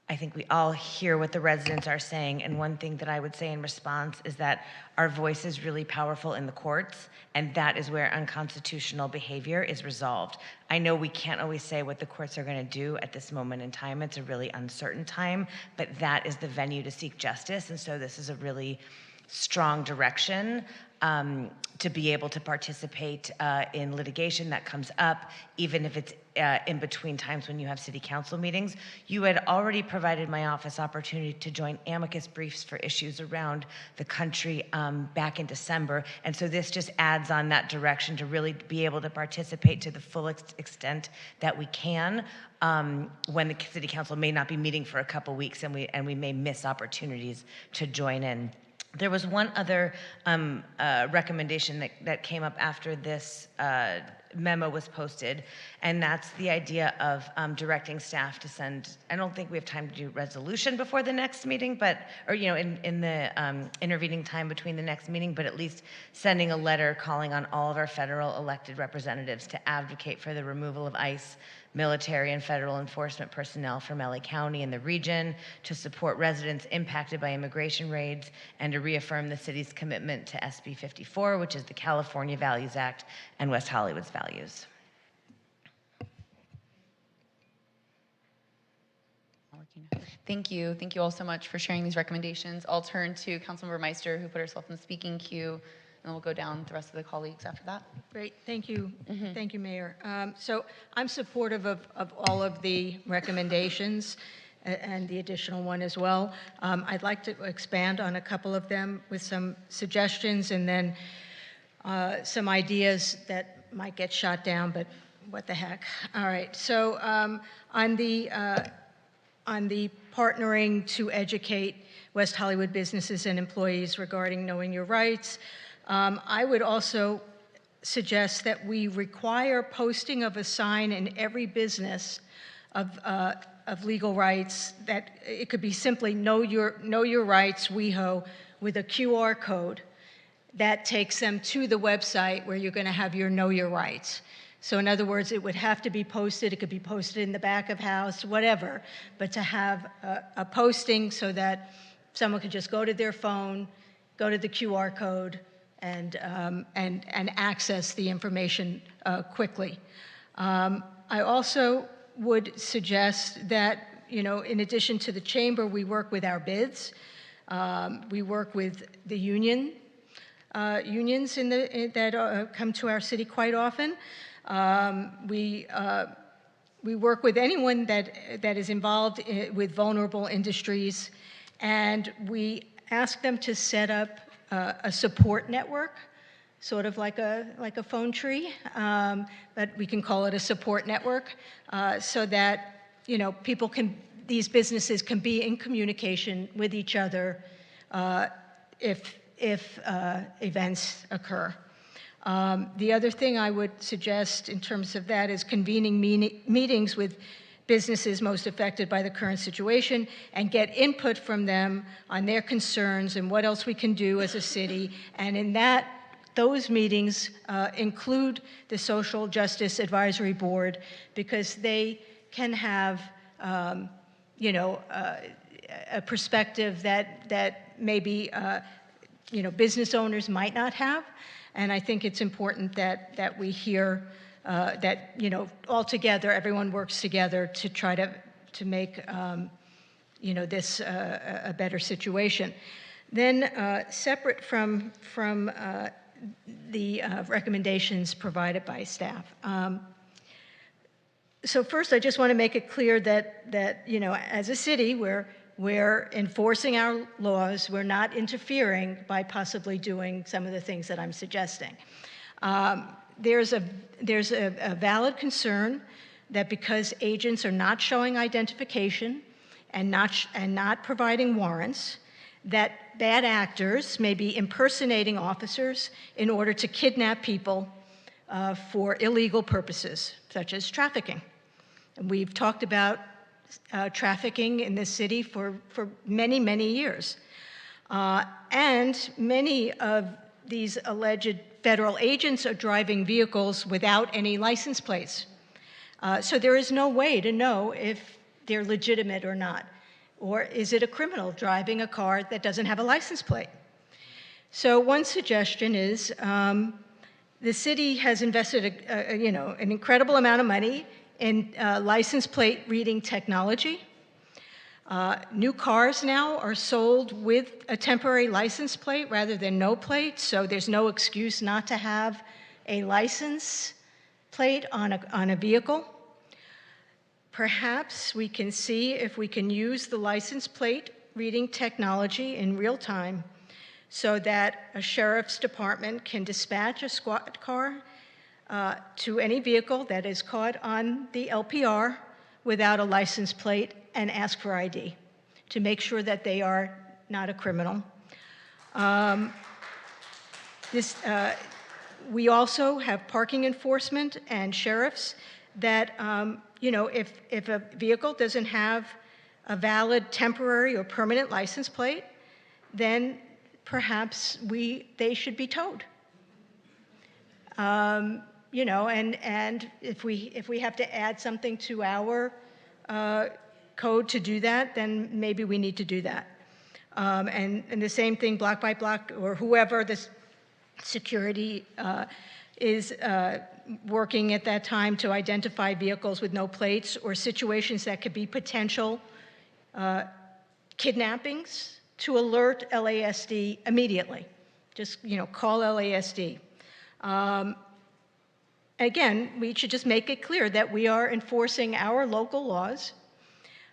I think we all hear what the residents are saying, and one thing that I would say in response is that our voice is really powerful in the courts, and that is where unconstitutional behavior is resolved. I know we can't always say what the courts are going to do at this moment in time. It's a really uncertain time, but that is the venue to seek justice, and so this is a really strong direction to be able to participate in litigation that comes up, even if it's in between times when you have city council meetings. You had already provided my office opportunity to join amicus briefs for issues around the country back in December, and so this just adds on that direction to really be able to participate to the full extent that we can when the city council may not be meeting for a couple weeks, and we may miss opportunities to join in. There was one other recommendation that came up after this memo was posted, and that's the idea of directing staff to send, I don't think we have time to do resolution before the next meeting, in the intervening time between the next meeting, but at least sending a letter calling on all of our federal elected representatives to advocate for the removal of ICE, military, and federal enforcement personnel from LA County and the region, to support residents impacted by immigration raids, and to reaffirm the city's commitment to SB 54, which is the California Values Act and West Hollywood's values. Thank you. Thank you all so much for sharing these recommendations. I'll turn to Councilmember Meister, who put herself in the speaking queue, and then we'll go down the rest of the colleagues after that. Great, thank you. Thank you, Mayor. So I'm supportive of all of the recommendations and the additional one as well. I'd like to expand on a couple of them with some suggestions and then some ideas that might get shot down, but what the heck. All right, so on the partnering to educate West Hollywood businesses and employees regarding knowing your rights, I would also suggest that we require posting of a sign in every business of legal rights, that it could be simply know your rights, WeHo, with a QR code that takes them to the website where you're going to have your know your rights. So in other words, it would have to be posted. It could be posted in the back of house, whatever, but to have a posting so that someone could just go to their phone, go to the QR code, and access the information quickly. I also would suggest that, in addition to the chamber, we work with our bids. We work with the unions that come to our city quite often. We work with anyone that is involved with vulnerable industries, and we ask them to set up a support network, sort of like a phone tree, but we can call it a support network, so that these businesses can be in communication with each other if events occur. The other thing I would suggest in terms of that is convening meetings with businesses most affected by the current situation and get input from them on their concerns and what else we can do as a city. And in those meetings include the Social Justice Advisory Board, because they can have a perspective that maybe business owners might not have. And I think it's important that we hear that, all together, everyone works together to try to make, this a better situation. Then separate from the recommendations provided by staff. So first, I just want to make it clear that as a city, we're enforcing our laws. We're not interfering by possibly doing some of the things that I'm suggesting. There's a valid concern that because agents are not showing identification and not providing warrants, that bad actors may be impersonating officers in order to kidnap people for illegal purposes, such as trafficking. And we've talked about trafficking in this city for many, many years. And many of these alleged federal agents are driving vehicles without any license plates. So there is no way to know if they're legitimate or not. Or is it a criminal driving a car that doesn't have a license plate? So one suggestion is the city has invested an incredible amount of money in license plate reading technology. New cars now are sold with a temporary license plate rather than no plate, so there's no excuse not to have a license plate on a vehicle. Perhaps we can see if we can use the license plate reading technology in real time so that a sheriff's department can dispatch a squad car to any vehicle that is caught on the LPR without a license plate and ask for ID to make sure that they are not a criminal. We also have parking enforcement and sheriffs that, if a vehicle doesn't have a valid temporary or permanent license plate, then perhaps they should be towed. And if we have to add something to our code to do that, then maybe we need to do that. And the same thing, block by block, or whoever the security is working at that time to identify vehicles with no plates or situations that could be potential kidnappings, to alert LASD immediately. Just, call LASD. Again, we should just make it clear that we are enforcing our local laws.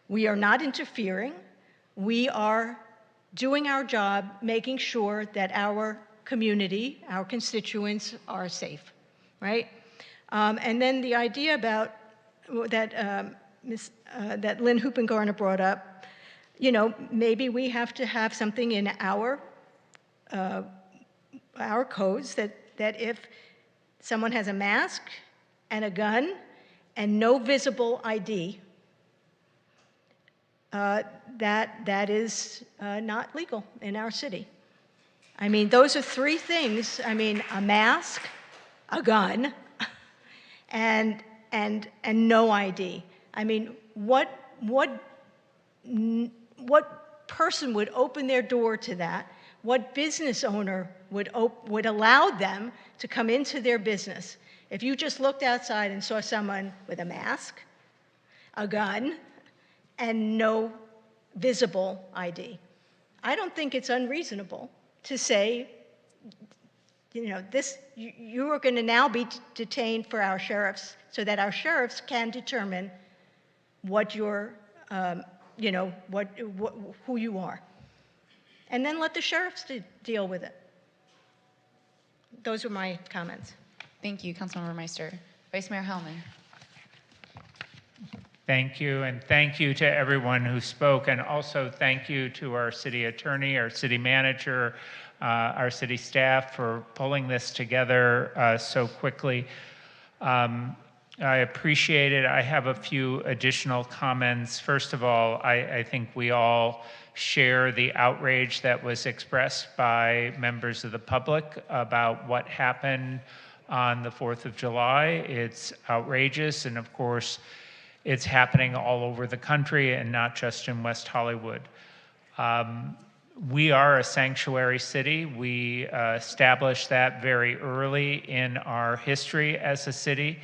We are not interfering. We are doing our job, making sure that our community, our constituents are safe, right? And then the idea about that that Lynn Hoopengarner brought up, maybe we have to have something in our codes that if someone has a mask and a gun and no visible ID, that is not legal in our city. I mean, those are three things. I mean, a mask, a gun, and no ID. I mean, what person would open their door to that? What business owner would allow them to come into their business? If you just looked outside and saw someone with a mask, a gun, and no visible ID, I don't think it's unreasonable to say, you are going to now be detained for our sheriffs, so that our sheriffs can determine what your, who you are, and then let the sheriffs deal with it. Those are my comments. Thank you, Councilmember Meister. Vice Mayor Hellman. Thank you, and thank you to everyone who spoke, and also thank you to our city attorney, our city manager, our city staff for pulling this together so quickly. I appreciate it. I have a few additional comments. First of all, I think we all share the outrage that was expressed by members of the public about what happened on the 4th of July. It's outrageous, and of course, it's happening all over the country and not just in West Hollywood. We are a sanctuary city. We established that very early in our history as a city.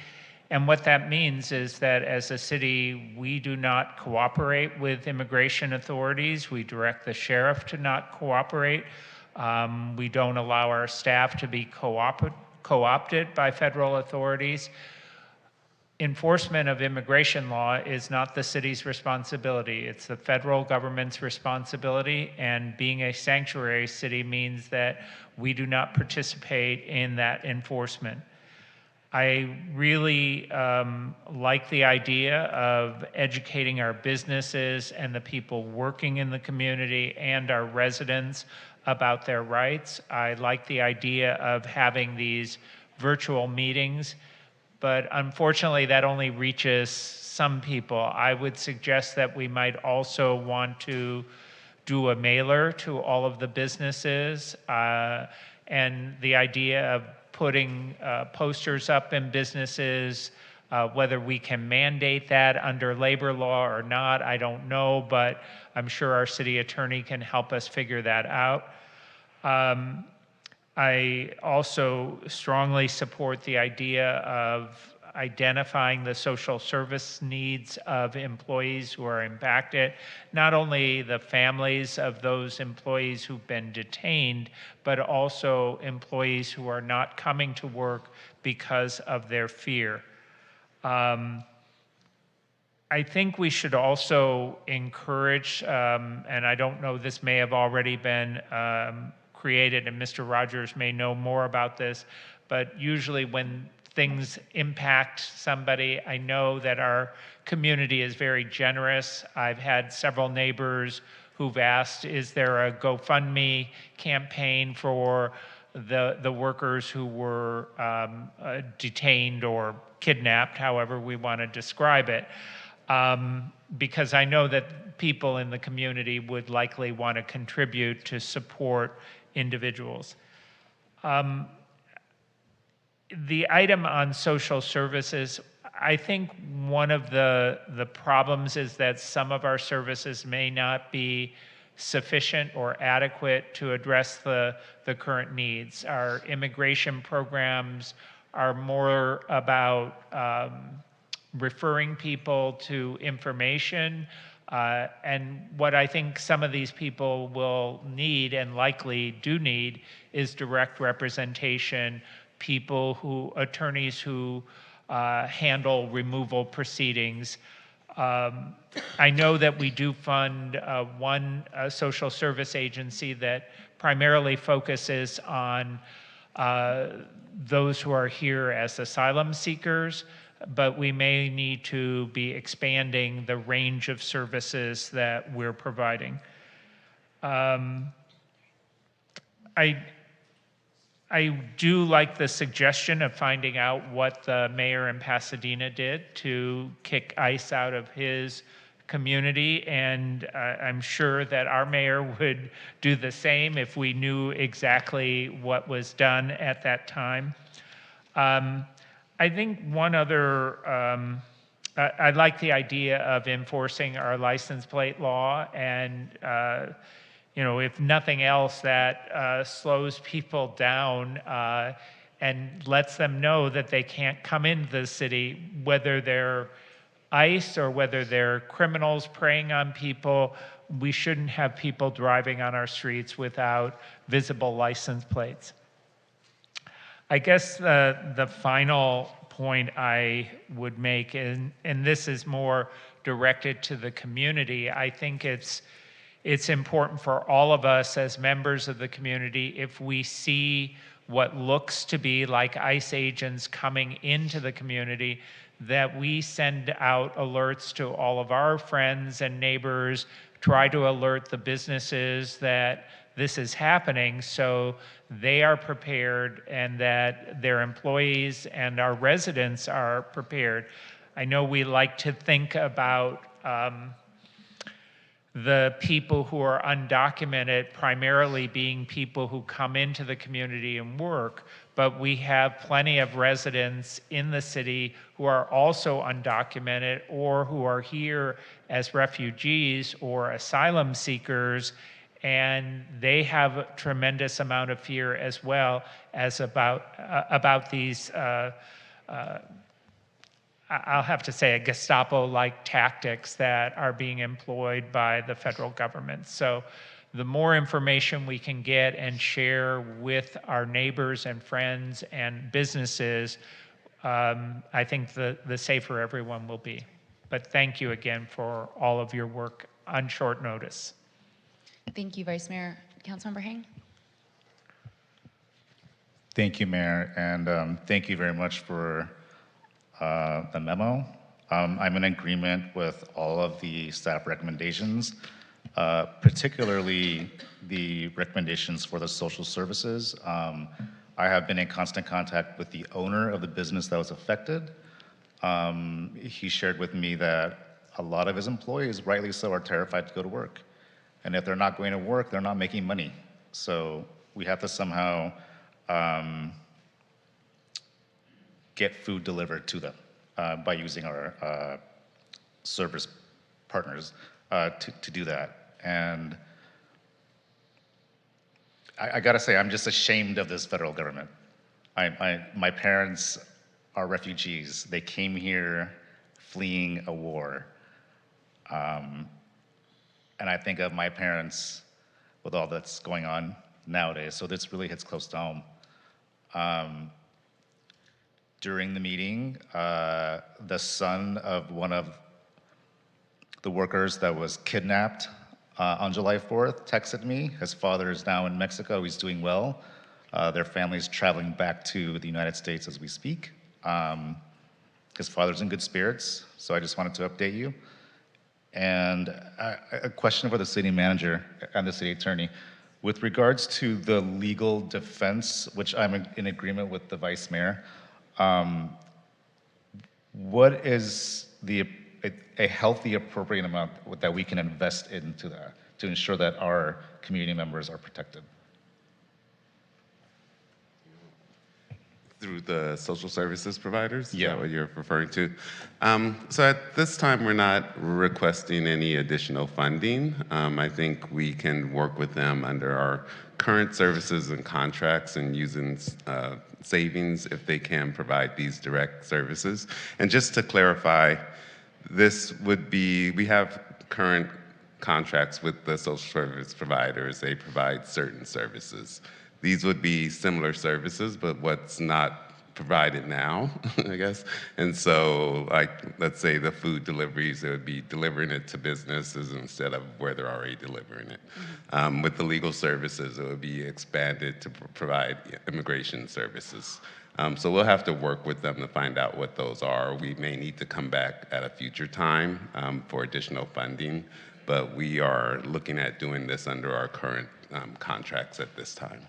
And what that means is that as a city, we do not cooperate with immigration authorities. We direct the sheriff to not cooperate. We don't allow our staff to be co-opted by federal authorities. Enforcement of immigration law is not the city's responsibility. It's the federal government's responsibility, and being a sanctuary city means that we do not participate in that enforcement. I really like the idea of educating our businesses and the people working in the community and our residents about their rights. I like the idea of having these virtual meetings, but unfortunately that only reaches some people. I would suggest that we might also want to do a mailer to all of the businesses, and the idea of putting posters up in businesses, whether we can mandate that under labor law or not, I don't know, but I'm sure our city attorney can help us figure that out. I also strongly support the idea of identifying the social service needs of employees who are impacted, not only the families of those employees who've been detained, but also employees who are not coming to work because of their fear. I think we should also encourage, and I don't know, this may have already been created, and Mr. Rogers may know more about this, but usually when things impact somebody, I know that our community is very generous. I've had several neighbors who've asked, is there a GoFundMe campaign for the workers who were detained or kidnapped, however we want to describe it, because I know that people in the community would likely want to contribute to support individuals. The item on social services, I think one of the problems is that some of our services may not be sufficient or adequate to address the current needs. Our immigration programs are more about referring people to information. And what I think some of these people will need and likely do need is direct representation, attorneys who handle removal proceedings. I know that we do fund one social service agency that primarily focuses on those who are here as asylum seekers, but we may need to be expanding the range of services that we're providing. I do like the suggestion of finding out what the mayor in Pasadena did to kick ICE out of his community, and I'm sure that our mayor would do the same if we knew exactly what was done at that time. I think one other, I like the idea of enforcing our license plate law, and if nothing else, that slows people down and lets them know that they can't come into the city, whether they're ICE or whether they're criminals preying on people. We shouldn't have people driving on our streets without visible license plates. I guess the final point I would make, and this is more directed to the community, I think it's important for all of us as members of the community, if we see what looks to be like ICE agents coming into the community, that we send out alerts to all of our friends and neighbors, try to alert the businesses that this is happening so they are prepared and that their employees and our residents are prepared. I know we like to think about the people who are undocumented primarily being people who come into the community and work, but we have plenty of residents in the city who are also undocumented or who are here as refugees or asylum seekers, and they have a tremendous amount of fear as well as about these I'll have to say, Gestapo-like tactics that are being employed by the federal government. So the more information we can get and share with our neighbors and friends and businesses, I think the safer everyone will be. But thank you again for all of your work on short notice. Thank you, Vice Mayor. Councilmember Hang? Thank you, Mayor, and thank you very much for the memo. I'm in agreement with all of the staff recommendations, particularly the recommendations for the social services. I have been in constant contact with the owner of the business that was affected. He shared with me that a lot of his employees, rightly so, are terrified to go to work. And if they're not going to work, they're not making money. So we have to somehow get food delivered to them by using our service partners to do that. And I gotta say, I'm just ashamed of this federal government. My parents are refugees. They came here fleeing a war. And I think of my parents with all that's going on nowadays, so this really hits close to home. During the meeting, the son of one of the workers that was kidnapped on July 4th texted me. His father is now in Mexico. He's doing well. Their family's traveling back to the United States as we speak. His father's in good spirits, so I just wanted to update you. And a question for the city manager and the city attorney. With regards to the legal defense, which I'm in agreement with the vice mayor, what is a healthy, appropriate amount that we can invest into that to ensure that our community members are protected? Through the social services providers? Yeah. Is that what you're referring to? So at this time, we're not requesting any additional funding. I think we can work with them under our current services and contracts and using savings if they can provide these direct services. And just to clarify, this would be, we have current contracts with the social service providers, they provide certain services. These would be similar services, but what's not provided now, I guess. And so, like, let's say the food deliveries, it would be delivering it to businesses instead of where they're already delivering it. With the legal services, it would be expanded to provide immigration services. So we'll have to work with them to find out what those are. We may need to come back at a future time for additional funding, but we are looking at doing this under our current contracts at this time.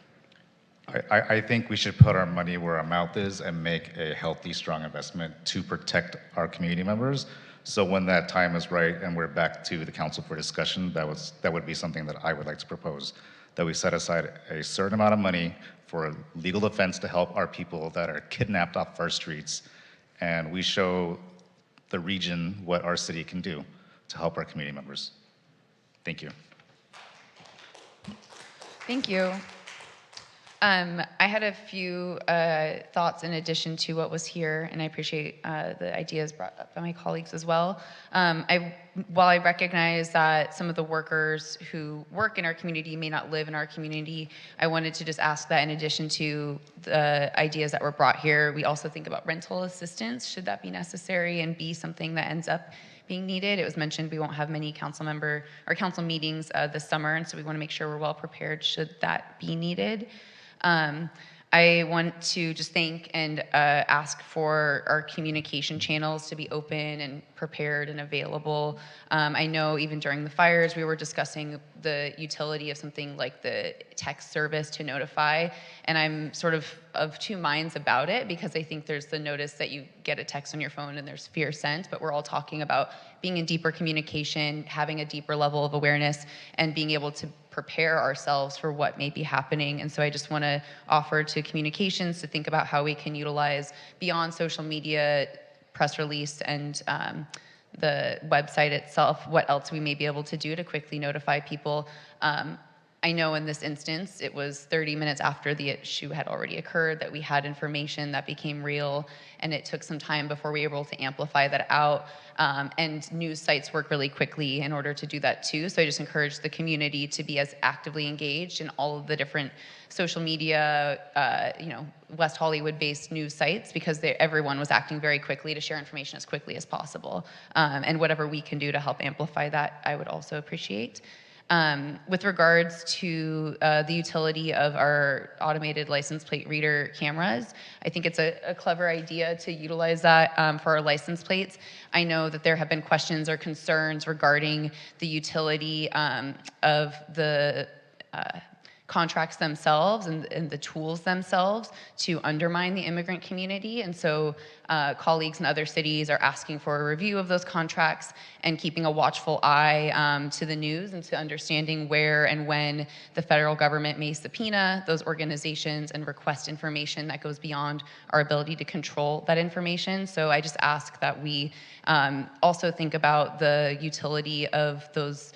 I think we should put our money where our mouth is and make a healthy, strong investment to protect our community members. So when that time is right and we're back to the council for discussion, that would be something that I would like to propose, that we set aside a certain amount of money for legal defense to help our people that are kidnapped off our streets, and we show the region what our city can do to help our community members. Thank you. Thank you. I had a few thoughts in addition to what was here, and I appreciate the ideas brought up by my colleagues as well. While I recognize that some of the workers who work in our community may not live in our community, I wanted to just ask that in addition to the ideas that were brought here, we also think about rental assistance, should that be necessary and be something that ends up being needed. It was mentioned we won't have many council meetings this summer, and so we want to make sure we're well prepared should that be needed. I want to just thank and ask for our communication channels to be open and prepared and available. I know even during the fires, we were discussing the utility of something like the text service to notify, and I'm sort of two minds about it because I think there's the notice that you get a text on your phone and there's fear sent, but we're all talking about being in deeper communication, having a deeper level of awareness, and being able to prepare ourselves for what may be happening. And so I just want to offer to communications to think about how we can utilize beyond social media, press release, and the website itself, what else we may be able to do to quickly notify people. I know in this instance, it was 30 minutes after the issue had already occurred that we had information that became real, and it took some time before we were able to amplify that out. And news sites work really quickly in order to do that too. So I just encourage the community to be as actively engaged in all of the different social media, West Hollywood-based news sites, because everyone was acting very quickly to share information as quickly as possible. And whatever we can do to help amplify that, I would also appreciate. With regards to the utility of our automated license plate reader cameras, I think it's a clever idea to utilize that for our license plates. I know that there have been questions or concerns regarding the utility of the contracts themselves and the tools themselves to undermine the immigrant community. And so colleagues in other cities are asking for a review of those contracts and keeping a watchful eye to the news and to understanding where and when the federal government may subpoena those organizations and request information that goes beyond our ability to control that information. So I just ask that we also think about the utility of those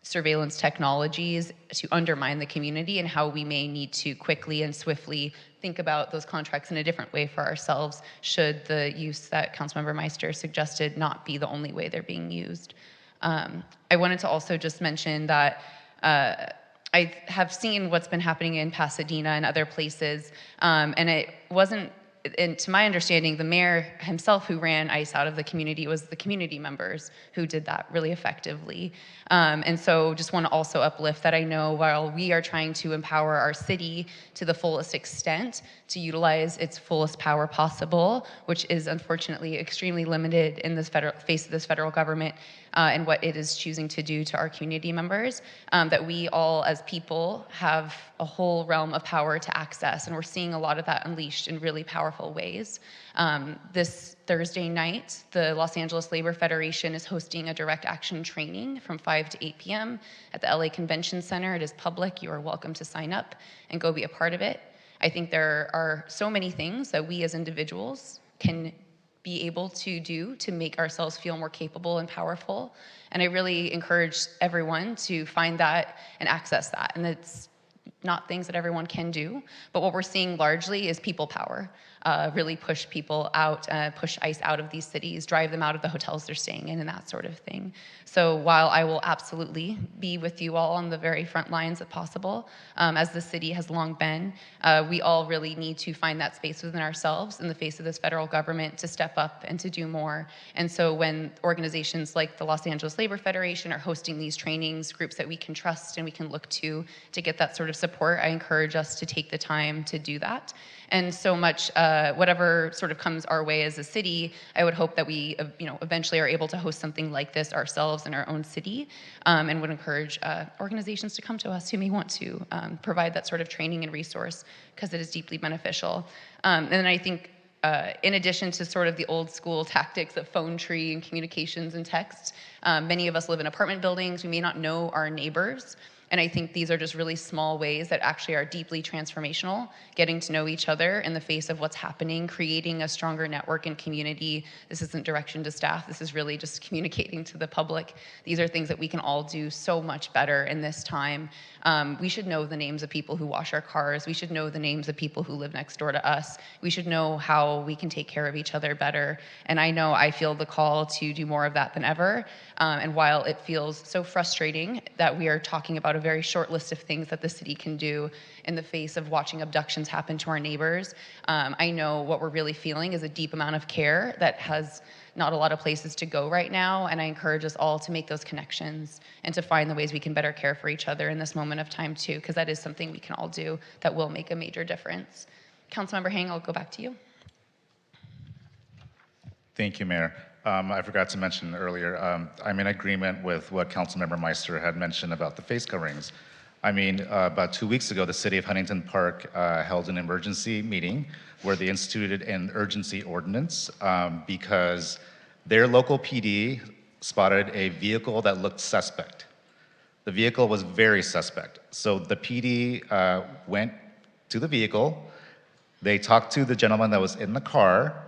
surveillance technologies to undermine the community and how we may need to quickly and swiftly think about those contracts in a different way for ourselves should the use that Councilmember Meister suggested not be the only way they're being used. I wanted to also just mention that I have seen what's been happening in Pasadena and other places, and it wasn't, and to my understanding, the mayor himself who ran ICE out of the community, was the community members who did that really effectively. And so just want to also uplift that I know while we are trying to empower our city to the fullest extent to utilize its fullest power possible, which is unfortunately extremely limited in this face of this federal government and what it is choosing to do to our community members, that we all as people have a whole realm of power to access, and we're seeing a lot of that unleashed in really powerful ways. This Thursday night, the Los Angeles Labor Federation is hosting a direct action training from 5 to 8 p.m. at the LA Convention Center. It is public. You are welcome to sign up and go be a part of it. I think there are so many things that we as individuals can be able to do to make ourselves feel more capable and powerful. And I really encourage everyone to find that and access that. And it's not things that everyone can do, but what we're seeing largely is people power. Really push people out, push ICE out of these cities, drive them out of the hotels they're staying in, and that sort of thing. So while I will absolutely be with you all on the very front lines if possible, as the city has long been, we all really need to find that space within ourselves in the face of this federal government to step up and to do more. And so when organizations like the Los Angeles Labor Federation are hosting these trainings, groups that we can trust and we can look to get that sort of support, I encourage us to take the time to do that. And so much, whatever sort of comes our way as a city, I would hope that we, eventually are able to host something like this ourselves in our own city, and would encourage organizations to come to us who may want to provide that sort of training and resource, because it is deeply beneficial. And then I think, in addition to sort of the old school tactics of phone tree and communications and text, many of us live in apartment buildings. We may not know our neighbors. And I think these are just really small ways that actually are deeply transformational, getting to know each other in the face of what's happening, creating a stronger network and community. This isn't direction to staff. This is really just communicating to the public. These are things that we can all do so much better in this time. We should know the names of people who wash our cars. We should know the names of people who live next door to us. We should know how we can take care of each other better. And I know I feel the call to do more of that than ever. And while it feels so frustrating that we are talking about a very short list of things that the city can do in the face of watching abductions happen to our neighbors, I know what we're really feeling is a deep amount of care that has not a lot of places to go right now, and I encourage us all to make those connections and to find the ways we can better care for each other in this moment of time too, because that is something we can all do that will make a major difference. Councilmember Hang, I'll go back to you. Thank you, Mayor. I forgot to mention earlier, I'm in agreement with what Councilmember Meister had mentioned about the face coverings. I mean, about 2 weeks ago, the city of Huntington Park held an emergency meeting where they instituted an urgency ordinance because their local PD spotted a vehicle that looked suspect. The vehicle was very suspect. So the PD went to the vehicle. They talked to the gentleman that was in the car.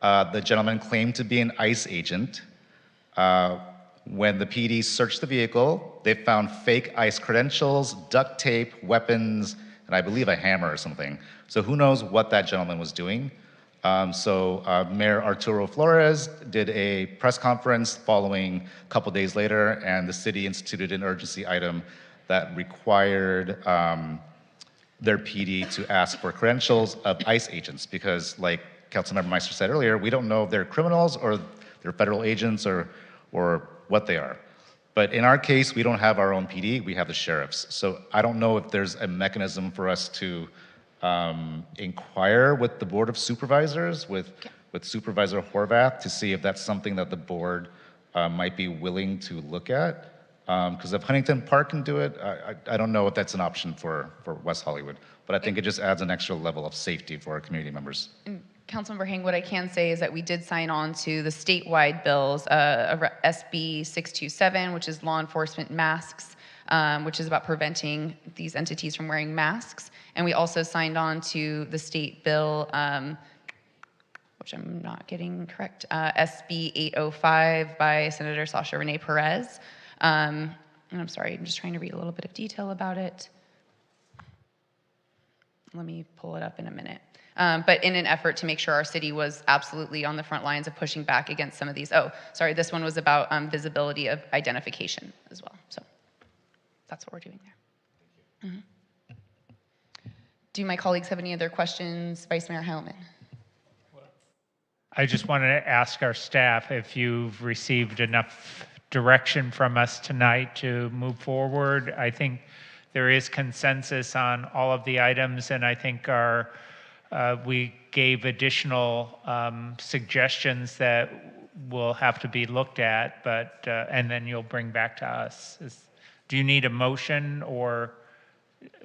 The gentleman claimed to be an ICE agent. When the PD searched the vehicle, they found fake ICE credentials, duct tape, weapons, and I believe a hammer or something. So who knows what that gentleman was doing. Mayor Arturo Flores did a press conference following a couple days later, and the city instituted an urgency item that required their PD to ask for credentials of ICE agents because, like Councilmember Meister said earlier, we don't know if they're criminals or they're federal agents or what they are. But in our case, we don't have our own PD, we have the sheriffs. So I don't know if there's a mechanism for us to inquire with the Board of Supervisors, with Supervisor Horvath, to see if that's something that the board might be willing to look at. Because if Huntington Park can do it, I don't know if that's an option for West Hollywood. But I think it just adds an extra level of safety for our community members. Councilmember Hang, what I can say is that we did sign on to the statewide bills, SB 627, which is law enforcement masks, which is about preventing these entities from wearing masks. And we also signed on to the state bill, which I'm not getting correct, SB 805 by Senator Sasha Renee Perez. And I'm sorry, I'm just trying to read a little bit of detail about it. Let me pull it up in a minute. But in an effort to make sure our city was absolutely on the front lines of pushing back against some of these. Oh, sorry, this one was about visibility of identification as well. So that's what we're doing there. Do my colleagues have any other questions? Vice Mayor Heilman. I just wanted to ask our staff if you've received enough direction from us tonight to move forward. I think there is consensus on all of the items, and I think we gave additional suggestions that will have to be looked at, but and then you'll bring back to us. Do you need a motion or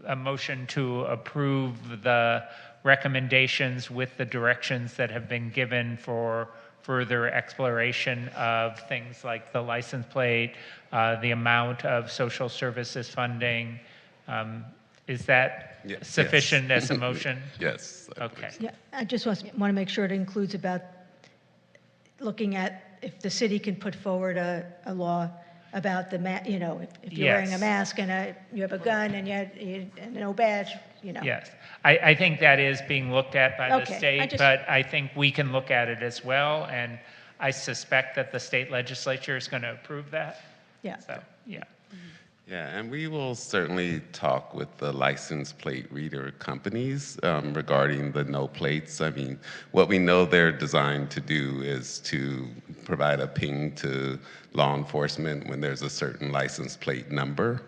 a motion to approve the recommendations with the directions that have been given for further exploration of things like the license plate, the amount of social services funding? Is that sufficient as a motion? Yes. Okay. Yeah, I just want to make sure it includes about looking at if the city can put forward a law about if you're wearing a Yes. mask and you have a gun and and no badge, Yes. I think that is being looked at by the Okay, state, but I think we can look at it as well, and I suspect that the state legislature is going to approve that. Yeah. So, yeah. Yeah, and we will certainly talk with the license plate reader companies regarding the no plates. I mean, what we know they're designed to do is to provide a ping to law enforcement when there's a certain license plate number.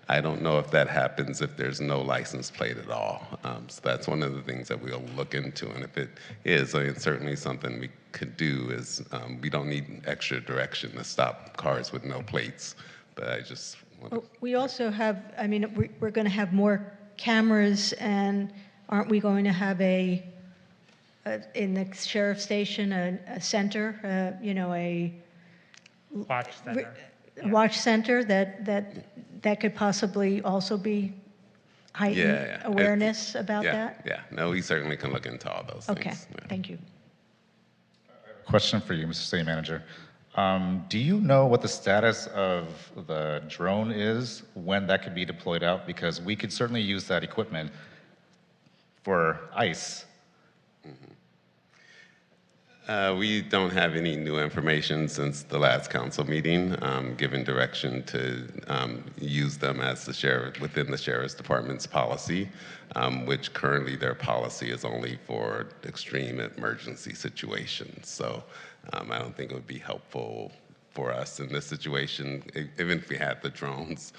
I don't know if that happens if there's no license plate at all. So that's one of the things that we'll look into. And if it is, I mean, certainly something we could do is we don't need extra direction to stop cars with no plates. But I just we also have, we're going to have more cameras, and aren't we going to have in the sheriff's station, a center, a watch center. Watch center that could possibly also be heightened awareness about that? Yeah, no, we certainly can look into all those Okay, things. Yeah. thank you. Question for you, Mr. City Manager. Do you know what the status of the drone is, when that could be deployed out? Because we could certainly use that equipment for ICE. We don't have any new information since the last council meeting, given direction to use them as within the Sheriff's Department's policy, which currently their policy is only for extreme emergency situations. So I don't think it would be helpful for us in this situation. Even if we had the drones,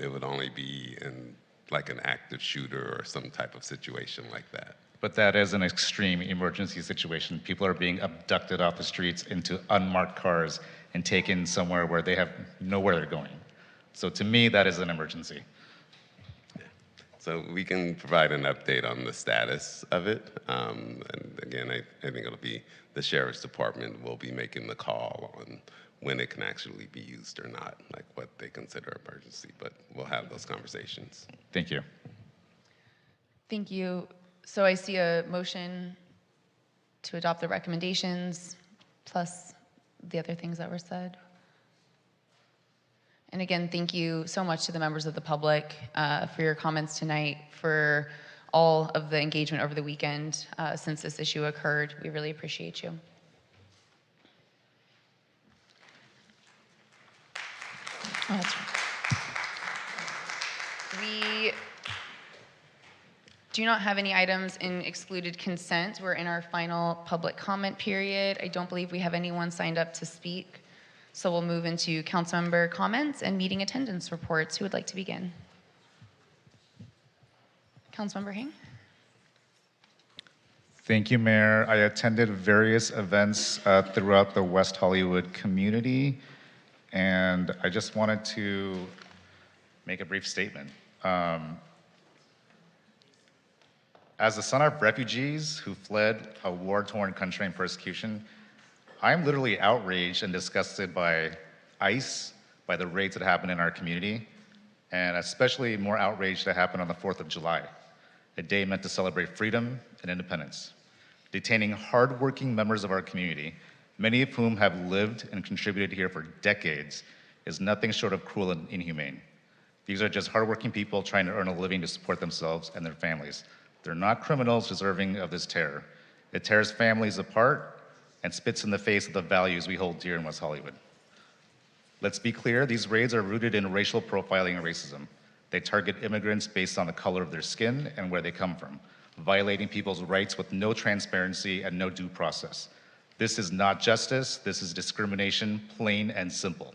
it would only be in like an active shooter or some type of situation like that. But that is an extreme emergency situation. People are being abducted off the streets into unmarked cars and taken somewhere where they have nowhere they're going. So to me, that is an emergency. Yeah. So we can provide an update on the status of it. And again, I think it'll be the Sheriff's Department will be making the call on when it can actually be used or not, like what they consider emergency, but we'll have those conversations. Thank you. Thank you. So I see a motion to adopt the recommendations plus the other things that were said. And again, thank you so much to the members of the public for your comments tonight, for all of the engagement over the weekend since this issue occurred. We really appreciate you. Oh, that's right. We do not have any items in excluded consent. We're in our final public comment period. I don't believe we have anyone signed up to speak. So we'll move into council member comments and meeting attendance reports. Who would like to begin? Councilmember Hing. Thank you, Mayor. I attended various events throughout the West Hollywood community, and I just wanted to make a brief statement. As the son of refugees who fled a war-torn country and persecution, I'm literally outraged and disgusted by ICE, by the raids that happen in our community, and especially more outraged that happened on the 4th of July, a day meant to celebrate freedom and independence. Detaining hardworking members of our community, many of whom have lived and contributed here for decades, is nothing short of cruel and inhumane. These are just hardworking people trying to earn a living to support themselves and their families. They're not criminals deserving of this terror. It tears families apart and spits in the face of the values we hold dear in West Hollywood. Let's be clear, these raids are rooted in racial profiling and racism. They target immigrants based on the color of their skin and where they come from, violating people's rights with no transparency and no due process. This is not justice, this is discrimination, plain and simple.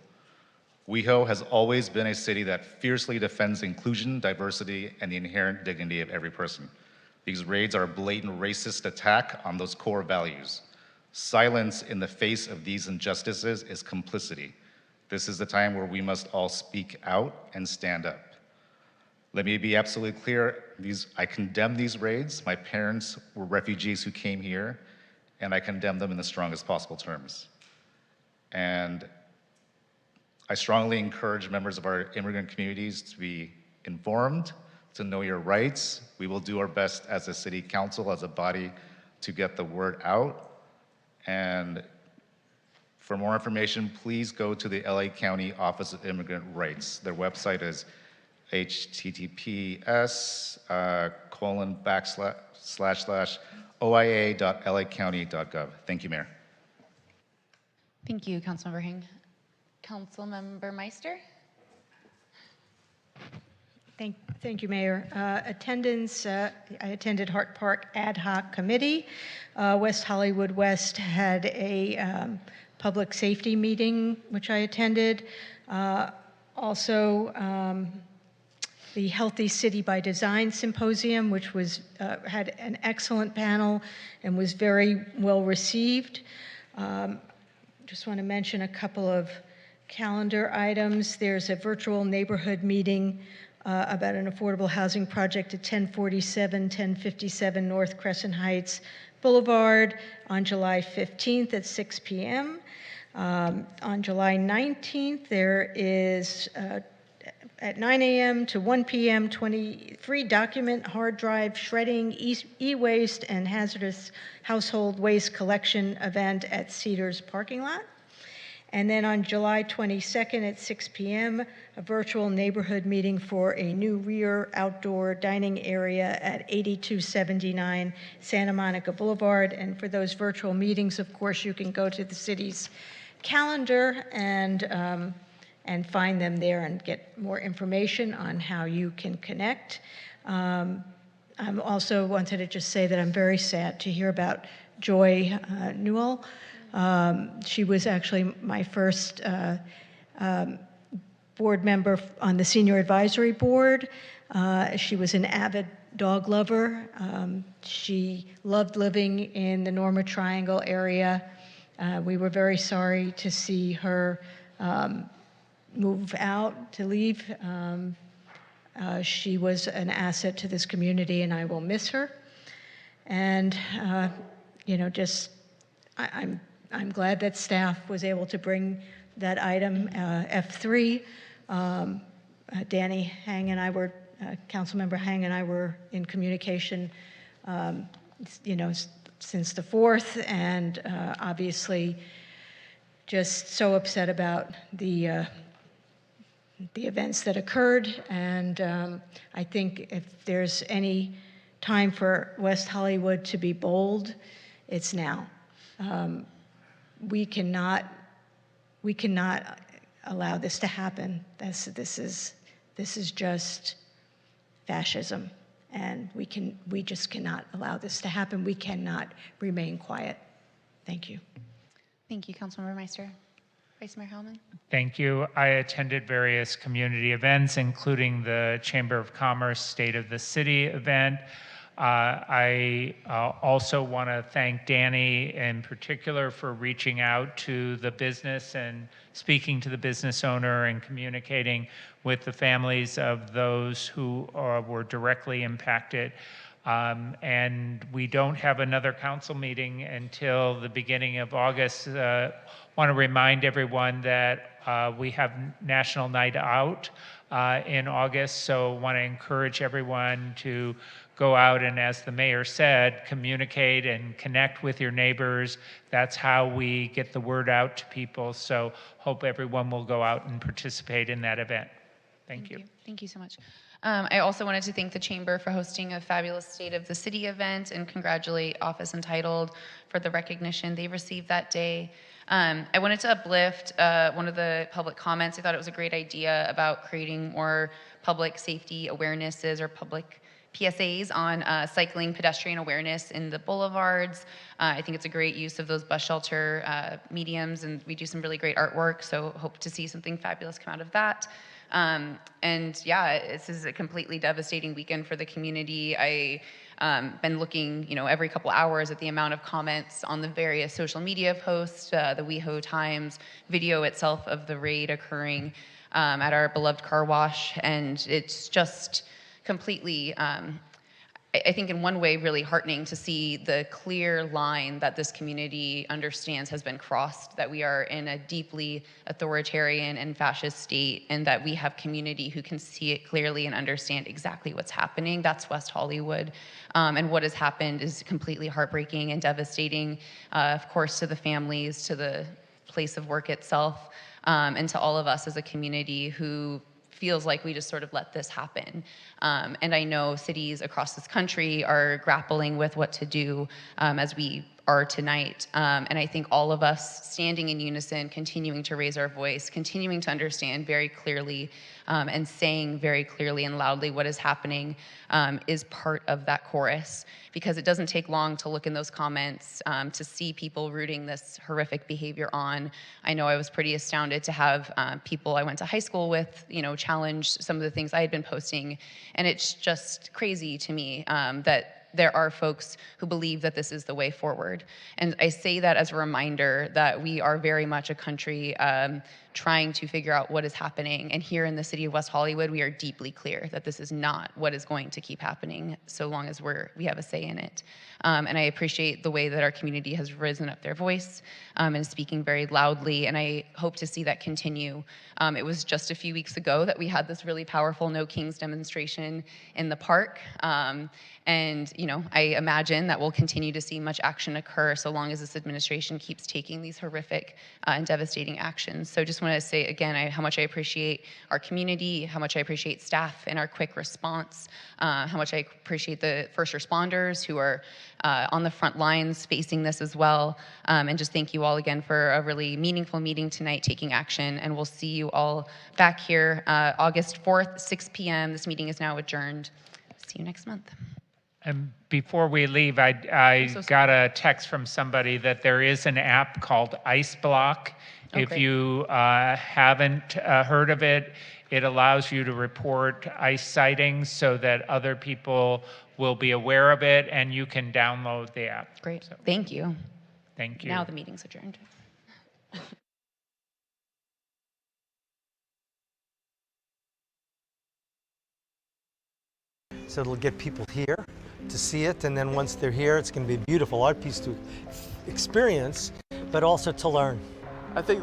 WeHo has always been a city that fiercely defends inclusion, diversity, and the inherent dignity of every person. These raids are a blatant racist attack on those core values. Silence in the face of these injustices is complicity. This is the time where we must all speak out and stand up. Let me be absolutely clear, I condemn these raids. My parents were refugees who came here, and I condemn them in the strongest possible terms. And I strongly encourage members of our immigrant communities to be informed, to know your rights. We will do our best as a city council, as a body, to get the word out. And For more information, please go to the LA County Office of Immigrant Rights. Their website is https://oia.lacounty.gov. Thank you, Mayor. Thank you, Councilmember Hing. Councilmember Meister? Thank you, Mayor. Attendance, I attended Hart Park Ad Hoc Committee. West Hollywood West had a public safety meeting, which I attended. Also, the Healthy City by Design Symposium, which was had an excellent panel and was very well received. Just want to mention a couple of calendar items. There's a virtual neighborhood meeting about an affordable housing project at 1057 North Crescent Heights Boulevard on July 15th at 6 p.m. On July 19th, there is at 9 a.m. to 1 p.m. 23 document hard drive shredding, e-waste, and hazardous household waste collection event at Cedars parking lot. And then on July 22nd at 6 p.m., a virtual neighborhood meeting for a new rear outdoor dining area at 8279 Santa Monica Boulevard. And for those virtual meetings, of course, you can go to the city's calendar and find them there and get more information on how you can connect. I'm also wanted to just say that I'm very sad to hear about Joy Newell. She was actually my first board member on the Senior Advisory Board. She was an avid dog lover. She loved living in the Norma Triangle area. We were very sorry to see her move out, to leave. She was an asset to this community, and I will miss her. And, you know, just I'm glad that staff was able to bring that item, F3. Danny Hang and I were, Councilmember Hang and I were in communication, you know, since the 4th, and obviously just so upset about the events that occurred. And I think if there's any time for West Hollywood to be bold, it's now. We cannot allow this to happen. This is just fascism, and we just cannot allow this to happen. We cannot remain quiet. Thank you. Thank you, Councilmember Meister. Vice Mayor Hellman? Thank you. I attended various community events, including the Chamber of Commerce State of the City event. I also want to thank Danny in particular for reaching out to the business and speaking to the business owner and communicating with the families of those who were directly impacted. And we don't have another council meeting until the beginning of August. Want to remind everyone that we have National Night Out in August, so want to encourage everyone to go out and, as the mayor said, communicate and connect with your neighbors. That's how we get the word out to people. So hope everyone will go out and participate in that event. Thank you. Thank you so much. I also wanted to thank the Chamber for hosting a fabulous State of the City event and congratulate Office Entitled for the recognition they received that day. I wanted to uplift one of the public comments. I thought it was a great idea about creating more public safety awarenesses or public PSAs on cycling pedestrian awareness in the boulevards. I think it's a great use of those bus shelter mediums, and we do some really great artwork, so hope to see something fabulous come out of that. And yeah, this is a completely devastating weekend for the community. I been looking, you know, every couple hours at the amount of comments on the various social media posts, the WeHo Times video itself of the raid occurring at our beloved car wash, and it's just completely, I think in one way really heartening to see the clear line that this community understands has been crossed, that we are in a deeply authoritarian and fascist state, and that we have community who can see it clearly and understand exactly what's happening. That's West Hollywood. And what has happened is completely heartbreaking and devastating, of course, to the families, to the place of work itself, and to all of us as a community who feels like we just sort of let this happen. And I know cities across this country are grappling with what to do as we are tonight. And I think all of us standing in unison, continuing to raise our voice, continuing to understand very clearly and saying very clearly and loudly what is happening is part of that chorus. Because it doesn't take long to look in those comments to see people rooting this horrific behavior on. I know I was pretty astounded to have people I went to high school with, challenge some of the things I had been posting. And it's just crazy to me that there are folks who believe that this is the way forward. And I say that as a reminder that we are very much a country trying to figure out what is happening. And here in the city of West Hollywood, we are deeply clear that this is not what is going to keep happening so long as we have a say in it. And I appreciate the way that our community has risen up their voice and is speaking very loudly, and I hope to see that continue. It was just a few weeks ago that we had this really powerful No Kings demonstration in the park. And I imagine that we'll continue to see much action occur so long as this administration keeps taking these horrific and devastating actions. So just want to say again how much I appreciate our community, how much I appreciate staff and our quick response, how much I appreciate the first responders who are on the front lines facing this as well. And just thank you all again for a really meaningful meeting tonight, taking action. And we'll see you all back here August 4th, 6 p.m. This meeting is now adjourned. See you next month. And before we leave, I got a text from somebody that there is an app called Ice Block. If you haven't heard of it, it allows you to report ICE sightings so that other people will be aware of it, and you can download the app. Great. So, thank you. Thank you. Now the meeting's adjourned. So it'll get people here to see it, and then once they're here, it's going to be a beautiful art piece to experience, but also to learn. I think